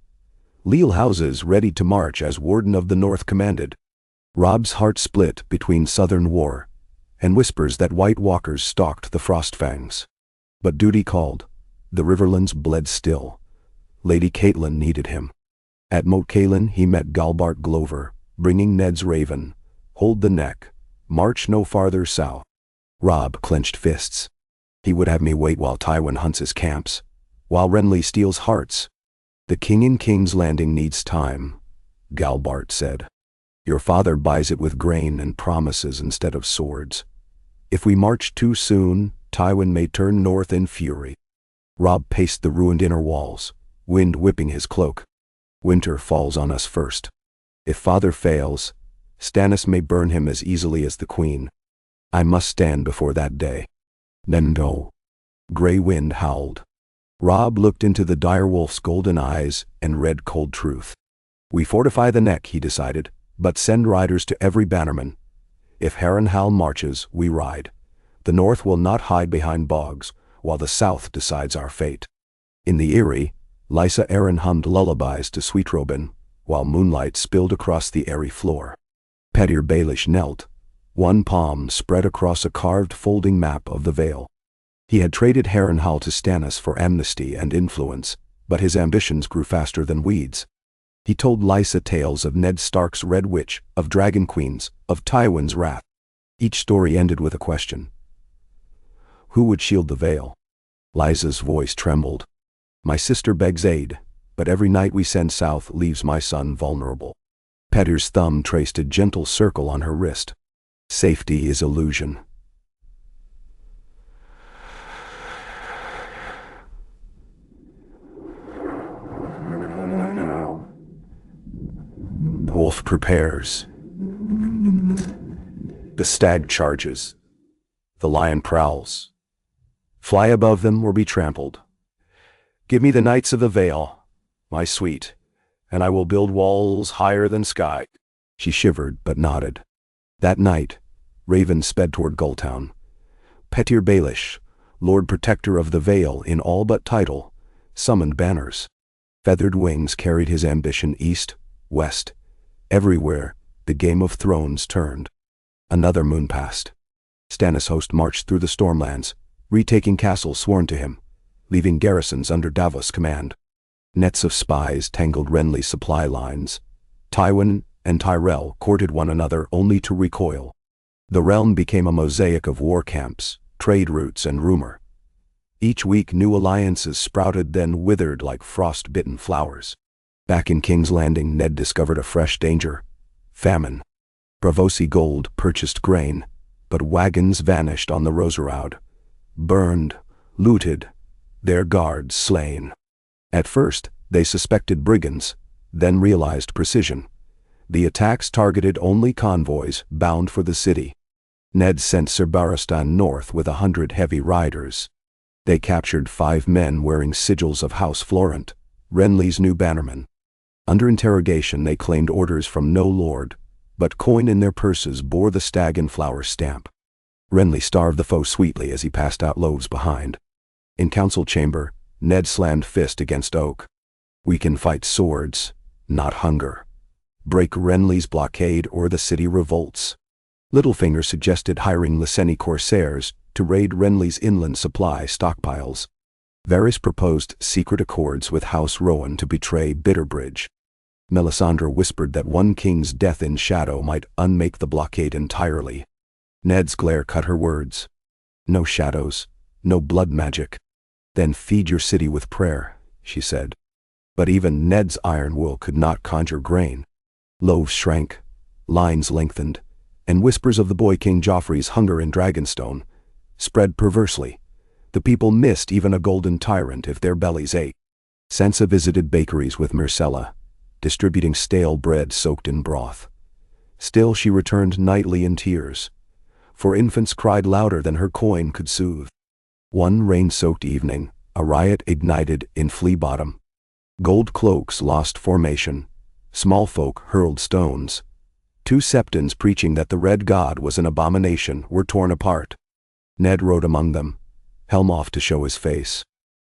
Leal houses ready to march as Warden of the North commanded. Robb's heart split between southern war and whispers that White Walkers stalked the Frostfangs. But duty called. The Riverlands bled still. Lady Catelyn needed him. At Moat Cailin he met Galbart Glover, bringing Ned's raven. Hold the Neck. March no farther south. Robb clenched fists. He would have me wait while Tywin hunts his camps, while Renly steals hearts. The king in King's Landing needs time, Galbart said. Your father buys it with grain and promises instead of swords. If we march too soon, Tywin may turn north in fury. Robb paced the ruined inner walls, wind whipping his cloak. Winter falls on us first. If father fails, Stannis may burn him as easily as the queen. I must stand before that day. Then no. Grey wind howled. Robb looked into the direwolf's golden eyes and read cold truth. We fortify the Neck, he decided, but send riders to every bannerman. If Harrenhal marches, we ride. The North will not hide behind bogs, while the South decides our fate. In the Eyrie, Lysa Arryn hummed lullabies to Sweet Robin, while moonlight spilled across the airy floor. Petyr Baelish knelt, one palm spread across a carved folding map of the Vale. He had traded Harrenhal to Stannis for amnesty and influence, but his ambitions grew faster than weeds. He told Lysa tales of Ned Stark's Red Witch, of Dragon Queens, of Tywin's wrath. Each story ended with a question. Who would shield the Vale? Lysa's voice trembled. My sister begs aid, but every night we send south leaves my son vulnerable. Petyr's thumb traced a gentle circle on her wrist. Safety is illusion. The wolf prepares. The stag charges. The lion prowls. Fly above them or be trampled. Give me the Knights of the Vale, my sweet, and I will build walls higher than sky. She shivered but nodded. That night, Raven sped toward Gulltown. Petyr Baelish, Lord Protector of the Vale in all but title, summoned banners. Feathered wings carried his ambition east, west. Everywhere, the Game of Thrones turned. Another moon passed. Stannis' host marched through the Stormlands, retaking castles sworn to him, leaving garrisons under Davos' command. Nets of spies tangled Renly's supply lines. Tywin and Tyrell courted one another only to recoil. The realm became a mosaic of war camps, trade routes, and rumor. Each week new alliances sprouted, then withered like frost-bitten flowers. Back in King's Landing, Ned discovered a fresh danger: famine. Braavosi Gold purchased grain, but wagons vanished on the Roseroud. Burned, looted, their guards slain. At first, they suspected brigands, then realized precision. The attacks targeted only convoys bound for the city. Ned sent Sir Barristan north with 100 heavy riders. They captured 5 men wearing sigils of House Florent, Renly's new bannermen. Under interrogation they claimed orders from no lord, but coin in their purses bore the stag and flower stamp. Renly starved the foe sweetly as he passed out loaves behind. In council chamber, Ned slammed fist against oak. "We can fight swords, not hunger. Break Renly's blockade or the city revolts." Littlefinger suggested hiring Lyseni corsairs to raid Renly's inland supply stockpiles. Varys proposed secret accords with House Rowan to betray Bitterbridge. Melisandre whispered that one king's death in shadow might unmake the blockade entirely. Ned's glare cut her words. "No shadows, no blood magic. Then feed your city with prayer," she said. But even Ned's iron will could not conjure grain. Loaves shrank, lines lengthened, and whispers of the boy King Joffrey's hunger in Dragonstone spread perversely. The people missed even a golden tyrant if their bellies ate. Sansa visited bakeries with Myrcella, distributing stale bread soaked in broth. Still she returned nightly in tears, for infants cried louder than her coin could soothe. One rain-soaked evening, a riot ignited in Flea Bottom. Gold cloaks lost formation. Small folk hurled stones. 2 septons preaching that the Red God was an abomination were torn apart. Ned rode among them, helm off to show his face.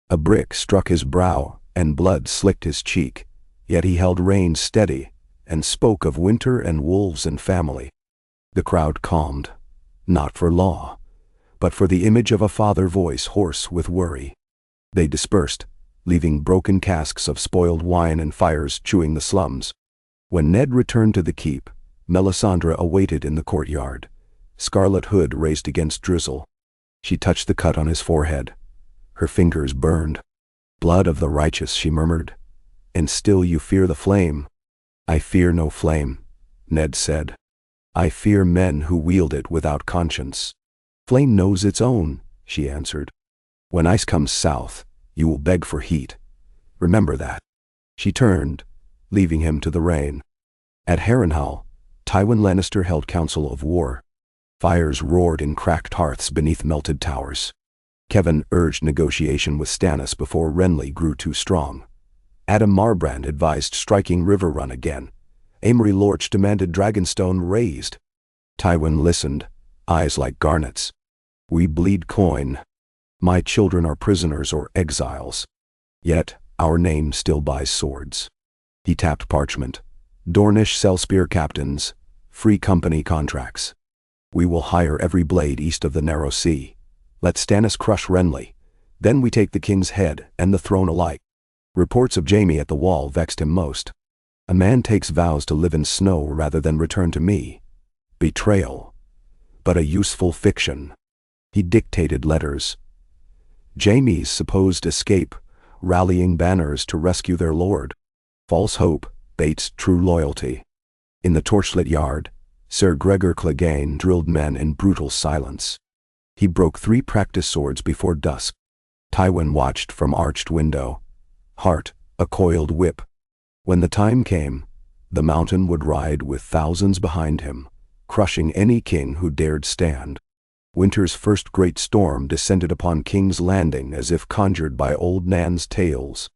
A brick struck his brow, and blood slicked his cheek, yet he held rein steady, and spoke of winter and wolves and family. The crowd calmed, not for law, but for the image of a father voice hoarse with worry. They dispersed, leaving broken casks of spoiled wine and fires chewing the slums. When Ned returned to the keep, Melisandre awaited in the courtyard, scarlet hood raised against drizzle. She touched the cut on his forehead. Her fingers burned. "Blood of the righteous," she murmured. "And still you fear the flame." "I fear no flame," Ned said. "I fear men who wield it without conscience." "Flame knows its own," she answered. "When ice comes south, you will beg for heat. Remember that." She turned, leaving him to the rain. At Harrenhal, Tywin Lannister held council of war. Fires roared in cracked hearths beneath melted towers. Kevan urged negotiation with Stannis before Renly grew too strong. Adam Marbrand advised striking Riverrun again. Amory Lorch demanded Dragonstone razed. Tywin listened, eyes like garnets. "We bleed coin. My children are prisoners or exiles. Yet our name still buys swords." He tapped parchment. "Dornish Sellspear captains, free company contracts. We will hire every blade east of the Narrow Sea. Let Stannis crush Renly. Then we take the king's head and the throne alike." Reports of Jaime at the wall vexed him most. "A man takes vows to live in snow rather than return to me. Betrayal. But a useful fiction." He dictated letters. Jaime's supposed escape, rallying banners to rescue their lord. False hope baits true loyalty. In the torchlit yard, Sir Gregor Clegane drilled men in brutal silence. He broke 3 practice swords before dusk. Tywin watched from arched window, heart a coiled whip. When the time came, the mountain would ride with thousands behind him, crushing any king who dared stand. Winter's first great storm descended upon King's Landing as if conjured by old Nan's tales.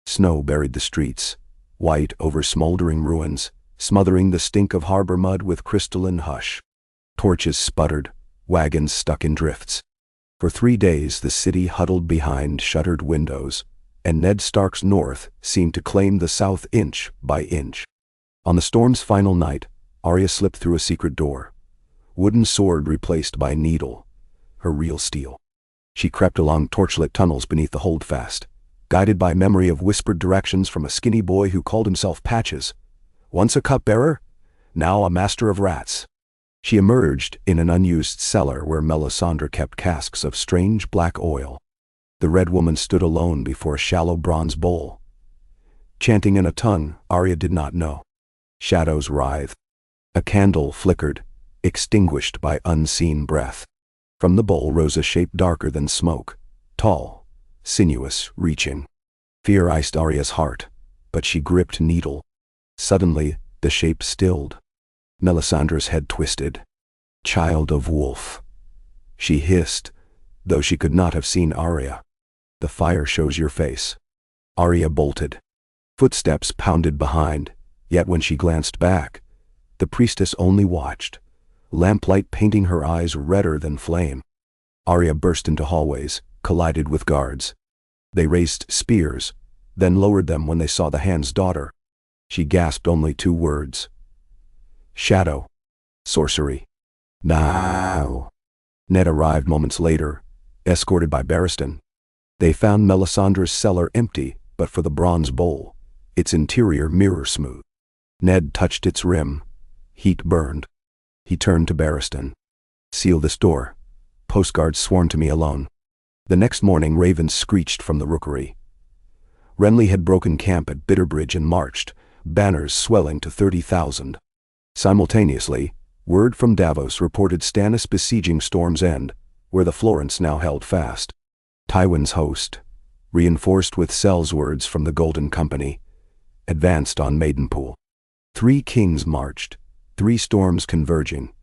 Snow buried the streets, white over smoldering ruins, smothering the stink of harbor mud with crystalline hush. Torches sputtered, wagons stuck in drifts. For 3 days the city huddled behind shuttered windows, and Ned Stark's north seemed to claim the south inch by inch. On the storm's final night, Arya slipped through a secret door. Wooden sword replaced by needle, her real steel. She crept along torchlit tunnels beneath the holdfast, guided by memory of whispered directions from a skinny boy who called himself Patches. Once a cupbearer, now a master of rats. She emerged in an unused cellar where Melisandre kept casks of strange black oil. The Red Woman stood alone before a shallow bronze bowl. Chanting in a tongue Arya did not know. Shadows writhed. A candle flickered, extinguished by unseen breath. From the bowl rose a shape darker than smoke, tall, sinuous, reaching. Fear iced Arya's heart, but she gripped needle. Suddenly, the shape stilled. Melisandre's head twisted. Child of wolf, she hissed, though she could not have seen Arya. The fire shows your face. Arya bolted. Footsteps pounded behind, yet when she glanced back, the priestess only watched, lamplight painting her eyes redder than flame. Arya burst into hallways, collided with guards. They raised spears, then lowered them when they saw the hand's daughter. She gasped only 2 words. Shadow. Sorcery. Now. Ned arrived moments later, escorted by Barristan. They found Melisandre's cellar empty, but for the bronze bowl, its interior mirror smooth. Ned touched its rim. Heat burned. He turned to Barristan. Seal this door. Postguards sworn to me alone. The next morning ravens screeched from the rookery. Renly had broken camp at Bitterbridge and marched, banners swelling to 30,000. Simultaneously, word from Davos reported Stannis besieging Storm's End, where the Florents now held fast. Tywin's host, reinforced with sellswords from the Golden Company, advanced on Maidenpool. 3 kings marched, 3 storms converging,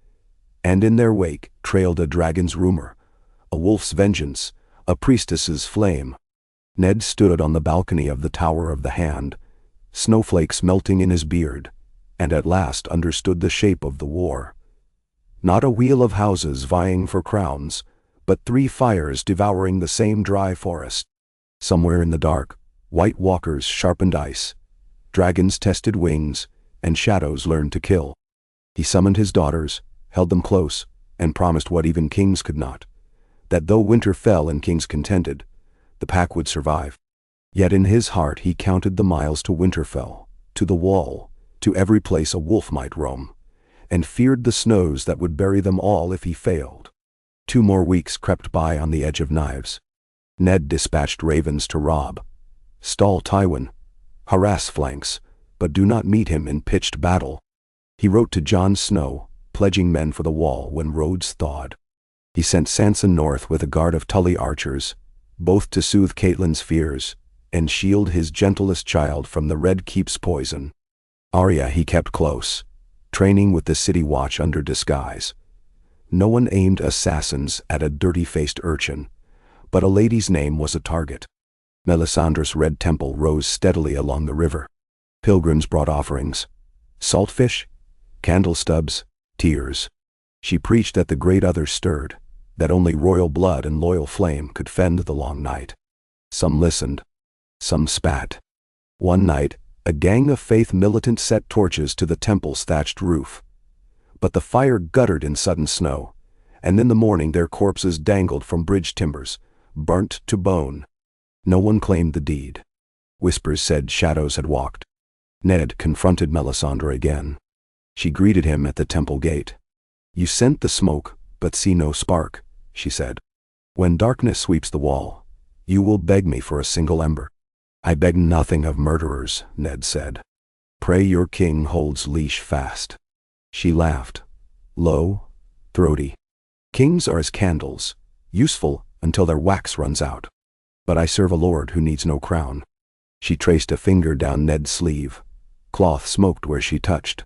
and in their wake trailed a dragon's rumor, a wolf's vengeance, a priestess's flame. Ned stood on the balcony of the Tower of the Hand, snowflakes melting in his beard, and at last understood the shape of the war. Not a wheel of houses vying for crowns, but 3 fires devouring the same dry forest. Somewhere in the dark, white walkers sharpened ice, dragons tested wings, and shadows learned to kill. He summoned his daughters, held them close, and promised what even kings could not, that though winter fell and kings contended, the pack would survive. Yet in his heart he counted the miles to Winterfell, to the Wall, to every place a wolf might roam, and feared the snows that would bury them all if he failed. 2 more weeks crept by on the edge of knives. Ned dispatched ravens to rob, stall Tywin, harass flanks, but do not meet him in pitched battle. He wrote to Jon Snow, pledging men for the Wall when roads thawed. He sent Sansa north with a guard of Tully archers, both to soothe Catelyn's fears and shield his gentlest child from the Red Keep's poison. Arya he kept close, training with the city watch under disguise. No one aimed assassins at a dirty-faced urchin, but a lady's name was a target. Melisandre's red temple rose steadily along the river. Pilgrims brought offerings, saltfish, candle stubs, tears. She preached that the great others stirred, that only royal blood and loyal flame could fend the long night. Some listened, some spat. One night, a gang of faith militants set torches to the temple's thatched roof. But the fire guttered in sudden snow, and in the morning their corpses dangled from bridge timbers, burnt to bone. No one claimed the deed. Whispers said shadows had walked. Ned confronted Melisandre again. She greeted him at the temple gate. "You scent the smoke, but see no spark," she said. "When darkness sweeps the wall, you will beg me for a single ember." "I beg nothing of murderers," Ned said. "Pray your king holds leash fast." She laughed, low, throaty. "Kings are as candles, useful until their wax runs out. But I serve a lord who needs no crown." She traced a finger down Ned's sleeve. Cloth smoked where she touched.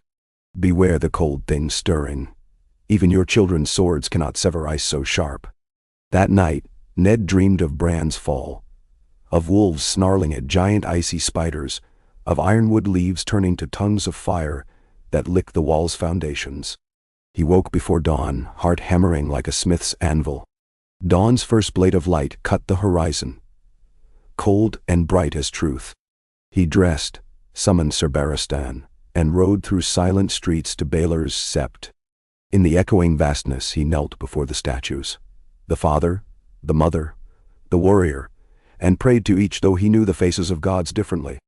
"Beware the cold things stirring. Even your children's swords cannot sever ice so sharp." That night, Ned dreamed of Bran's fall, of wolves snarling at giant icy spiders, of ironwood leaves turning to tongues of fire that lick the wall's foundations. He woke before dawn, heart hammering like a smith's anvil. Dawn's first blade of light cut the horizon, cold and bright as truth. He dressed, summoned Sir Barristan, and rode through silent streets to Baelor's Sept. In the echoing vastness he knelt before the statues, the father, the mother, the warrior, and prayed to each, though he knew the faces of gods differently.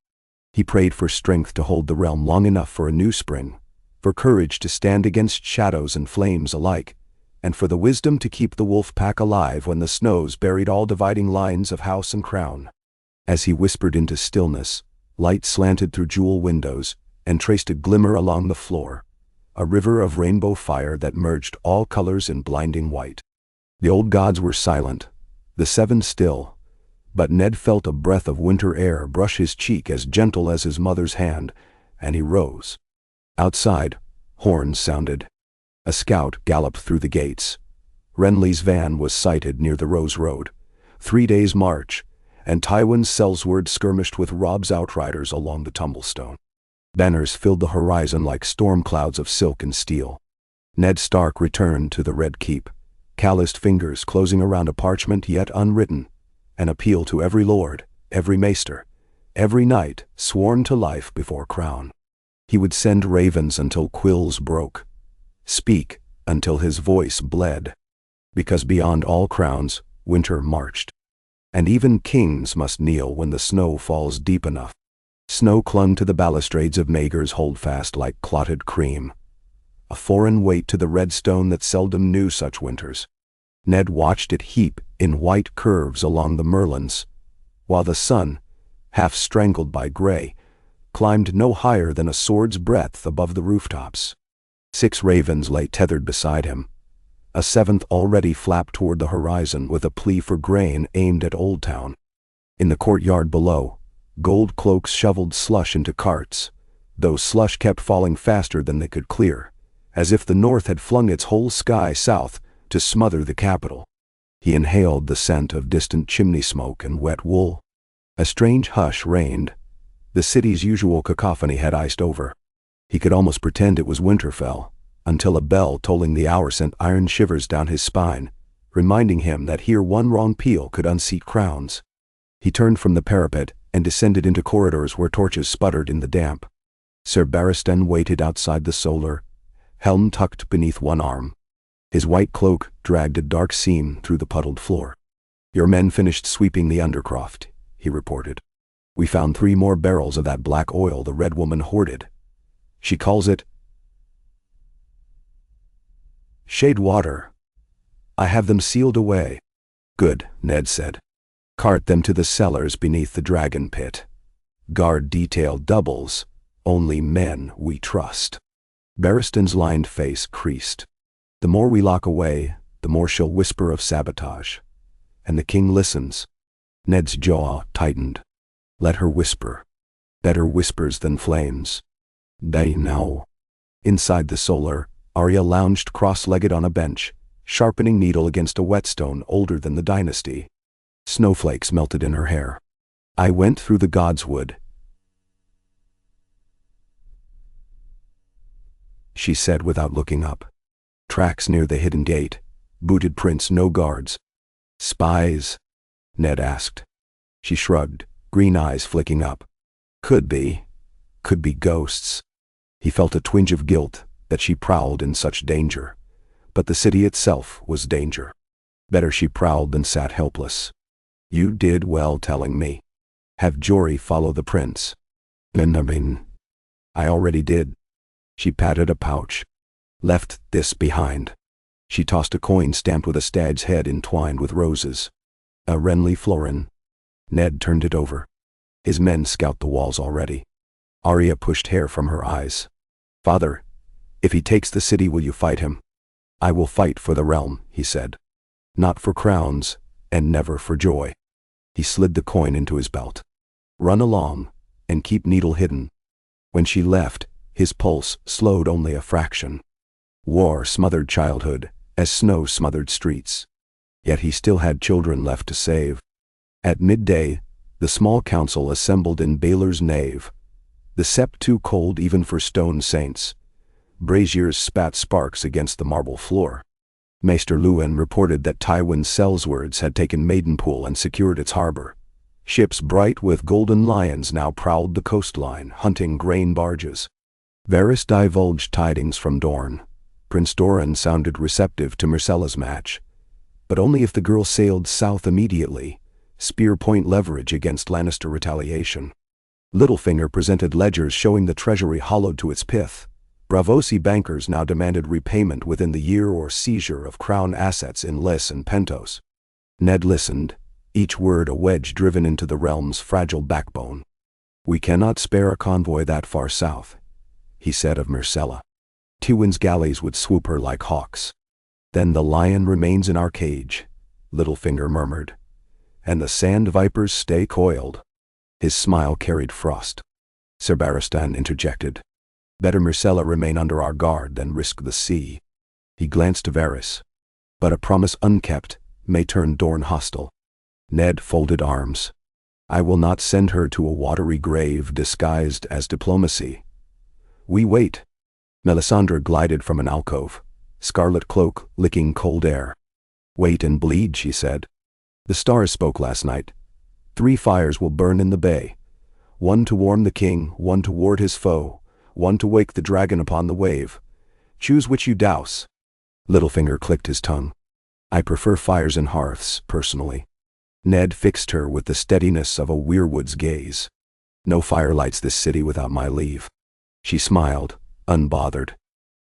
He prayed for strength to hold the realm long enough for a new spring, for courage to stand against shadows and flames alike, and for the wisdom to keep the wolf pack alive when the snows buried all dividing lines of house and crown. As he whispered into stillness, light slanted through jewel windows and traced a glimmer along the floor, a river of rainbow fire that merged all colors in blinding white. The old gods were silent, the 7 still, but Ned felt a breath of winter air brush his cheek as gentle as his mother's hand, and he rose. Outside, horns sounded. A scout galloped through the gates. Renly's van was sighted near the Rose Road. 3 days' march, and Tywin's sellsword skirmished with Robb's outriders along the Tumblestone. Banners filled the horizon like storm clouds of silk and steel. Ned Stark returned to the Red Keep, calloused fingers closing around a parchment yet unwritten, an appeal to every lord, every maester, every knight sworn to life before crown. He would send ravens until quills broke, speak until his voice bled, because beyond all crowns, winter marched. And even kings must kneel when the snow falls deep enough. Snow clung to the balustrades of Maegor's holdfast like clotted cream, a foreign weight to the red stone that seldom knew such winters. Ned watched it heap in white curves along the merlons, while the sun, half strangled by gray, climbed no higher than a sword's breadth above the rooftops. 6 ravens lay tethered beside him. A 7th already flapped toward the horizon with a plea for grain aimed at Old Town. In the courtyard below, gold cloaks shoveled slush into carts, though slush kept falling faster than they could clear, as if the north had flung its whole sky south to smother the capital. He inhaled the scent of distant chimney smoke and wet wool. A strange hush reigned. The city's usual cacophony had iced over. He could almost pretend it was Winterfell, until a bell tolling the hour sent iron shivers down his spine, reminding him that here one wrong peal could unseat crowns. He turned from the parapet and descended into corridors where torches sputtered in the damp. Sir Barristan waited outside the solar, helm tucked beneath one arm. His white cloak dragged a dark seam through the puddled floor. "Your men finished sweeping the Undercroft," he reported. "We found 3 more barrels of that black oil the Red Woman hoarded. She calls it shade water. I have them sealed away." "Good," Ned said. "Cart them to the cellars beneath the dragon pit. Guard detail doubles. Only men we trust." Barristan's lined face creased. "The more we lock away, the more she'll whisper of sabotage. And the king listens." Ned's jaw tightened. "Let her whisper. Better whispers than flames." "They know." Inside the solar, Arya lounged cross-legged on a bench, sharpening needle against a whetstone older than the dynasty. Snowflakes melted in her hair. "I went through the Godswood," she said without looking up. "Tracks near the hidden gate. Booted prints, no guards." "Spies?" Ned asked. She shrugged, green eyes flicking up. "Could be. Could be ghosts." He felt a twinge of guilt that she prowled in such danger, but the city itself was danger. Better she prowled than sat helpless. "You did well telling me. Have Jory follow the prince." "I already did." She patted a pouch. "Left this behind." She tossed a coin stamped with a stag's head entwined with roses. "A Renly florin." Ned turned it over. His men scout the walls already. Arya pushed hair from her eyes. "Father, if he takes the city, will you fight him?" "I will fight for the realm," he said. "Not for crowns, and never for joy." He slid the coin into his belt. "Run along, and keep needle hidden." When she left, his pulse slowed only a fraction. War smothered childhood, as snow smothered streets. Yet he still had children left to save. At midday, the small council assembled in Baelor's nave. The sept too cold even for stone saints. Braziers spat sparks against the marble floor. Maester Luwin reported that Tywin's sellswords had taken Maidenpool and secured its harbor. Ships bright with golden lions now prowled the coastline, hunting grain barges. Varys divulged tidings from Dorne. Prince Doran sounded receptive to Myrcella's match, but only if the girl sailed south immediately, spear point leverage against Lannister retaliation. Littlefinger presented ledgers showing the treasury hollowed to its pith. Braavosi bankers now demanded repayment within the year or seizure of crown assets in Lys and Pentos. Ned listened, each word a wedge driven into the realm's fragile backbone. "We cannot spare a convoy that far south," he said of Myrcella. "Tywin's galleys would swoop her like hawks." "Then the lion remains in our cage," Littlefinger murmured, "and the sand vipers stay coiled." His smile carried frost. Sir Barristan interjected. "Better Myrcella remain under our guard than risk the sea." He glanced to Varys. But a promise unkept may turn Dorne hostile. Ned folded arms. I will not send her to a watery grave disguised as diplomacy. We wait. Melisandre glided from an alcove, scarlet cloak licking cold air. Wait and bleed, she said. The stars spoke last night. 3 fires will burn in the bay. One to warm the king, one to ward his foe, one to wake the dragon upon the wave. Choose which you douse. Littlefinger clicked his tongue. I prefer fires and hearths, personally. Ned fixed her with the steadiness of a weirwood's gaze. No fire lights this city without my leave. She smiled, unbothered.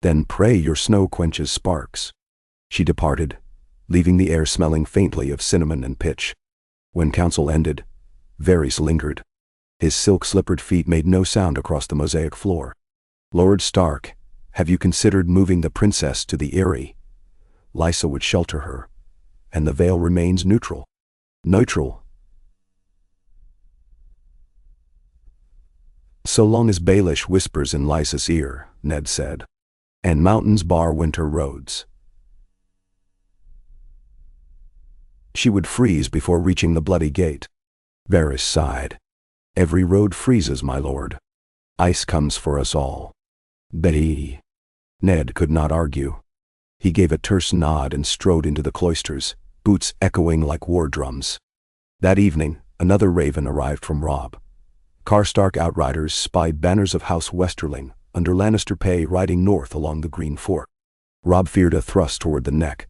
Then pray your snow quenches sparks. She departed, leaving the air smelling faintly of cinnamon and pitch. When council ended, Varys lingered. His silk-slippered feet made no sound across the mosaic floor. Lord Stark, have you considered moving the princess to the Eyrie? Lysa would shelter her, and the Vale remains neutral. Neutral. So long as Baelish whispers in Lysa's ear, Ned said. And mountains bar winter roads. She would freeze before reaching the bloody gate. Varys sighed. Every road freezes, my lord. Ice comes for us all. Betty. Ned could not argue. He gave a terse nod and strode into the cloisters, boots echoing like war drums. That evening, another raven arrived from Robb. Karstark outriders spied banners of House Westerling under Lannister pay riding north along the Green Fork. Robb feared a thrust toward the neck,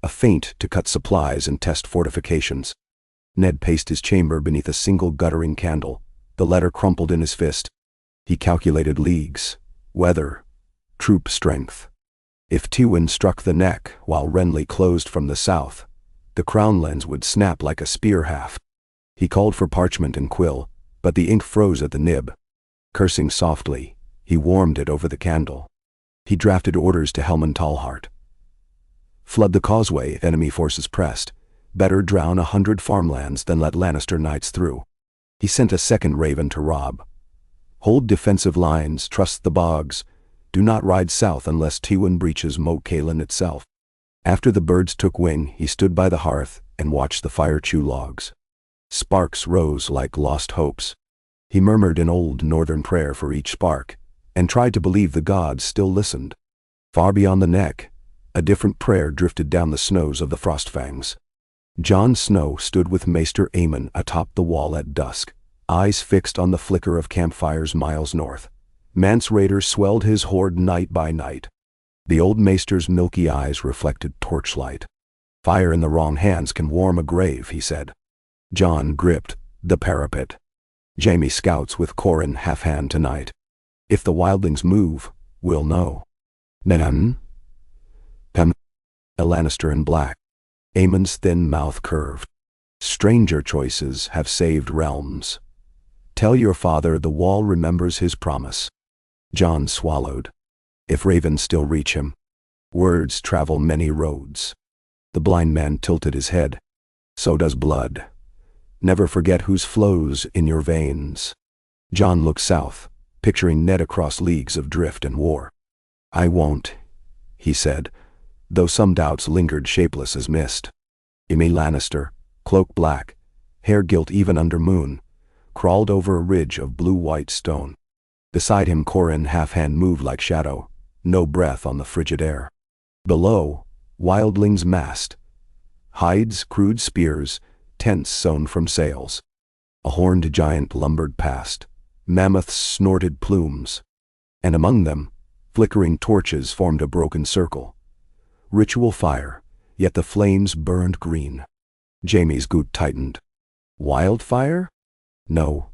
a feint to cut supplies and test fortifications. Ned paced his chamber beneath a single guttering candle, the letter crumpled in his fist. He calculated leagues, weather, troop strength. If Tywin struck the neck while Renly closed from the south, the crown lens would snap like a spear haft. He called for parchment and quill, but the ink froze at the nib. Cursing softly, he warmed it over the candle. He drafted orders to Helman Tallheart. Flood the causeway if enemy forces pressed. Better drown 100 farmlands than let Lannister knights through. He sent a second raven to Robb. Hold defensive lines, trust the bogs. Do not ride south unless Tywin breaches Moat Cailin itself. After the birds took wing, he stood by the hearth and watched the fire chew logs. Sparks rose like lost hopes. He murmured an old northern prayer for each spark, and tried to believe the gods still listened. Far beyond the neck, a different prayer drifted down the snows of the Frostfangs. Jon Snow stood with Maester Aemon atop the wall at dusk, eyes fixed on the flicker of campfires miles north. Mance Rayder swelled his horde night by night. The old maester's milky eyes reflected torchlight. Fire in the wrong hands can warm a grave, he said. Jon gripped the parapet. Jaime scouts with Corin half-hand tonight. If the wildlings move, we'll know. Then, a Lannister in black. Aemon's thin mouth curved. Stranger choices have saved realms. Tell your father the wall remembers his promise. Jon swallowed. If ravens still reach him. Words travel many roads. The blind man tilted his head. So does blood. Never forget whose flows in your veins. Jon looked south, picturing Ned across leagues of drift and war. I won't, he said, though some doubts lingered shapeless as mist. Jaime Lannister, cloak black, hair gilt even under moon, crawled over a ridge of blue-white stone. Beside him Corin half-hand moved like shadow, no breath on the frigid air. Below, wildlings massed. Hides, crude spears, tents sewn from sails. A horned giant lumbered past. Mammoths snorted plumes. And among them, flickering torches formed a broken circle. Ritual fire, yet the flames burned green. Jaime's gout tightened. Wildfire? No.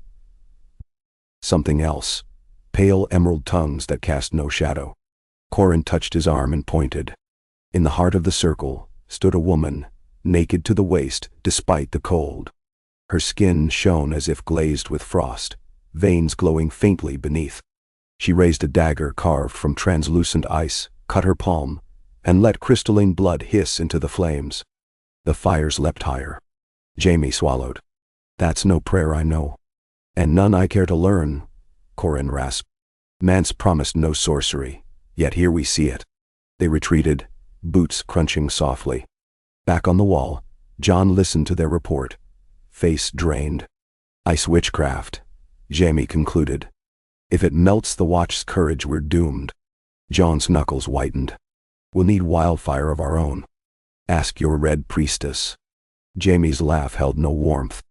Something else. Pale emerald tongues that cast no shadow. Corin touched his arm and pointed. In the heart of the circle stood a woman, naked to the waist despite the cold. Her skin shone as if glazed with frost, veins glowing faintly beneath. She raised a dagger carved from translucent ice, cut her palm, and let crystalline blood hiss into the flames. The fires leapt higher. Jaime swallowed. That's no prayer I know. And none I care to learn, Corin rasped. Mance promised no sorcery, yet here we see it. They retreated, boots crunching softly. Back on the wall, Jon listened to their report, face drained. Ice witchcraft, Jaime concluded. If it melts the Watch's courage, we're doomed. Jon's knuckles whitened. We'll need wildfire of our own. Ask your red priestess. Jaime's laugh held no warmth.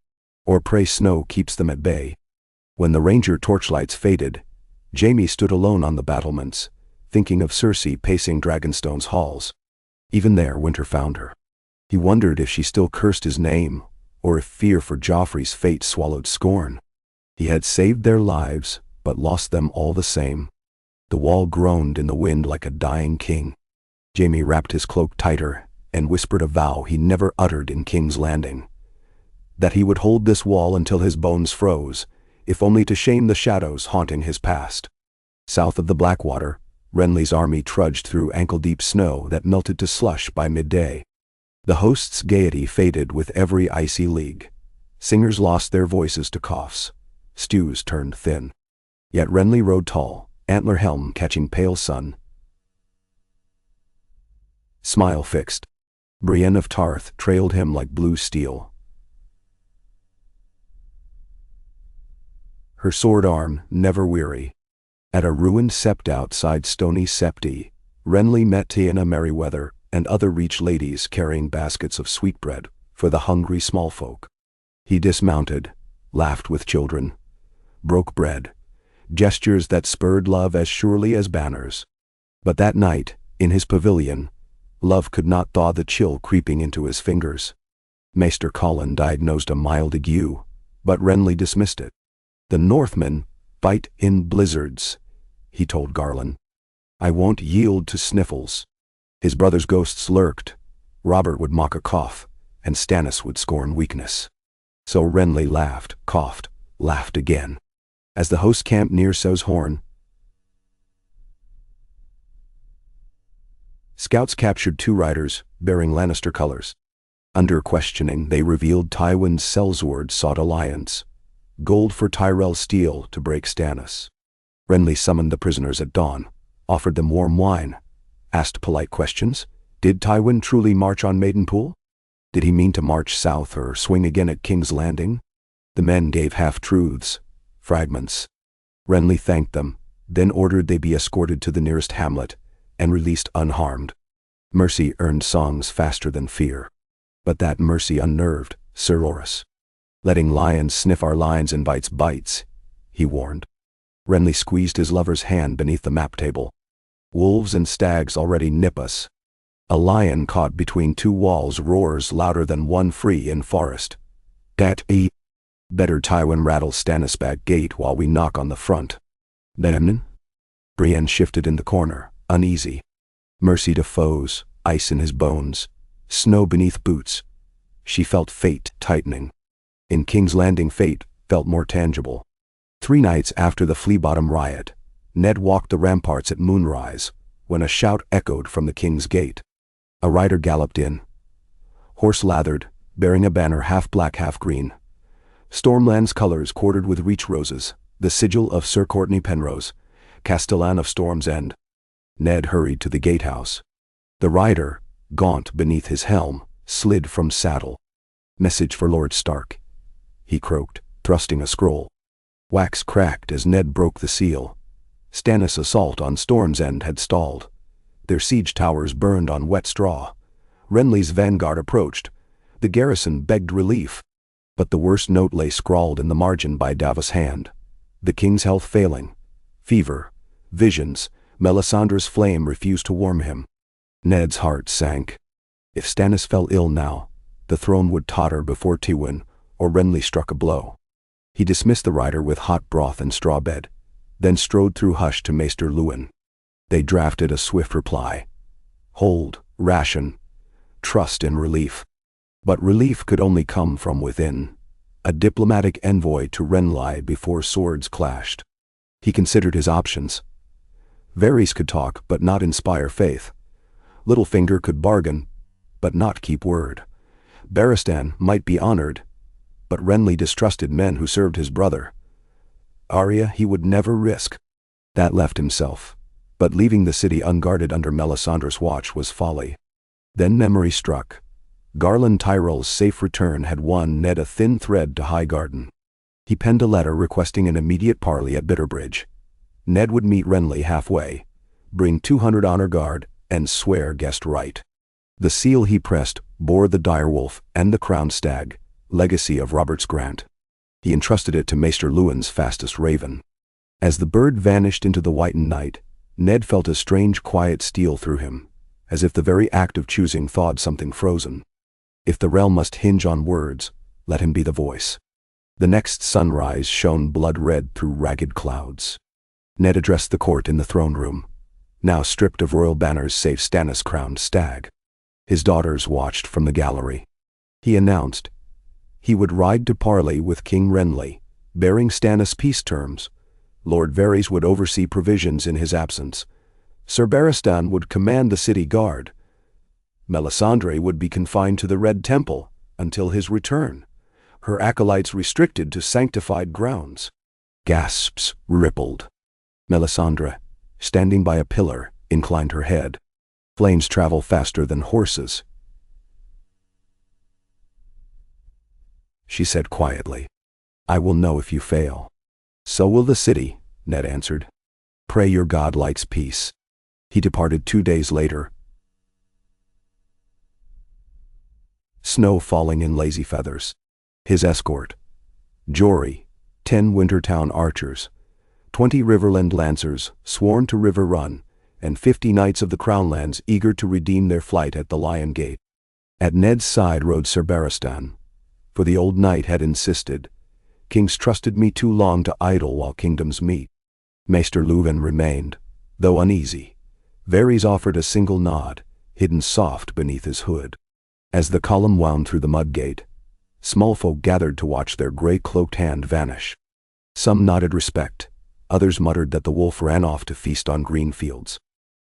Or pray snow keeps them at bay. When the ranger torchlights faded, Jaime stood alone on the battlements, thinking of Cersei pacing Dragonstone's halls. Even there winter found her. He wondered if she still cursed his name, or if fear for Joffrey's fate swallowed scorn. He had saved their lives, but lost them all the same. The wall groaned in the wind like a dying king. Jaime wrapped his cloak tighter and whispered a vow he never uttered in King's Landing. That he would hold this wall until his bones froze, if only to shame the shadows haunting his past. South of the Blackwater, Renly's army trudged through ankle-deep snow that melted to slush by midday. The host's gaiety faded with every icy league. Singers lost their voices to coughs. Stews turned thin. Yet Renly rode tall, antler helm catching pale sun. Smile fixed. Brienne of Tarth trailed him like blue steel. Her sword arm never weary. At a ruined sept outside Stony Septi, Renly met Tyenna Merryweather and other Reach ladies carrying baskets of sweetbread for the hungry small folk. He dismounted, laughed with children, broke bread, gestures that spurred love as surely as banners. But that night, in his pavilion, love could not thaw the chill creeping into his fingers. Maester Colin diagnosed a mild ague, but Renly dismissed it. The Northmen fight in blizzards, he told Garland. I won't yield to sniffles. His brother's ghosts lurked. Robert would mock a cough, and Stannis would scorn weakness. So Renly laughed, coughed, laughed again. As the host camped near Sew's Horn, scouts captured 2 riders bearing Lannister colors. Under questioning, they revealed Tywin's sellsword sought alliance. Gold for Tyrell's steel to break Stannis. Renly summoned the prisoners at dawn, offered them warm wine, asked polite questions. Did Tywin truly march on Maidenpool? Did he mean to march south or swing again at King's Landing? The men gave half-truths, fragments. Renly thanked them, then ordered they be escorted to the nearest hamlet and released unharmed. Mercy earned songs faster than fear. But that mercy unnerved Sir Loras. Letting lions sniff our lines invites bites, he warned. Renly squeezed his lover's hand beneath the map table. Wolves and stags already nip us. A lion caught between 2 walls roars louder than one free in forest. Better Tywin rattle Stannis back gate while we knock on the front. Then? Brienne shifted in the corner, uneasy. Mercy to foes, ice in his bones, snow beneath boots. She felt fate tightening. In King's Landing, fate felt more tangible. 3 nights after the Flea Bottom riot, Ned walked the ramparts at moonrise, when a shout echoed from the King's Gate. A rider galloped in, horse lathered, bearing a banner half black, half green. Stormland's colors quartered with Reach roses, the sigil of Sir Courtney Penrose, Castellan of Storm's End. Ned hurried to the gatehouse. The rider, gaunt beneath his helm, slid from saddle. Message for Lord Stark, he croaked, thrusting a scroll. Wax cracked as Ned broke the seal. Stannis' assault on Storm's End had stalled. Their siege towers burned on wet straw. Renly's vanguard approached. The garrison begged relief. But the worst note lay scrawled in the margin by Davos' hand. The king's health failing. Fever. Visions. Melisandre's flame refused to warm him. Ned's heart sank. If Stannis fell ill now, the throne would totter before Tywin, or Renly struck a blow. He dismissed the rider with hot broth and straw bed, then strode through hush to Maester Luwin. They drafted a swift reply. Hold, ration, trust in relief. But relief could only come from within. A diplomatic envoy to Renly before swords clashed. He considered his options. Varys could talk but not inspire faith. Littlefinger could bargain but not keep word. Barristan might be honored, but Renly distrusted men who served his brother. Arya he would never risk. That left himself, but leaving the city unguarded under Melisandre's watch was folly. Then memory struck. Garland Tyrell's safe return had won Ned a thin thread to Highgarden. He penned a letter requesting an immediate parley at Bitterbridge. Ned would meet Renly halfway, bring 200 honor guard, and swear guessed right. The seal he pressed bore the direwolf and the crowned stag, legacy of Robert's grant. He entrusted it to Maester Luwin's fastest raven. As the bird vanished into the whitened night, Ned felt a strange quiet steal through him, as if the very act of choosing thawed something frozen. If the realm must hinge on words, let him be the voice. The next sunrise shone blood-red through ragged clouds. Ned addressed the court in the throne room, now stripped of royal banners save Stannis' crowned stag. His daughters watched from the gallery. He announced he would ride to parley with King Renly, bearing Stannis' peace terms. Lord Varys would oversee provisions in his absence. Sir Barristan would command the city guard. Melisandre would be confined to the Red Temple until his return, her acolytes restricted to sanctified grounds. Gasps rippled. Melisandre, standing by a pillar, inclined her head. Flames travel faster than horses, she said quietly. I will know if you fail. So will the city, Ned answered. Pray your God likes peace. He departed 2 days later. Snow falling in lazy feathers. His escort, Jory, 10 Wintertown archers, 20 Riverland lancers sworn to River Run, and 50 knights of the Crownlands eager to redeem their flight at the Lion Gate. At Ned's side rode Sir Barristan, for the old knight had insisted, Kings trusted me too long to idle while kingdoms meet. Maester Luwin remained, though uneasy. Varys offered a single nod, hidden soft beneath his hood. As the column wound through the mud gate, small folk gathered to watch their gray-cloaked hand vanish. Some nodded respect, others muttered that the wolf ran off to feast on green fields.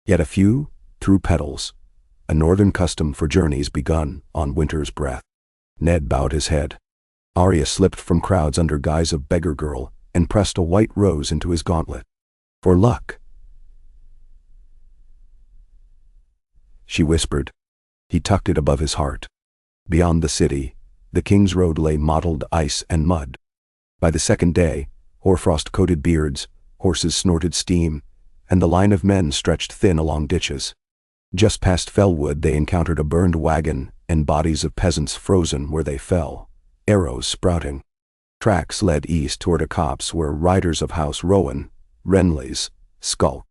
Yet a few threw petals, a northern custom for journeys begun on winter's breath. Ned bowed his head. Arya slipped from crowds under guise of beggar girl and pressed a white rose into his gauntlet. For luck, she whispered. He tucked it above his heart. Beyond the city, the King's Road lay mottled ice and mud. By the second day, hoarfrost-coated beards, horses snorted steam, and the line of men stretched thin along ditches. Just past Fellwood they encountered a burned wagon and bodies of peasants frozen where they fell, arrows sprouting. Tracks led east toward a copse where riders of House Rowan, Renly's, skulked.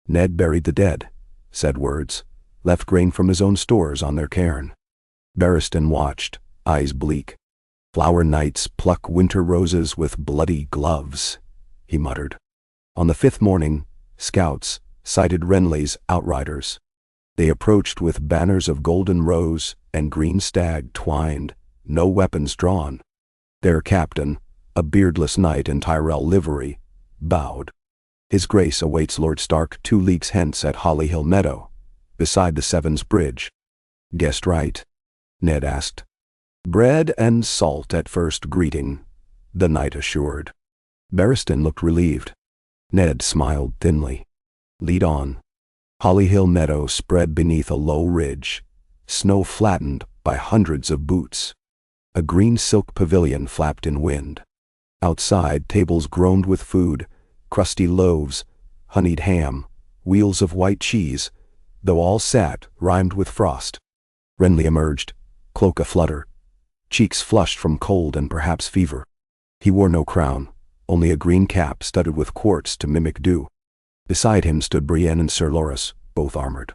Ned buried the dead, said words, left grain from his own stores on their cairn. Barristan watched, eyes bleak. Flower knights pluck winter roses with bloody gloves, he muttered. On the 5th morning, scouts sighted Renly's outriders. They approached with banners of golden rose and green stag twined, no weapons drawn. Their captain, a beardless knight in Tyrell livery, bowed. His Grace awaits Lord Stark 2 leagues hence at Hollyhill Meadow, beside the Sevens Bridge. Guessed right, Ned asked. Bread and salt at first greeting, the knight assured. Barristan looked relieved. Ned smiled thinly. Lead on. Hollyhill Meadow spread beneath a low ridge, snow flattened by hundreds of boots. A green silk pavilion flapped in wind. Outside, tables groaned with food, crusty loaves, honeyed ham, wheels of white cheese, though all sat, rimed with frost. Renly emerged, cloak aflutter, cheeks flushed from cold and perhaps fever. He wore no crown, only a green cap studded with quartz to mimic dew. Beside him stood Brienne and Sir Loras, both armored.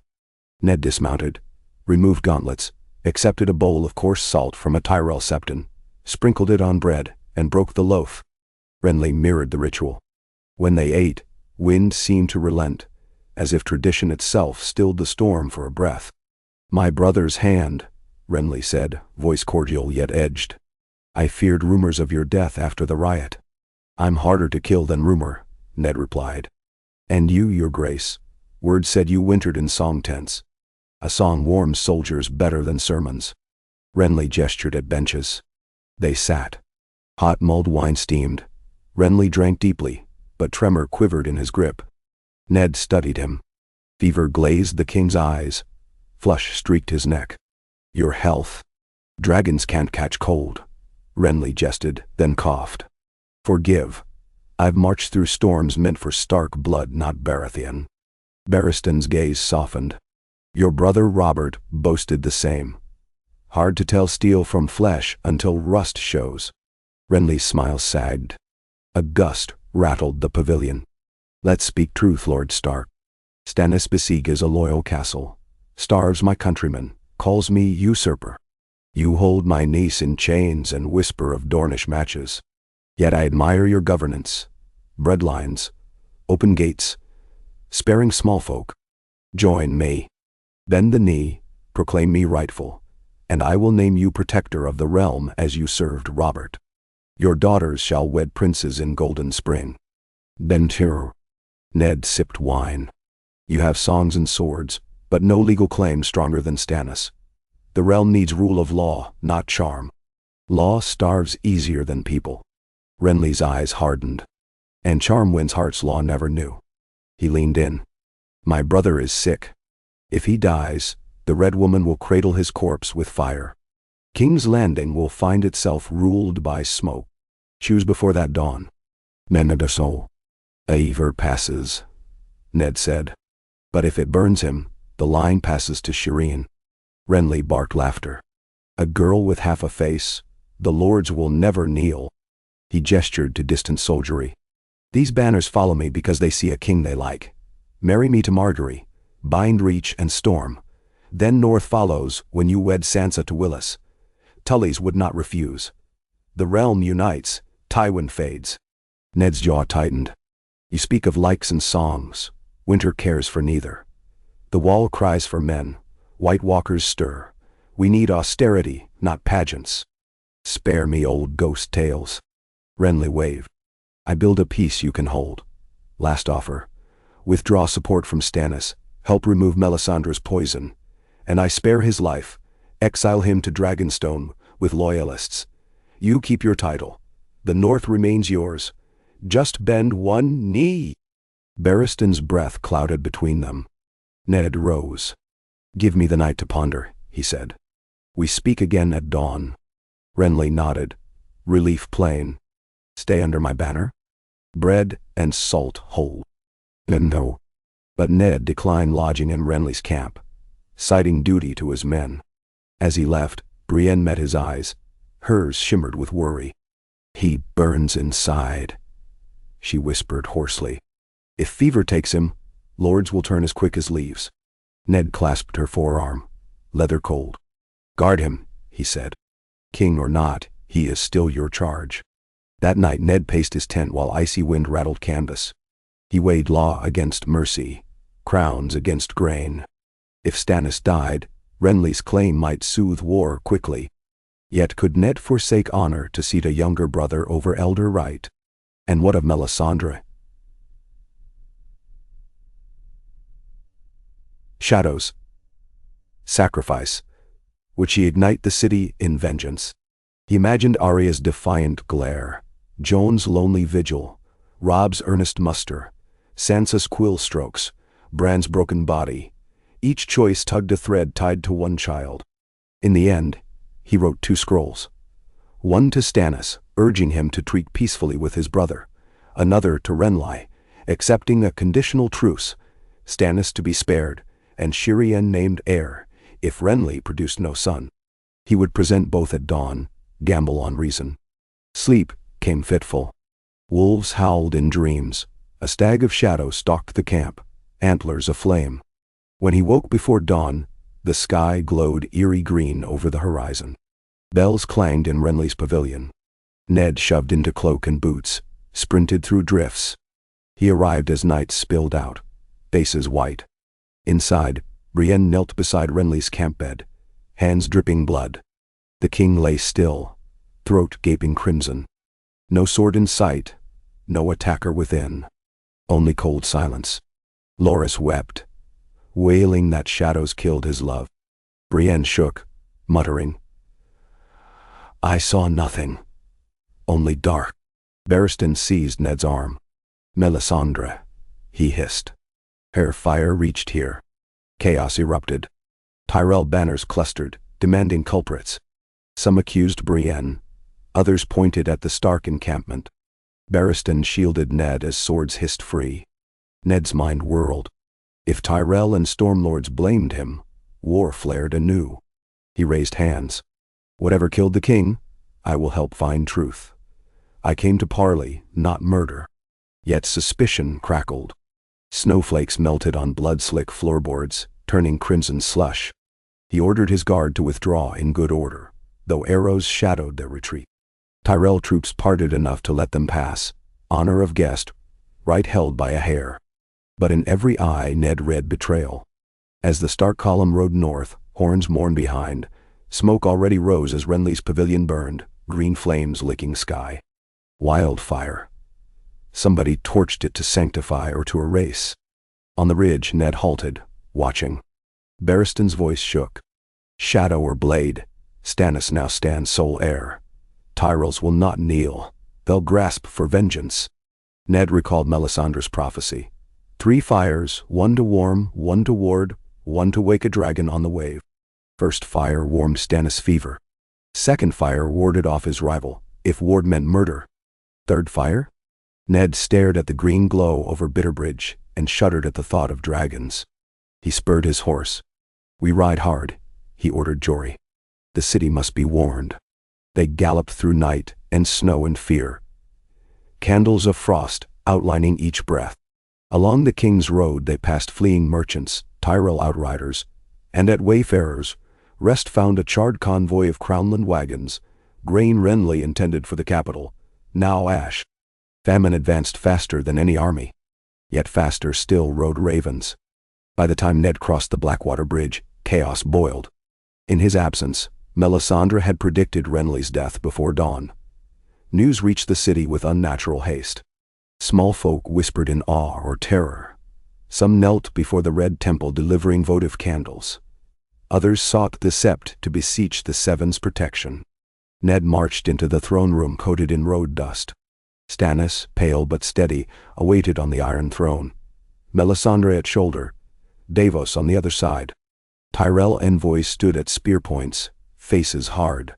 Ned dismounted, removed gauntlets, accepted a bowl of coarse salt from a Tyrell septon, sprinkled it on bread, and broke the loaf. Renly mirrored the ritual. When they ate, wind seemed to relent, as if tradition itself stilled the storm for a breath. My brother's hand, Renly said, voice cordial yet edged. I feared rumors of your death after the riot. I'm harder to kill than rumor, Ned replied. And you, your grace, word said you wintered in song tents. A song warms soldiers better than sermons. Renly gestured at benches. They sat. Hot mulled wine steamed. Renly drank deeply, but tremor quivered in his grip. Ned studied him. Fever glazed the king's eyes. Flush streaked his neck. Your health. Dragons can't catch cold. Renly jested, then coughed. Forgive. I've marched through storms meant for Stark blood, not Baratheon. Barristan's gaze softened. Your brother Robert boasted the same. Hard to tell steel from flesh until rust shows. Renly's smile sagged. A gust rattled the pavilion. Let's speak truth, Lord Stark. Stannis besieges a loyal castle, starves my countrymen, calls me usurper. You hold my niece in chains and whisper of Dornish matches. Yet I admire your governance. Breadlines, open gates, sparing small folk. Join me. Bend the knee, proclaim me rightful, and I will name you protector of the realm as you served Robert. Your daughters shall wed princes in Golden Spring. Then Tyr. Ned sipped wine. You have songs and swords, but no legal claim stronger than Stannis. The realm needs rule of law, not charm. Law starves easier than people. Renly's eyes hardened. And charm wins hearts law never knew. He leaned in. My brother is sick. If he dies, the Red Woman will cradle his corpse with fire. King's Landing will find itself ruled by smoke. Choose before that dawn. Menadasol. Aever passes, Ned said. But if it burns him, the line passes to Shireen. Renly barked laughter. A girl with half a face, the lords will never kneel. He gestured to distant soldiery. These banners follow me because they see a king they like. Marry me to Margaery, bind Reach and Storm. Then North follows when you wed Sansa to Willis. Tully's would not refuse. The realm unites, Tywin fades. Ned's jaw tightened. You speak of likes and songs. Winter cares for neither. The wall cries for men. White Walkers stir. We need austerity, not pageants. Spare me old ghost tales. Renly waved. I build a peace you can hold. Last offer. Withdraw support from Stannis. Help remove Melisandre's poison. And I spare his life. Exile him to Dragonstone with loyalists. You keep your title. The North remains yours. Just bend one knee. Barristan's breath clouded between them. Ned rose. Give me the night to ponder, he said. We speak again at dawn. Renly nodded. Relief plain. Stay under my banner? Bread and salt hold. No. But Ned declined lodging in Renly's camp, citing duty to his men. As he left, Brienne met his eyes. Hers shimmered with worry. He burns inside, she whispered hoarsely. If fever takes him, lords will turn as quick as leaves. Ned clasped her forearm, leather cold. Guard him, he said. King or not, he is still your charge. That night Ned paced his tent while icy wind rattled canvas. He weighed law against mercy, crowns against grain. If Stannis died, Renly's claim might soothe war quickly. Yet could Ned forsake honor to seat a younger brother over elder right? And what of Melisandre? Shadows. Sacrifice. Would she ignite the city in vengeance? He imagined Arya's defiant glare, Jon's lonely vigil, Robb's earnest muster, Sansa's quill strokes, Bran's broken body. Each choice tugged a thread tied to one child. In the end, he wrote 2 scrolls. One to Stannis, urging him to treat peacefully with his brother. Another to Renly, accepting a conditional truce, Stannis to be spared, and Shireen named heir, if Renly produced no son. He would present both at dawn, gamble on reason. Sleep came fitful. Wolves howled in dreams. A stag of shadow stalked the camp, antlers aflame. When he woke before dawn, the sky glowed eerie green over the horizon. Bells clanged in Renly's pavilion. Ned shoved into cloak and boots, sprinted through drifts. He arrived as night spilled out, faces white. Inside, Brienne knelt beside Renly's camp bed, hands dripping blood. The king lay still, throat gaping crimson. No sword in sight, no attacker within. Only cold silence. Loras wept, wailing that shadows killed his love. Brienne shook, muttering, I saw nothing. Only dark. Barristan seized Ned's arm. Melisandre, he hissed. Her fire reached here. Chaos erupted. Tyrell banners clustered, demanding culprits. Some accused Brienne, others pointed at the Stark encampment. Barristan shielded Ned as swords hissed free. Ned's mind whirled. If Tyrell and Stormlords blamed him, war flared anew. He raised hands. Whatever killed the king, I will help find truth. I came to parley, not murder. Yet suspicion crackled. Snowflakes melted on blood-slick floorboards, turning crimson slush. He ordered his guard to withdraw in good order, though arrows shadowed their retreat. Tyrell troops parted enough to let them pass, honor of guest, right held by a hair. But in every eye Ned read betrayal. As the Stark column rode north, horns mourned behind, smoke already rose as Renly's pavilion burned, green flames licking sky. Wildfire. Somebody torched it to sanctify or to erase. On the ridge Ned halted, watching. Barristan's voice shook. Shadow or blade, Stannis now stands sole heir. Tyrells will not kneel, they'll grasp for vengeance. Ned recalled Melisandre's prophecy. 3 fires, 1 to warm, 1 to ward, 1 to wake a dragon on the wave. First fire warmed Stannis' fever. Second fire warded off his rival, if ward meant murder. Third fire? Ned stared at the green glow over Bitterbridge and shuddered at the thought of dragons. He spurred his horse. We ride hard, he ordered Jory. The city must be warned. They galloped through night and snow and fear. Candles of frost outlining each breath. Along the King's Road they passed fleeing merchants, Tyrell outriders, and at wayfarers, rest found a charred convoy of Crownland wagons, grain Renly intended for the capital, now ash. Famine advanced faster than any army. Yet faster still rode ravens. By the time Ned crossed the Blackwater Bridge, chaos boiled. In his absence, Melisandre had predicted Renly's death before dawn. News reached the city with unnatural haste. Small folk whispered in awe or terror. Some knelt before the Red Temple delivering votive candles. Others sought the Sept to beseech the Seven's protection. Ned marched into the throne room coated in road dust. Stannis, pale but steady, awaited on the Iron Throne. Melisandre at shoulder, Davos on the other side. Tyrell envoys stood at spear points, faces hard.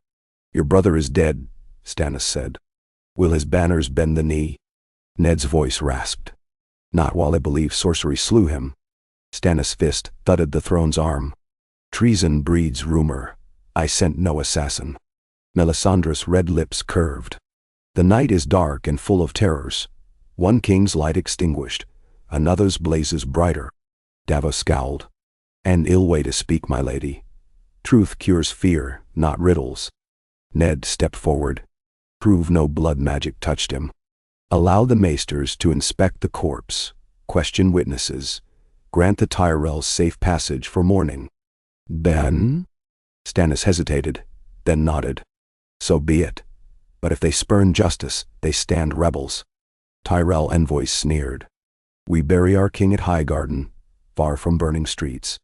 Your brother is dead, Stannis said. Will his banners bend the knee? Ned's voice rasped. Not while I believe sorcery slew him. Stannis' fist thudded the throne's arm. Treason breeds rumor. I sent no assassin. Melisandre's red lips curved. The night is dark and full of terrors. One king's light extinguished, another's blazes brighter. Davos scowled. An ill way to speak, my lady. Truth cures fear, not riddles. Ned stepped forward. Prove no blood magic touched him. Allow the maesters to inspect the corpse, question witnesses, grant the Tyrells safe passage for mourning. Then? Stannis hesitated, then nodded. So be it. But if they spurn justice, they stand rebels. Tyrell envoys sneered. We bury our king at Highgarden, far from burning streets.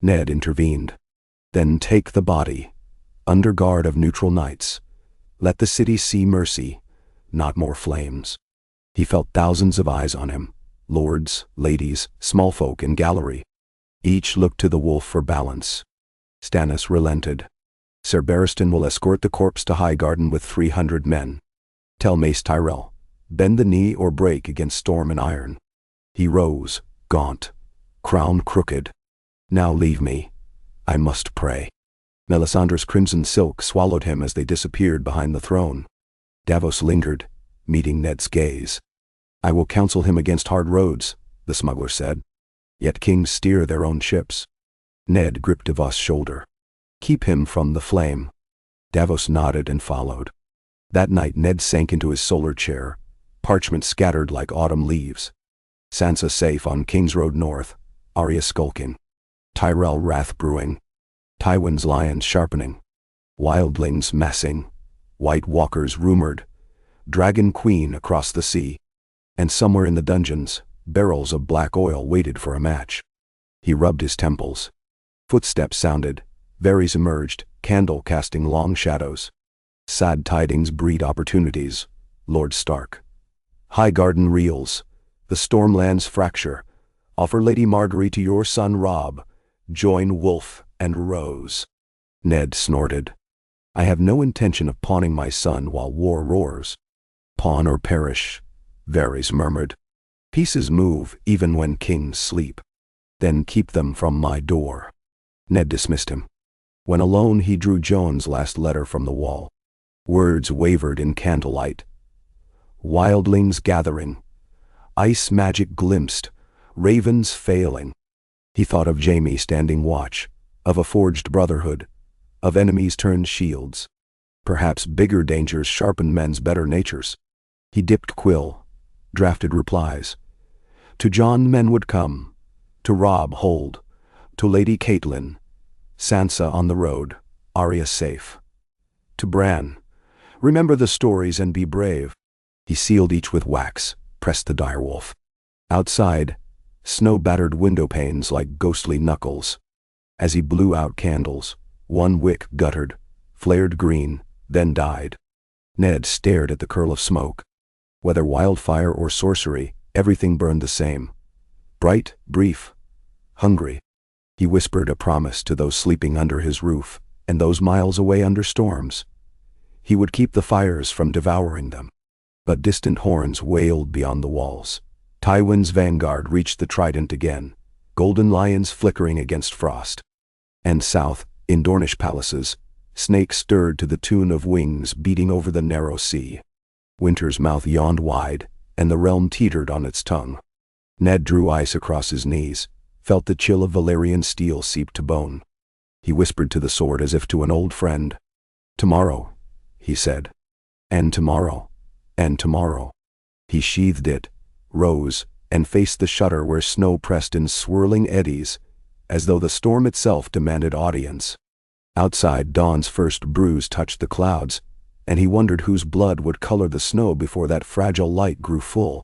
Ned intervened. Then take the body, under guard of neutral knights. Let the city see mercy, not more flames. He felt thousands of eyes on him, lords, ladies, small folk in gallery. Each looked to the wolf for balance. Stannis relented. Sir Barristan will escort the corpse to Highgarden with 300 men. Tell Mace Tyrell, bend the knee or break against storm and iron. He rose, gaunt, crown crooked. Now leave me. I must pray. Melisandre's crimson silk swallowed him as they disappeared behind the throne. Davos lingered, meeting Ned's gaze. I will counsel him against hard roads, the smuggler said. Yet kings steer their own ships. Ned gripped Davos' shoulder. Keep him from the flame. Davos nodded and followed. That night Ned sank into his solar chair, parchment scattered like autumn leaves. Sansa safe on King's Road North, Arya skulking. Tyrell wrath brewing. Tywin's lions sharpening. Wildlings massing. White walkers rumored. Dragon Queen across the sea. And somewhere in the dungeons, barrels of black oil waited for a match. He rubbed his temples. Footsteps sounded. Varys emerged, candle casting long shadows. Sad tidings breed opportunities, Lord Stark. Highgarden reels. The Stormlands fracture. Offer Lady Margaery to your son Robb. Join Wolf and rose. Ned snorted. I have no intention of pawning my son while war roars. Pawn or perish, Varys murmured. Pieces move even when kings sleep. Then keep them from my door. Ned dismissed him. When alone, he drew Joan's last letter from the wall. Words wavered in candlelight. Wildlings gathering. Ice magic glimpsed. Ravens failing. He thought of Jaime standing watch, of a forged brotherhood, of enemies turned shields. Perhaps bigger dangers sharpened men's better natures. He dipped quill, drafted replies. To Jon men would come, to Robb hold, to Lady Catelyn, Sansa on the road, Arya safe. To Bran, remember the stories and be brave. He sealed each with wax, pressed the direwolf. Outside, snow battered window panes like ghostly knuckles. As he blew out candles, one wick guttered, flared green, then died. Ned stared at the curl of smoke. Whether wildfire or sorcery, everything burned the same. Bright, brief, hungry. He whispered a promise to those sleeping under his roof, and those miles away under storms. He would keep the fires from devouring them. But distant horns wailed beyond the walls. Tywin's vanguard reached the trident again, golden lions flickering against frost. And south, in Dornish palaces, snakes stirred to the tune of wings beating over the narrow sea. Winter's mouth yawned wide, and the realm teetered on its tongue. Ned drew ice across his knees, felt the chill of Valyrian steel seep to bone. He whispered to the sword as if to an old friend. Tomorrow, he said. And tomorrow. And tomorrow. He sheathed it, rose, and faced the shutter where snow pressed in swirling eddies, as though the storm itself demanded audience. Outside, dawn's first bruise touched the clouds, and he wondered whose blood would color the snow before that fragile light grew full.